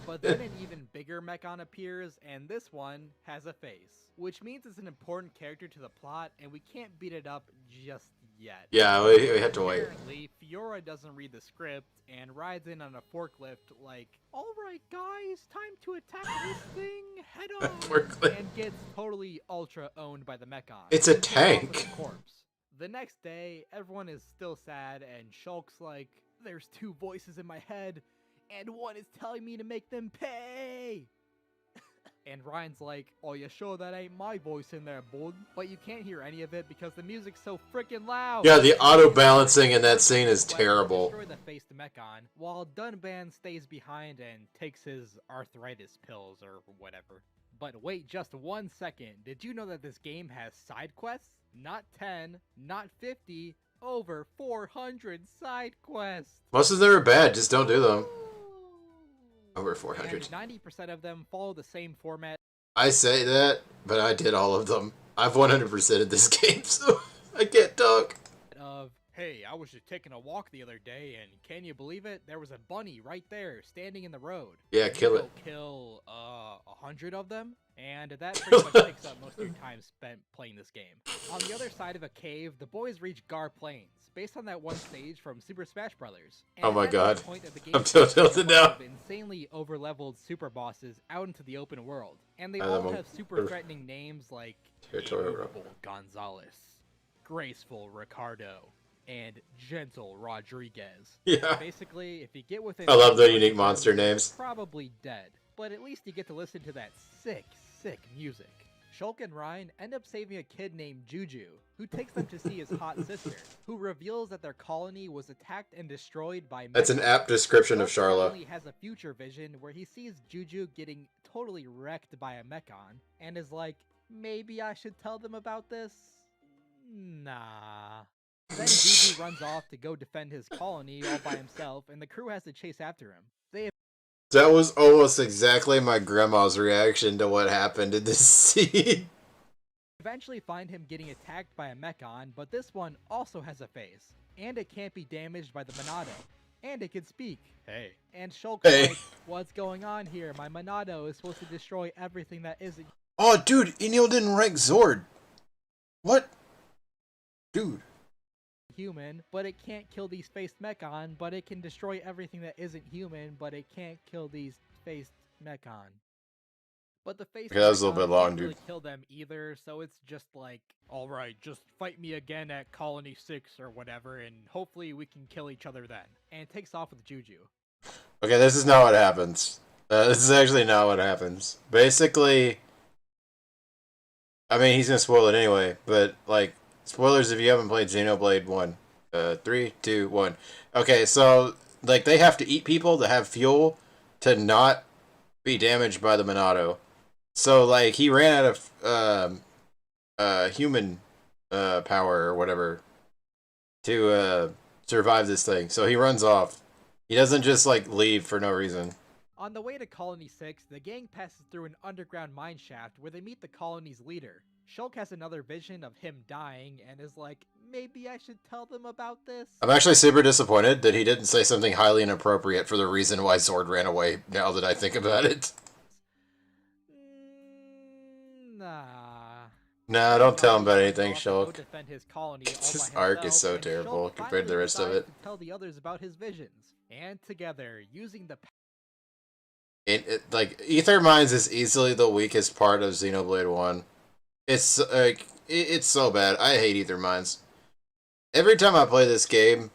But then an even bigger Mechon appears, and this one has a face. Which means it's an important character to the plot, and we can't beat it up just yet. Yeah, we have to wait. Apparently, Fiora doesn't read the script, and rides in on a forklift like, alright guys, time to attack this thing head on! Forklift. And gets totally ultra owned by the Mechon. It's a and takes off with tank. the corpse. The next day, everyone is still sad, and Shulk's like, there's two voices in my head, and one is telling me to make them pay! And Ryan's like, oh, you sure that ain't my voice in there, bud? But you can't hear any of it because the music's so freaking loud! Yeah, the auto-balancing in that scene is terrible. Destroy the face to Mechon, while Dunban stays behind and takes his arthritis pills or whatever. But wait just 1 second, did you know that this game has side quests? Not 10, not 50, over 400 side quests! Most of them are bad, just don't do them. Over 400. And 90% of them follow the same format. I say that, but I did all of them. I've 100%ed this game, so I can't talk. Of, hey, I was just taking a walk the other day, and can you believe it? There was a bunny right there, standing in the road. Yeah, You kill it. go kill 100 of them, and that pretty much takes up most of your time spent playing this game. On the other side of a cave, the boys reach Gar Plains, based on that one stage from Super Smash Brothers. And Oh my at that god. point of the game, I'm so tilted now. of insanely over-leveled super bosses out into the open world, and they I all love 'em. have super threatening names like Territorial. Immovable Gonzalez, Graceful Ricardo, and Gentle Rodriguez. Yeah. Basically, if you get within, I love the 10 unique yards, monster you're names. Probably dead, but at least you get to listen to that sick music. Shulk and Ryan end up saving a kid named Juju, who takes them to see his hot sister, who reveals that their colony was attacked and destroyed by That's an Mechons. apt description of Shulk Charla. finally has a future vision where he sees Juju getting totally wrecked by a Mechon, and is like, maybe I should tell them about this? Nah. Then Juju runs off to go defend his colony all by himself, and the crew has to chase after him. They That was almost exactly my grandma's reaction to what happened in this scene. eventually find him getting attacked by a Mechon, but this one also has a face, and it can't be damaged by the Monado, and it can speak. Hey. And Shulk's Hey. like, what's going on here? My Monado is supposed to destroy everything that isn't Oh, dude, Enil didn't rank Zord. What? Dude. human, but it can't kill these faced Mechon, but it can destroy everything that isn't human, but it can't kill these faced Mechon. But the faced Okay, that was a little Mechon bit long, can't really dude. kill them either, so it's just like, alright, just fight me again at Colony 6 or whatever, and hopefully we can kill each other then. And it takes off with Juju. Okay, this is not what happens. This is actually not what happens. Basically, I mean, he's gonna spoil it anyway, but, like, spoilers if you haven't played Xenoblade 1. 3, 2, 1. Okay, so, like, they have to eat people to have fuel to not be damaged by the Monado. So, like, he ran out of human power or whatever to survive this thing. So he runs off. He doesn't just, like, leave for no reason. On the way to Colony 6, the gang passes through an underground mine shaft where they meet the colony's leader. Shulk has another vision of him dying and is like, maybe I should tell them about this? I'm actually super disappointed that he didn't say something highly inappropriate for the reason why Zord ran away, now that I think about it. Nah. Nah, don't tell him about anything, He's off to go Shulk. defend his colony This all by arc is himself, so and terrible Shulk compared to the finally rest of decides it. to tell the others about his visions. And together, using the Like, Ether Mines is easily the weakest part of Xenoblade 1. It's, like, it's so bad. I hate Ether Mines. Every time I play this game,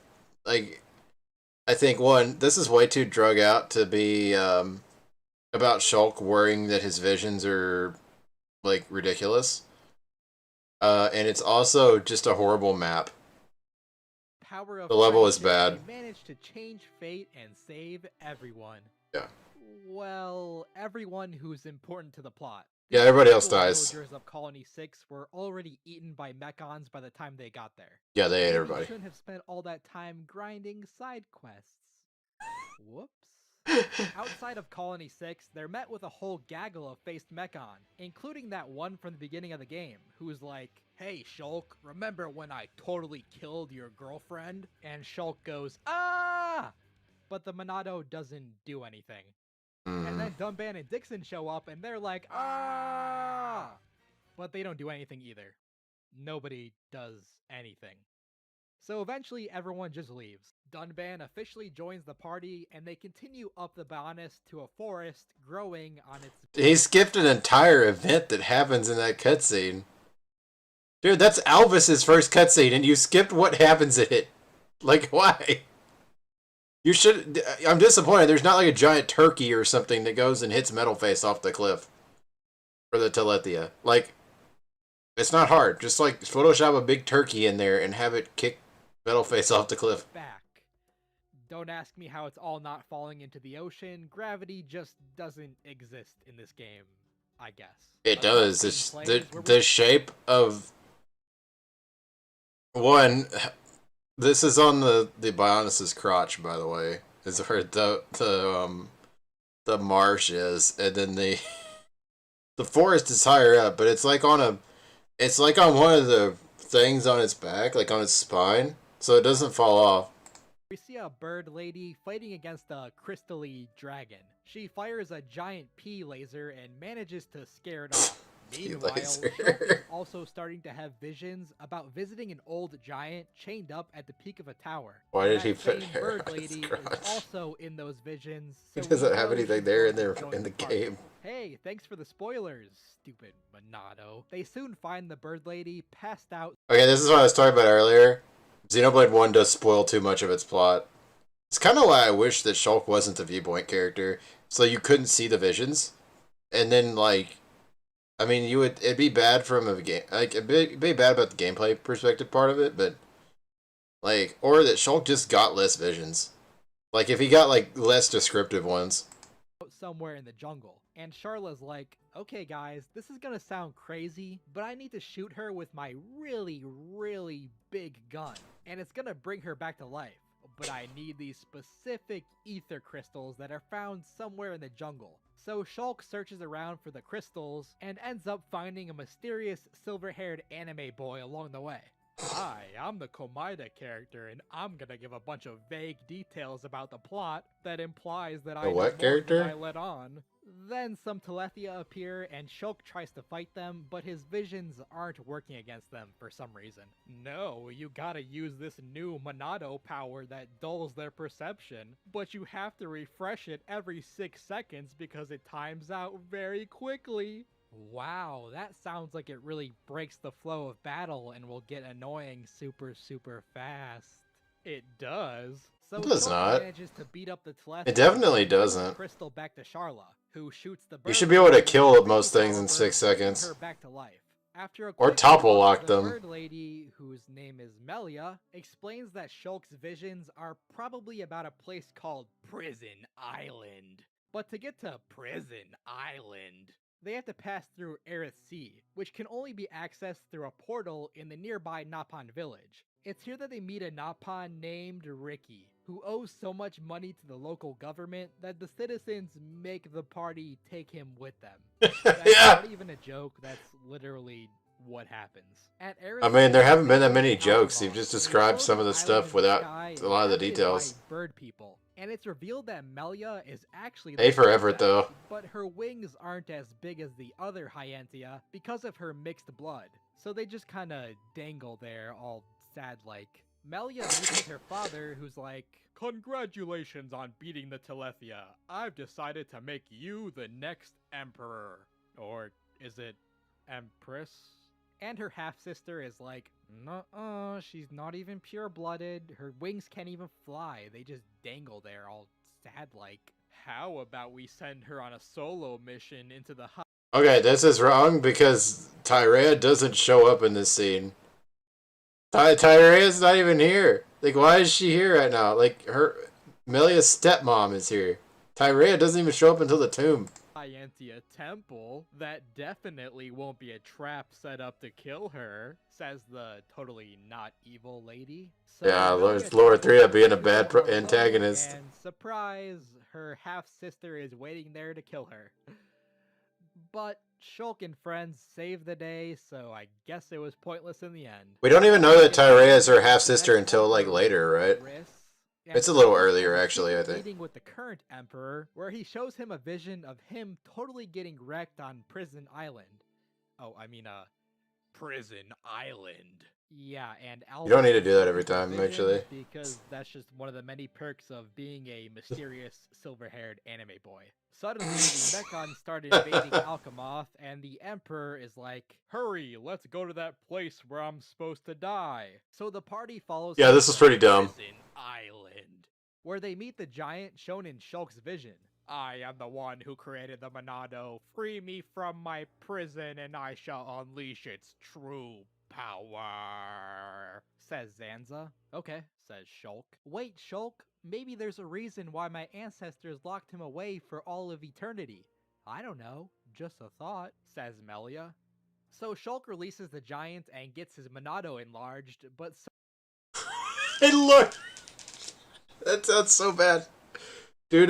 like, I think, one, this is way too drug out to be, about Shulk worrying that his visions are, like, ridiculous. And it's also just a horrible map. power of The level is friendship, bad. they managed to change fate and save everyone. Yeah. Well, everyone who's important to the plot. Yeah, everybody else Local dies. villagers of Colony 6 were already eaten by mechons by the time they got there. Yeah, they ate Maybe everybody. shouldn't have spent all that time grinding side quests. Whoops. Outside of Colony 6, they're met with a whole gaggle of faced mechon, including that one from the beginning of the game, who's like, "Hey Shulk, remember when I totally killed your girlfriend?" And Shulk goes, "Ah!" But the Monado doesn't do anything. And then Dumban and Dixon show up and they're like, "Ah!" But they don't do anything either. Nobody does anything. So eventually everyone just leaves. Dunban officially joins the party and they continue up the Banus to a forest growing on its... He skipped an entire event that happens in that cutscene. Dude, that's Alvis's first cutscene and you skipped what happens in it. Like, why? You should... I'm disappointed. There's not like a giant turkey or something that goes and hits Metalface off the cliff. For the Telethia. Like, it's not hard. Just like Photoshop a big turkey in there and have it kick Metalface off the cliff. Back. Don't ask me how it's all not falling into the ocean. Gravity just doesn't exist in this game, I guess. It But does. in It's plays where the shape of... One... This is on the Bionis' crotch, by the way. Is where the marsh is, and then the forest is higher up, but it's like on one of the things on its back, like on its spine, so it doesn't fall off. we see a bird lady fighting against a crystally dragon. She fires a giant pea laser and manages to scare it off. Meanwhile, laser. Shulk is also starting to have visions about visiting an old giant chained up at the peak of a tower. Why did That he put same her bird on his lady is crotch? also in those visions. He so we doesn't have know anything she's there going in to join the party. game. Hey, thanks for the spoilers, stupid Monado. They soon find the bird lady passed out. Okay, this is what I was talking about earlier. Xenoblade 1 does spoil too much of its plot. It's kind of why I wish that Shulk wasn't the viewpoint character, so you couldn't see the visions. And then, like, I mean, it'd be bad from a game, like, it'd be bad about the gameplay perspective part of it, but, like, or that Shulk just got less visions. Like, if he got, like, less descriptive ones. Somewhere in the jungle. And Charla's like, "Okay guys, this is gonna sound crazy, but I need to shoot her with my really, really big gun. And it's gonna bring her back to life. But I need these specific ether crystals that are found somewhere in the jungle." So Shulk searches around for the crystals and ends up finding a mysterious silver-haired anime boy along the way. "Hi, I'm the Komaida character, and I'm gonna give a bunch of vague details about the plot that implies that I know what more than character? I let on." Then some Telethia appear, and Shulk tries to fight them, but his visions aren't working against them for some reason. "No, you gotta use this new Monado power that dulls their perception, but you have to refresh it every 6 seconds because it times out very quickly." Wow, that sounds like it really breaks the flow of battle and will get annoying super fast. It does. So It does Shulk not. manages to beat up the Telethia It definitely and brings the doesn't. crystal back to Charla, who shoots the bird You should be able to lady kill with a most things in power 6 bringing seconds. her back to life. After a Or quick topple talk, lock the them. bird lady, whose name is Melia, explains that Shulk's visions are probably about a place called Prison Island. But to get to Prison Island, they have to pass through Aerith Sea, which can only be accessed through a portal in the nearby Napan village. It's here that they meet a Napan named Ricky, who owes so much money to the local government that the citizens make the party take him with them. That's Yeah. not even a joke, that's literally what happens. At Aerith I mean, there Sea, haven't been that they many meet jokes. Altamont, You've just a described some of the floating stuff island in without sky a lot of the inhabited details. by bird people. And it's revealed that Melia is actually A for effort, princess, though. but her wings aren't as big as the other Hyantia because of her mixed blood. So they just kinda dangle there, all sad-like. Melia meets with her father, who's like, "Congratulations on beating the Telethia. I've decided to make you the next emperor." Or is it empress? And her half-sister is like, "Nuh-uh, she's not even pure-blooded. Her wings can't even fly. They just dangle there all sad-like. How about we send her on a solo mission into the Okay, this is wrong because Tyrea doesn't show up in this scene. Tyrea's not even here. Like, why is she here right now? Like, Melia's stepmom is here. Tyrea doesn't even show up until the tomb. Scientia Temple, that definitely won't be a trap set up to kill her, says the totally not evil lady. So Yeah, Melia Laura travels 3 being a to bad Hello, antagonist. and surprise, her half-sister is waiting there to kill her. But Shulk and friends save the day, so I guess it was pointless in the end. We don't even know that Tyrea is her half-sister until, like, later, right? It's a little earlier, actually, I think. Meeting with the current emperor, where he shows him a vision of him totally getting wrecked on Prison Island. Oh, I mean, Prison Island. Yeah, and You don't need to Albert do that every interprets his time, vision actually. because that's just one of the many perks of being a mysterious silver-haired anime boy. Suddenly, the Mechon started invading Alchemoth, and the Emperor is like, "Hurry, let's go to that place where I'm supposed to die." So the party follows. Yeah, him this was to pretty dumb. Prison Island, where they meet the giant shown in Shulk's vision. "I am the one who created the Monado. Free me from my prison, and I shall unleash its true power," says Zanza. "Okay," says Shulk. "Wait, Shulk, maybe there's a reason why my ancestors locked him away for all of eternity." "I don't know, just a thought," says Melia. So Shulk releases the giant and gets his Monado enlarged, but Hey, look! That sounds so bad. Dude,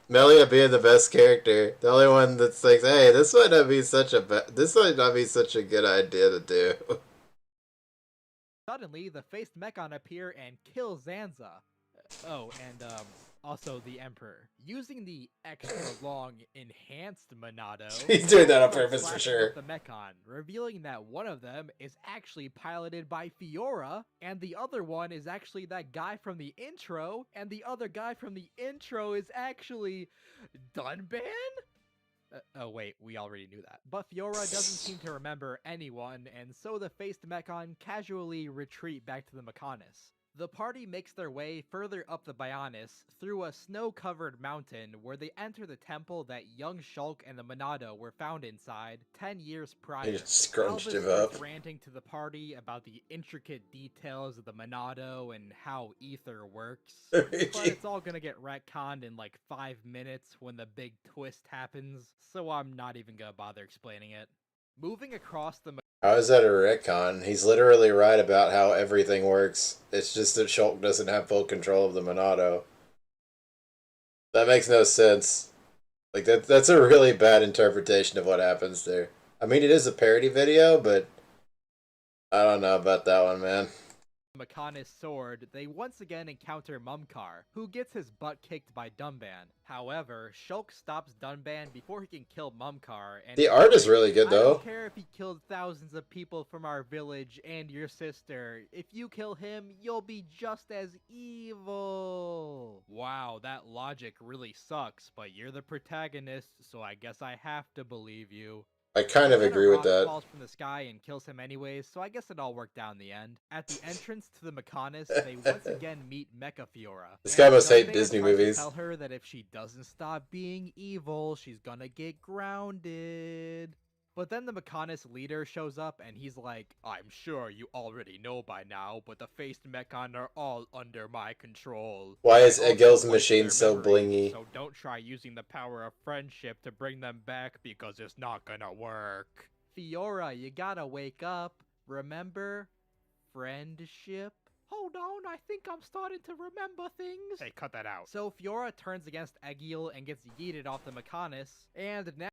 Melia being the best character. The only one that's like, hey, this might not be such a good idea to do. suddenly the faced Mechon appear and kill Zanza. Oh, and also the Emperor. Using the extra long enhanced Monado, He's doing that on starts purpose for slashing sure. up the Mechon, revealing that one of them is actually piloted by Fiora, and the other one is actually that guy from the intro, and the other guy from the intro is actually Dunban? Oh wait, we already knew that. But Fiora doesn't seem to remember anyone, and so the faced Mechon casually retreat back to the Mechonis. The party makes their way further up the Bionis through a snow-covered mountain where they enter the temple that young Shulk and the Monado were found inside 10 years prior. He just scrunched Albus him starts up. ranting to the party about the intricate details of the Monado and how ether works. But it's all gonna get retconned in like 5 minutes when the big twist happens, so I'm not even gonna bother explaining it. Moving across the How is that a retcon? He's literally right about how everything works. It's just that Shulk doesn't have full control of the Monado. That makes no sense. Like, that's a really bad interpretation of what happens there. I mean, it is a parody video, but I don't know about that one, man. Mechonis sword, they once again encounter Mumkar, who gets his butt kicked by Dunban. However, Shulk stops Dunban before he can kill Mumkar, and The art is really good, "I though. don't care if he killed thousands of people from our village and your sister. If you kill him, you'll be just as evil." Wow, that logic really sucks, but you're the protagonist, so I guess I have to believe you. I kind of Then agree a with rock that. falls from the sky and kills him anyways, so I guess it all worked out in the end. At the entrance to the Mechonis, they once again meet Mecha Fiora. This guy must hate Dunban Disney tries to movies. tell her that if she doesn't stop being evil, she's gonna get grounded. But then the Mechonis leader shows up and he's like, "I'm sure you already know by now, but the faced Mechon are all under my control. Why is I also Egil's wiped machine their so memories, blingy? So don't try using the power of friendship to bring them back because it's not gonna work." Fiora, you gotta wake up. Remember? Friendship? Hold on, I think I'm starting to remember things. Hey, cut that out. So Fiora turns against Egil and gets yeeted off the Mechonis, and now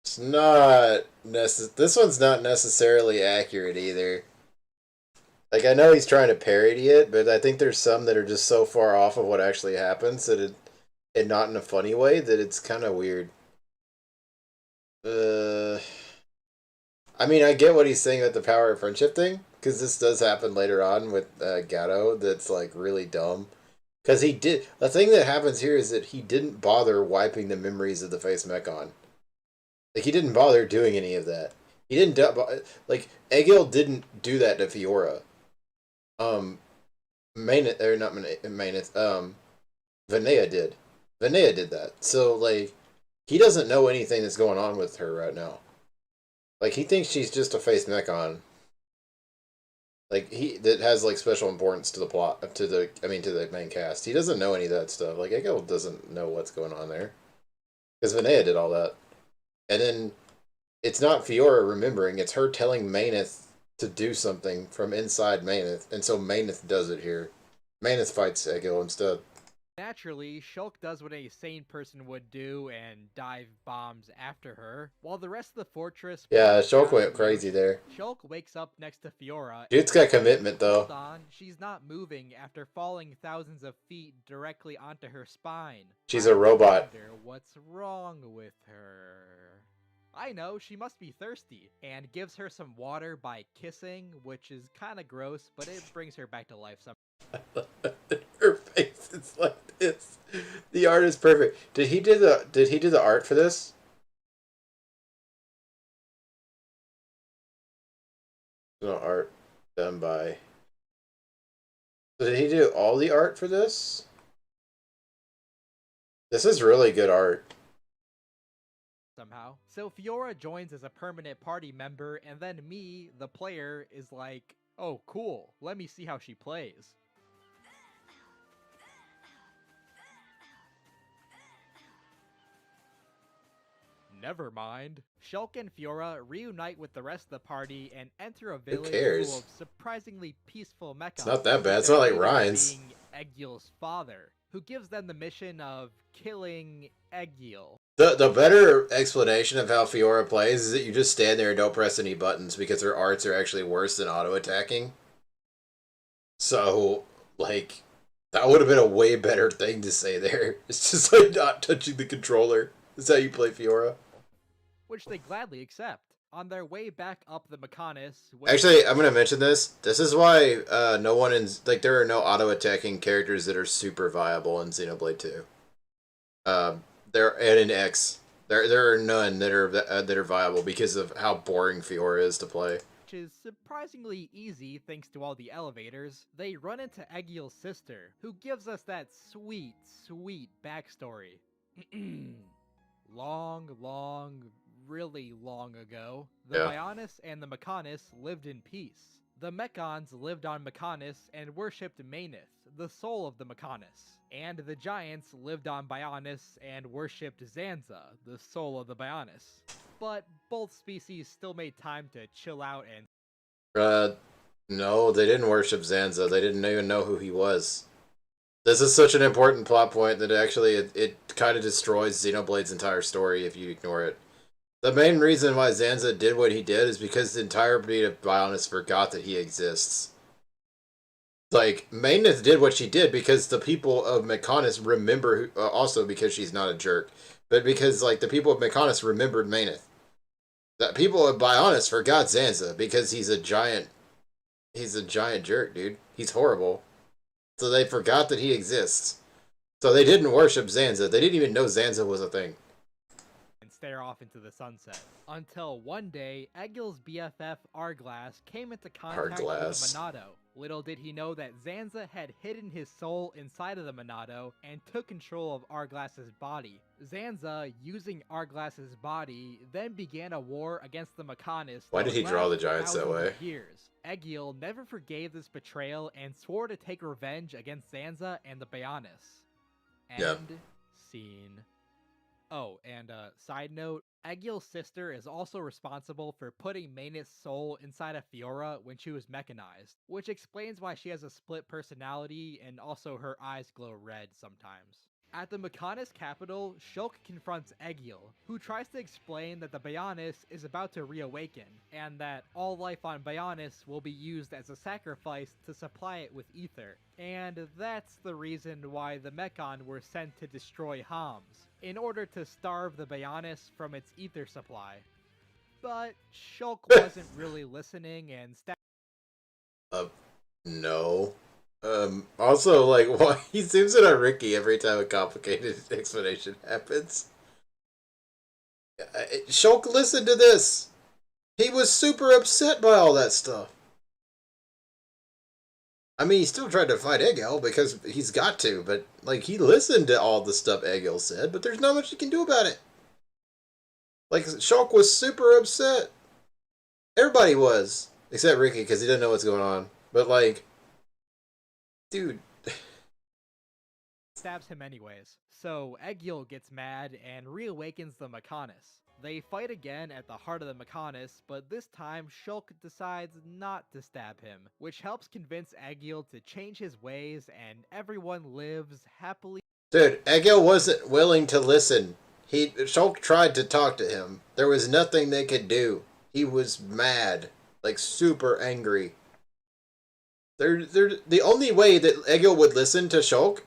It's not this one's not necessarily accurate either. Like, I know he's trying to parody it, but I think there's some that are just so far off of what actually happens that and not in a funny way, that it's kind of weird. I mean, I get what he's saying with the power of friendship thing, because this does happen later on with Gatto. That's like really dumb. Because the thing that happens here is that he didn't bother wiping the memories of the face Mechon. Like, he didn't bother doing any of that. He didn't like, Egil didn't do that to Fiora. Maineth, or not Maineth, Vanea did. Vanea did that. So, like, he doesn't know anything that's going on with her right now. Like, he thinks she's just a face Mechon. Like, that has, like, special importance to the plot, to the main cast. He doesn't know any of that stuff. Like, Egil doesn't know what's going on there. Because Vinaya did all that. And then it's not Fiora remembering, it's her telling Mayneth to do something from inside Mayneth, and so Mayneth does it here. Mayneth fights Egil instead. Naturally, Shulk does what a sane person would do and dive bombs after her, while the rest of the fortress Yeah, plumps Shulk down went in the crazy ocean. there. Shulk wakes up next to Fiora. Dude's got commitment, though. Hold on, she's not moving after falling thousands of feet directly onto her spine. She's a robot. Wonder what's wrong with her. I know, she must be thirsty, and gives her some water by kissing, which is kinda gross, but it brings her back to life somehow. Her face is like this. The art is perfect. Did he do the art for this? No art done by. Did he do all the art for this? This is really good art. Somehow. So Fiora joins as a permanent party member, and then me, the player, is like, oh cool, let me see how she plays. Never mind. Shulk and Fiora reunite with the rest of the party and enter a village cares? full of surprisingly peaceful mechas. It's not that bad. It's not like Ryan's. Being Egil's father, who gives them the mission of killing Egil. The better explanation of how Fiora plays is that you just stand there and don't press any buttons because her arts are actually worse than auto-attacking. So, like, that would have been a way better thing to say there. It's just like not touching the controller. That's how you play Fiora. Which they gladly accept. On their way back up the Mechanis... Actually, I'm going to mention this. This is why no one in... Like, there are no auto-attacking characters that are super viable in Xenoblade 2. There and in X. There are none that are viable because of how boring Fiora is to play. Which is surprisingly easy thanks to all the elevators. They run into Egil's sister, who gives us that sweet, sweet backstory. Long, really long ago, the Bionis and the Mechanis lived in peace. The Mechons lived on Mechanis and worshipped Mayneth, the soul of the Mechanis. And the Giants lived on Bionis and worshipped Zanza, the soul of the Bionis. But both species still made time to chill out and... No, they didn't worship Zanza. They didn't even know who he was. This is such an important plot point that actually it kind of destroys Xenoblade's entire story if you ignore it. The main reason why Zanza did what he did is because the entire breed of Bionis forgot that he exists. Like, Mayneth did what she did because the people of Mechonis remember, also because she's not a jerk, but because, like, the people of Mechonis remembered Mayneth. The people of Bionis forgot Zanza because he's a giant jerk, dude. He's horrible. So they forgot that he exists. So they didn't worship Zanza. They didn't even know Zanza was a thing. And stare off into the sunset. Until one day, Egil's BFF Arglass came into contact with Monado. Little did he know that Zanza had hidden his soul inside of the Monado and took control of Arglass's body. Zanza, using Arglass's body, then began a war against the Mechanis. Why did he draw the giants that way? Years. Egil never forgave this betrayal and swore to take revenge against Zanza and the Bionis. End scene. Oh, and side note, Egil's sister is also responsible for putting Mayneth's soul inside of Fiora when she was mechanized, which explains why she has a split personality and also her eyes glow red sometimes. At the Mechanis capital, Shulk confronts Egil, who tries to explain that the Bionis is about to reawaken, and that all life on Bionis will be used as a sacrifice to supply it with ether, and that's the reason why the Mechon were sent to destroy Homs, in order to starve the Bionis from its ether supply. But Shulk wasn't really listening and No. Also, like, why he seems in a Ricky every time a complicated explanation happens. Shulk, listen to this. He was super upset by all that stuff. I mean, he still tried to fight Egil because he's got to, but, like, he listened to all the stuff Egil said, but there's not much he can do about it. Like, Shulk was super upset. Everybody was. Except Ricky, because he didn't know what's going on. But, like, dude, stabs him anyways. So Egil gets mad and reawakens the Mechonis. They fight again at the heart of the Mechonis, but this time Shulk decides not to stab him, which helps convince Egil to change his ways and everyone lives happily. Dude, Egil wasn't willing to listen. Shulk tried to talk to him. There was nothing they could do. He was mad. Like, super angry. The only way that Egil would listen to Shulk,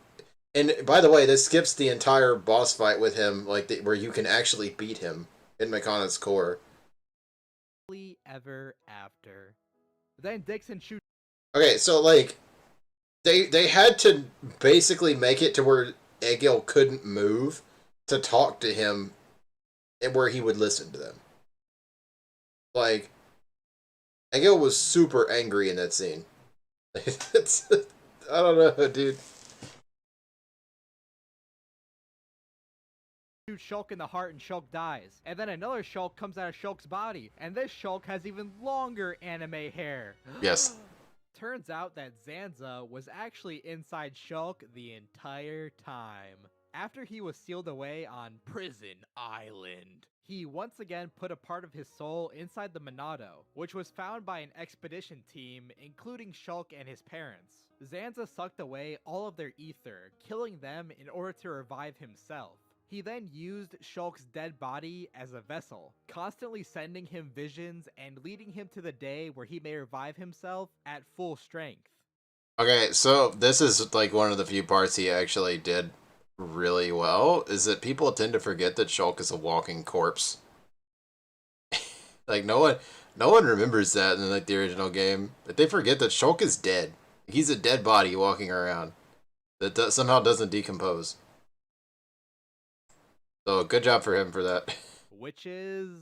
and by the way, this skips the entire boss fight with him, like, where you can actually beat him in Mechonis core. Ever after. Then Dixon shoots. Okay, so, like, they had to basically make it to where Egil couldn't move to talk to him and where he would listen to them. Like, Egil was super angry in that scene. It's, I don't know, dude. Shoots Shulk in the heart and Shulk dies. And then another Shulk comes out of Shulk's body, and this Shulk has even longer anime hair. Yes. Turns out that Zanza was actually inside Shulk the entire time. After he was sealed away on Prison Island, he once again put a part of his soul inside the Monado, which was found by an expedition team, including Shulk and his parents. Zanza sucked away all of their ether, killing them in order to revive himself. He then used Shulk's dead body as a vessel, constantly sending him visions and leading him to the day where he may revive himself at full strength. Okay, so this is like one of the few parts he actually did really well, is that people tend to forget that Shulk is a walking corpse. Like, no one remembers that in like the original game. But they forget that Shulk is dead. He's a dead body walking around that somehow doesn't decompose. So, good job for him for that. Which is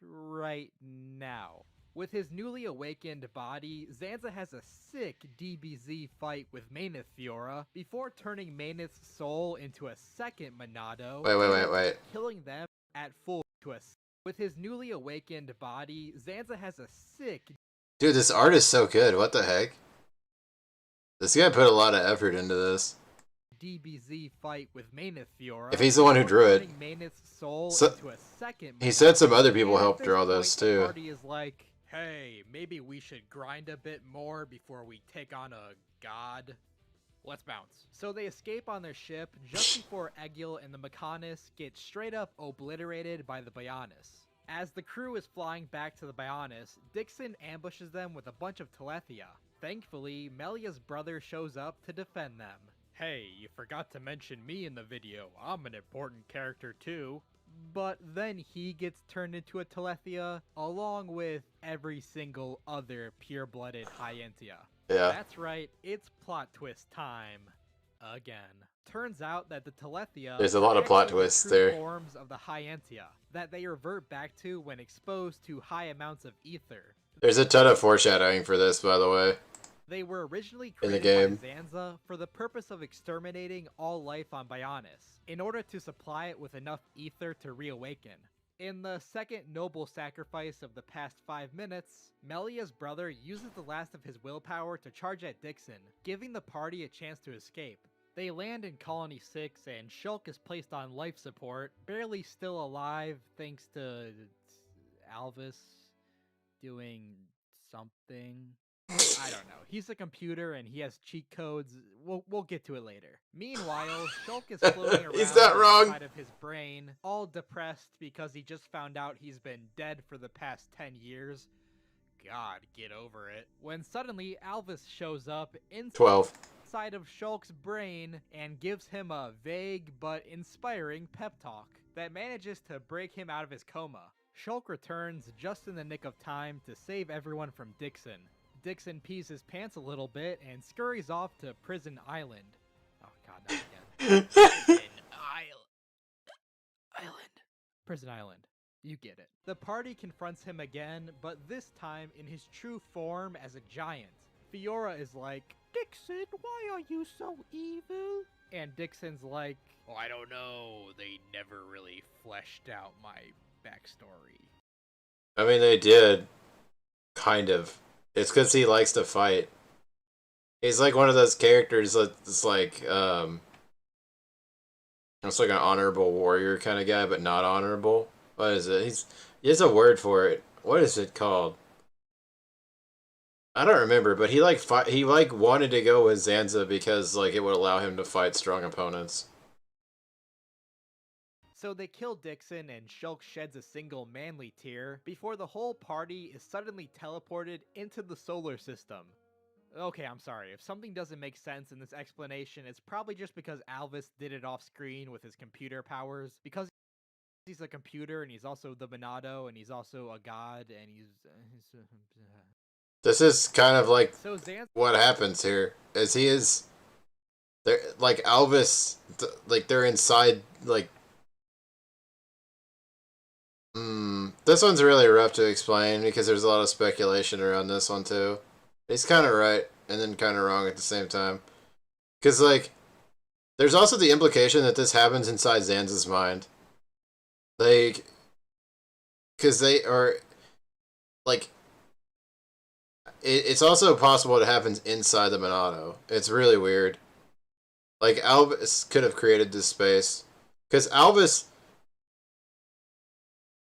right now. With his newly awakened body, Zanza has a sick DBZ fight with Mayneth Fiora before turning Mayneth's soul into a second Monado. Wait. Killing them at full to a. With his newly awakened body, Zanza has a sick. Dude, this art is so good. What the heck? This guy put a lot of effort into this. DBZ fight with Mayneth Fiora. If he's the one who drew it. Mayneth's soul So, into a second he said some other Monado. people And helped at draw point, this the too. party is like, hey, maybe we should grind a bit more before we take on a god. Let's bounce. So they escape on their ship just before Egil and the Mechonis get straight up obliterated by the Bionis. As the crew is flying back to the Bionis, Dixon ambushes them with a bunch of Telethia. Thankfully, Melia's brother shows up to defend them. Hey, you forgot to mention me in the video. I'm an important character too. But then he gets turned into a Telethia, along with every single other pure-blooded Hyentia. Yeah. That's right, it's plot twist time. Again. Turns out that the Telethia There's a lot of are plot actually the twists true there. forms of the Hyentia that they revert back to when exposed to high amounts of ether. There's a ton of foreshadowing for this, by the way. They were originally In the created game. by Zanza for the purpose of exterminating all life on Bionis, in order to supply it with enough ether to reawaken. In the second noble sacrifice of the past 5 minutes, Melia's brother uses the last of his willpower to charge at Dixon, giving the party a chance to escape. They land in Colony 6 and Shulk is placed on life support, barely still alive thanks to Alvis doing something. I don't know. He's a computer and he has cheat codes. We'll get to it later. Meanwhile, Shulk is floating around He's not wrong. inside of his brain, all depressed because he just found out he's been dead for the past 10 years. God, get over it. When suddenly Alvis shows up 12. inside of Shulk's brain and gives him a vague but inspiring pep talk that manages to break him out of his coma. Shulk returns just in the nick of time to save everyone from Dixon. Dixon pees his pants a little bit and scurries off to Prison Island. Oh god, not again. Prison Island. You get it. The party confronts him again, but this time in his true form as a giant. Fiora is like, Dixon, why are you so evil? And Dixon's like, oh, I don't know. They never really fleshed out my backstory. I mean, they did. Kind of. It's because he likes to fight. He's like one of those characters that's like, It's like an honorable warrior kind of guy, but not honorable. What is it? He has a word for it. What is it called? I don't remember, but he like wanted to go with Zanza because like it would allow him to fight strong opponents. So they kill Dixon and Shulk sheds a single manly tear before the whole party is suddenly teleported into the solar system. Okay, I'm sorry. If something doesn't make sense in this explanation, it's probably just because Alvis did it off screen with his computer powers. Because he's a computer and he's also the Monado and he's also a god and This is kind of like so Zan what happens here. As he is, they're like Alvis, like they're inside like. This one's really rough to explain because there's a lot of speculation around this one too. He's kind of right and then kind of wrong at the same time. Because, like, there's also the implication that this happens inside Zanza's mind. Like, because they are, like, it's also possible it happens inside the Monado. It's really weird. Like, Albus could have created this space. Because Albus,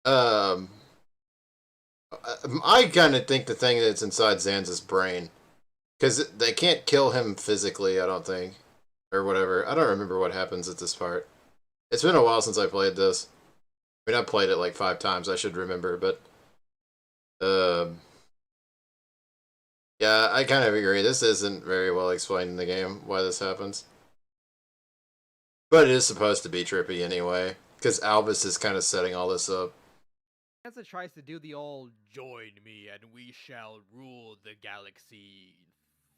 um, I kind of think the thing that's inside Zanza's brain. Because they can't kill him physically, I don't think. Or whatever. I don't remember what happens at this part. It's been a while since I played this. I mean, I played it like 5 times, I should remember, but... yeah, I kind of agree. This isn't very well explained in the game, why this happens. But it is supposed to be trippy anyway, because Albus is kind of setting all this up. Sansa tries to do the old "join me and we shall rule the galaxy"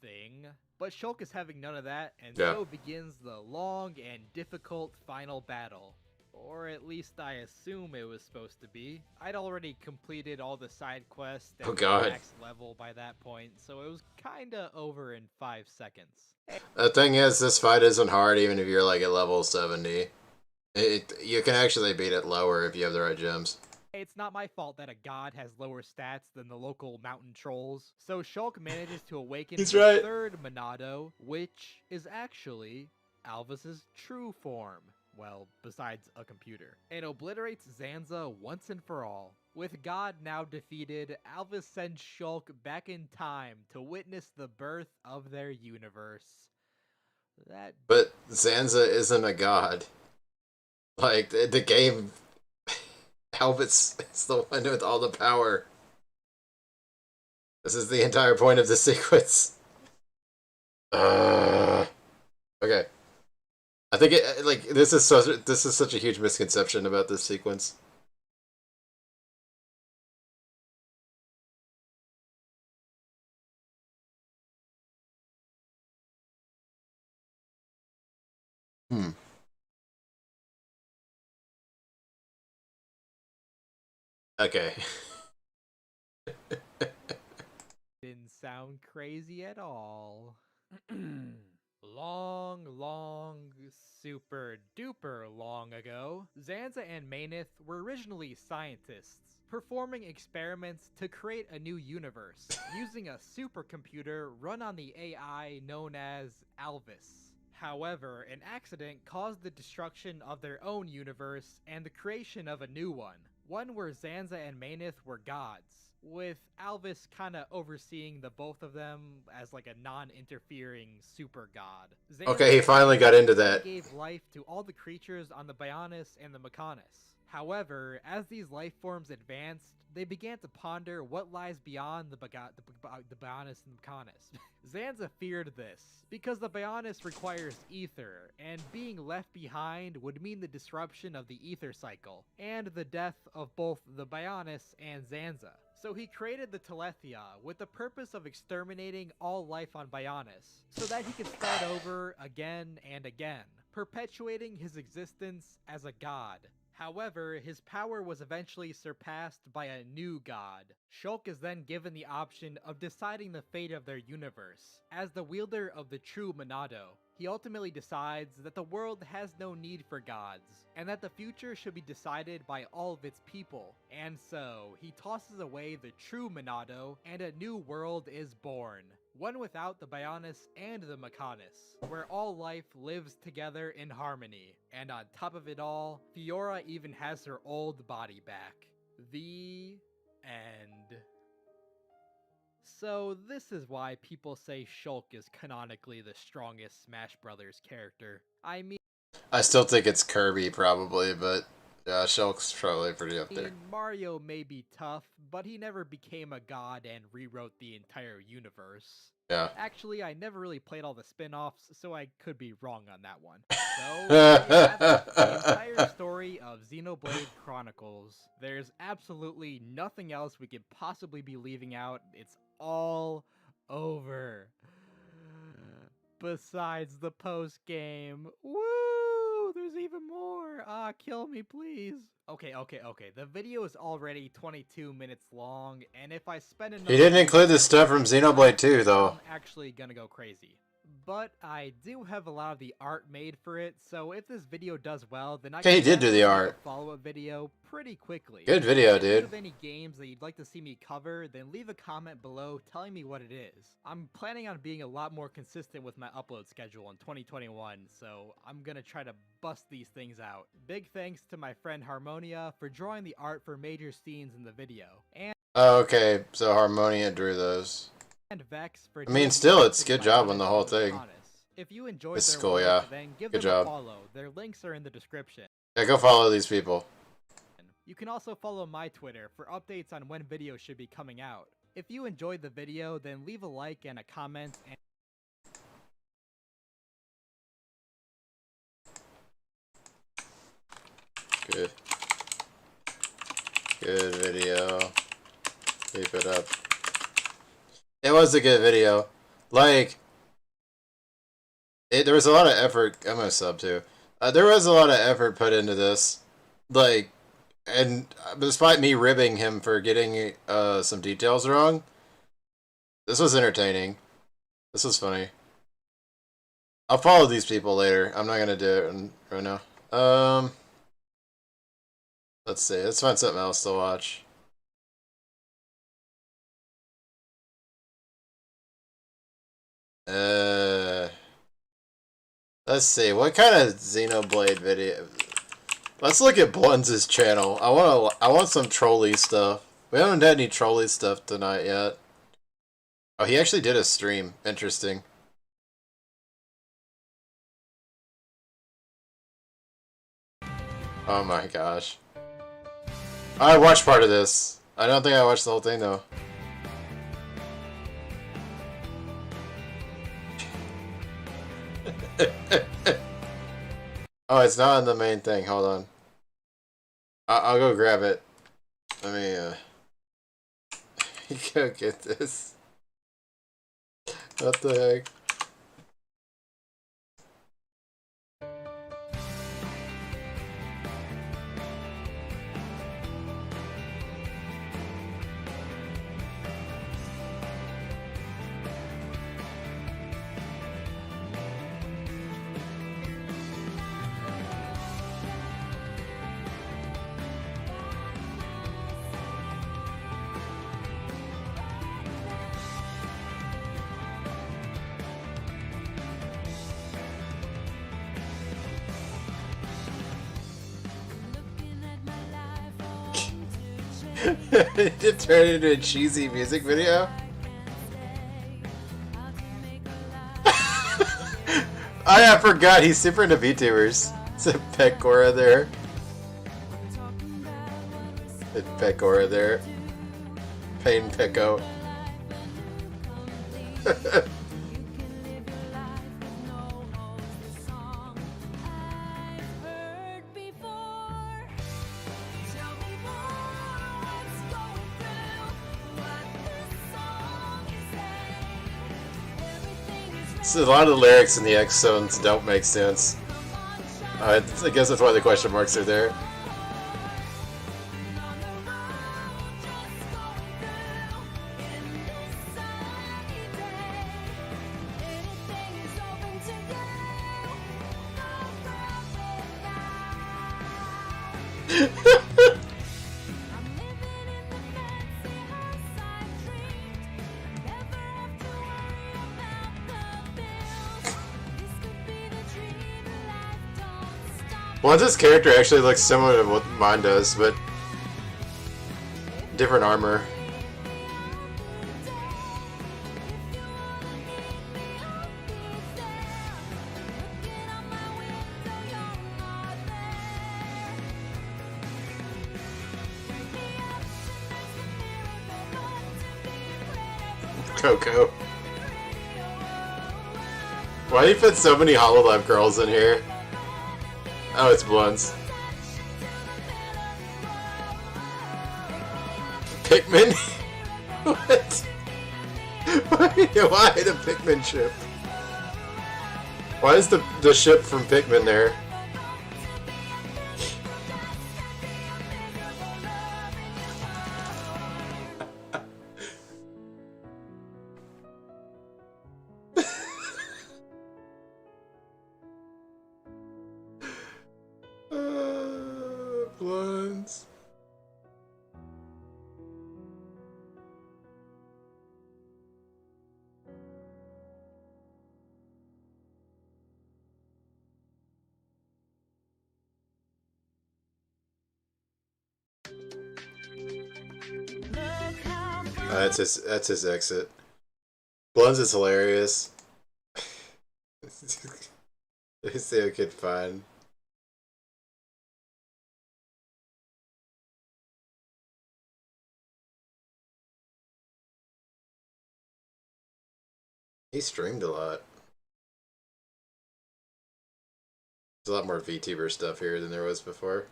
thing, but Shulk is having none of that, and Yeah. so begins the long and difficult final battle. Or at least I assume it was supposed to be. I'd already completed all the side quests and Oh, God. max level by that point, so it was kinda over in 5 seconds. The thing is, this fight isn't hard even if you're like at level 70. You can actually beat it lower if you have the right gems. It's not my fault that a god has lower stats than the local mountain trolls. So Shulk manages to awaken He's his right. third Monado, which is actually Alvis's true form. Well, besides a computer. And obliterates Zanza once and for all. With God now defeated, Alvis sends Shulk back in time to witness the birth of their universe. But Zanza isn't a god. Like, the game... Albus is the one with all the power. This is the entire point of the sequence. Okay. I think this is such a huge misconception about this sequence. Okay. Didn't sound crazy at all. Long, super duper long ago, Zanza and Maynith were originally scientists, performing experiments to create a new universe, using a supercomputer run on the AI known as Alvis. However, an accident caused the destruction of their own universe and the creation of a new one where Zanza and Maynith were gods, with Alvis kinda overseeing the both of them as like a non-interfering super god. Zanza Okay, he finally got into that. gave life to all the creatures on the Bionis and the Mechonis. However, as these life forms advanced, they began to ponder what lies beyond the Bionis and the Mechonis. Zanza feared this, because the Bionis requires ether, and being left behind would mean the disruption of the ether cycle, and the death of both the Bionis and Zanza. So he created the Telethia with the purpose of exterminating all life on Bionis, so that he could start over again and again, perpetuating his existence as a god. However, his power was eventually surpassed by a new god. Shulk is then given the option of deciding the fate of their universe. As the wielder of the true Monado, he ultimately decides that the world has no need for gods, and that the future should be decided by all of its people. And so, he tosses away the true Monado, and a new world is born. one without the Bionis and the Mechonis, where all life lives together in harmony. And on top of it all, Fiora even has her old body back. The end. So this is why people say Shulk is canonically the strongest Smash Brothers character. I mean, I still think it's Kirby probably, but yeah, Shulk's probably pretty up there. Mario may be tough, but he never became a god and rewrote the entire universe. Yeah. Actually, I never really played all the spin-offs, so I could be wrong on that one. So, there you have it, the entire story of Xenoblade Chronicles. There's absolutely nothing else we could possibly be leaving out. It's all over. Besides the post-game. Woo! There's even more! Kill me, please. Okay. The video is already 22 minutes long, and if I spend enough... He didn't include the stuff from Xenoblade 2, though. I'm actually gonna go crazy. But I do have a lot of the art made for it, so if this video does well, then I Okay, can he did do the definitely make art. a follow-up video pretty quickly. Good video, If you dude. have any games that you'd like to see me cover, then leave a comment below telling me what it is. I'm planning on being a lot more consistent with my upload schedule in 2021, so I'm gonna try to bust these things out. Big thanks to my friend Harmonia for drawing the art for major scenes in the video, and Oh, okay, so Harmonia drew those. Vex for I mean, doing still, the it's graphics good job on the by whole Mechonis. thing. If you enjoyed This is their cool, work, yeah. then give Good them job. a follow. Their links are in the description. Yeah, go follow these people. You can also follow my Twitter for updates on when videos should be coming out. If you enjoyed the video, then leave a like and a comment, and Good. Good video. Keep it up. It was a good video. Like, there was a lot of effort. I'm gonna sub too. There was a lot of effort put into this. Like, and despite me ribbing him for getting some details wrong, this was entertaining. This was funny. I'll follow these people later. I'm not gonna do it right now. Let's see. Let's find something else to watch. Let's see. What kind of Xenoblade video? Let's look at Bluns' channel. I want some trolley stuff. We haven't had any trolley stuff tonight yet. Oh, he actually did a stream. Interesting. Oh my gosh. I watched part of this. I don't think I watched the whole thing though. Oh, it's not in the main thing. Hold on. I'll go grab it. Let me go get this. What the heck? It just turned into a cheesy music video? I forgot he's super into VTubers. It's a Pecora there. It's Pecora there. Pain Pecco. So a lot of the lyrics in the X zones don't make sense. I guess that's why the question marks are there. Well, this character actually looks similar to what mine does, but different armor. Coco. Why do you put so many Hololive girls in here? Oh, it's blondes. Pikmin? What? Why the Pikmin ship? Why is the ship from Pikmin there? Blondes. That's his exit. Blondes is hilarious. They say I could find. He streamed a lot. There's a lot more VTuber stuff here than there was before.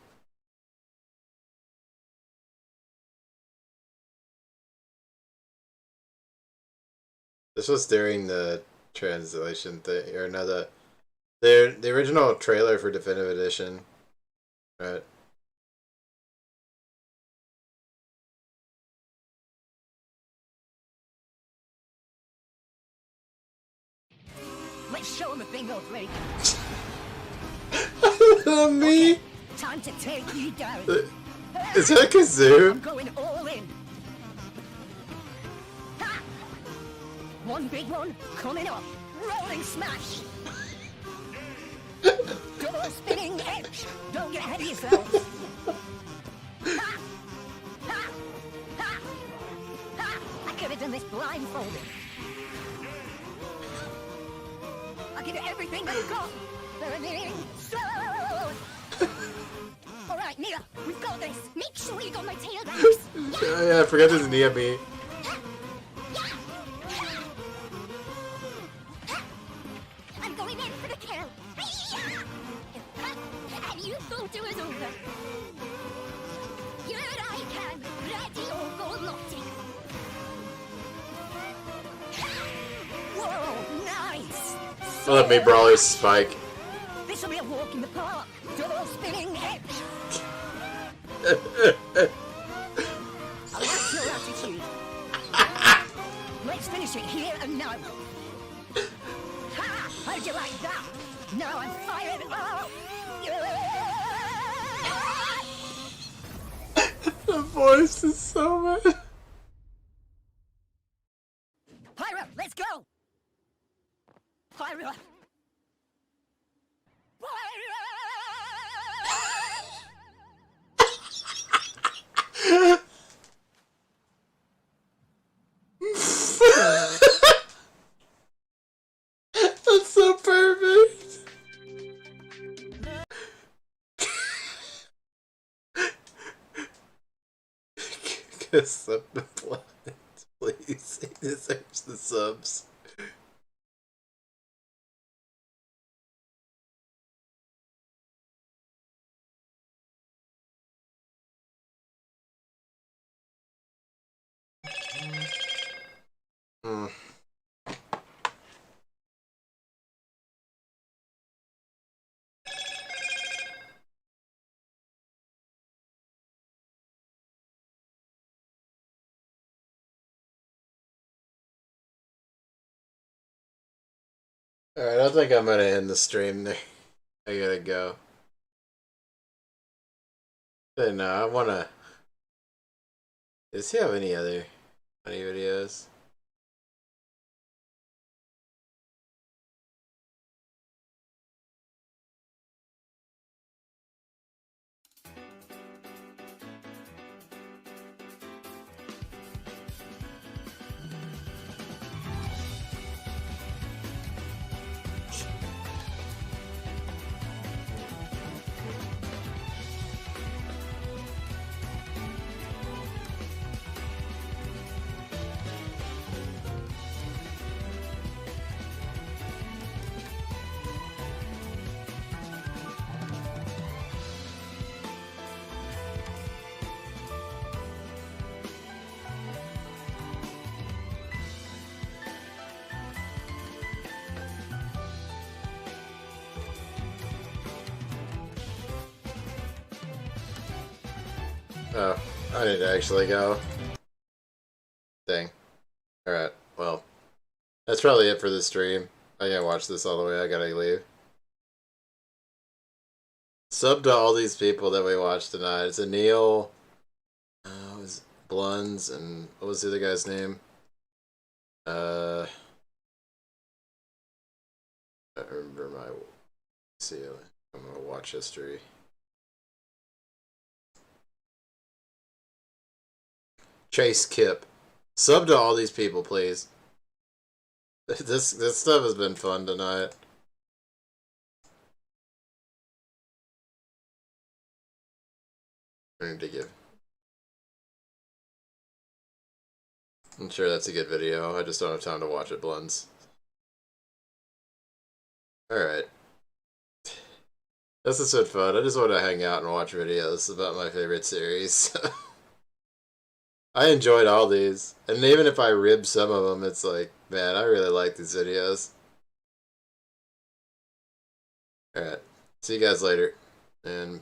This was during the translation thing, or no, the original trailer for Definitive Edition, right? Let's show him a bingo break. Me? Okay, time to take you down. Is that Kazoo? I'm going all in. Ha! One big one coming up. Rolling smash. Double spinning edge. Don't get ahead of yourself. Ha! Ha! Ha! Ha! I could have done this blindfolded. I'll give it everything I've got. Burning soul. All right, Nia, we've got this. Make sure you got my tail wraps. Yeah, I forgot there's Nia B. I'm going in for the kill. And you thought it was over. Here I can, ready or go lottie. Whoa, nice. Let me brawler spike. This will be a walk in the park. Double spinning edge. I like your attitude. Let's finish it here and now. Ha! How'd you like that? Now I'm fired up. The voice is so bad. Pyra, let's go. Pyra. That's so perfect. Kiss up the planet, please. He deserves the subs. Hmm. Alright, I think I'm gonna end the stream there. I gotta go. But no, I wanna... Does he have any other funny videos? Oh, I need to actually go. Dang. Alright, well. That's probably it for the stream. I can't watch this all the way, I gotta leave. Sub to all these people that we watched tonight. It's Anil, it was Bluns, and what was the other guy's name? I remember my... See, I'm gonna watch history. Chase Kip. Sub to all these people, please. This stuff has been fun tonight. I need to give. I'm sure that's a good video. I just don't have time to watch it, Blunts. Alright. This has been fun. I just want to hang out and watch videos about my favorite series. I enjoyed all these. And even if I rib some of them, it's like, man, I really like these videos. Alright. See you guys later. And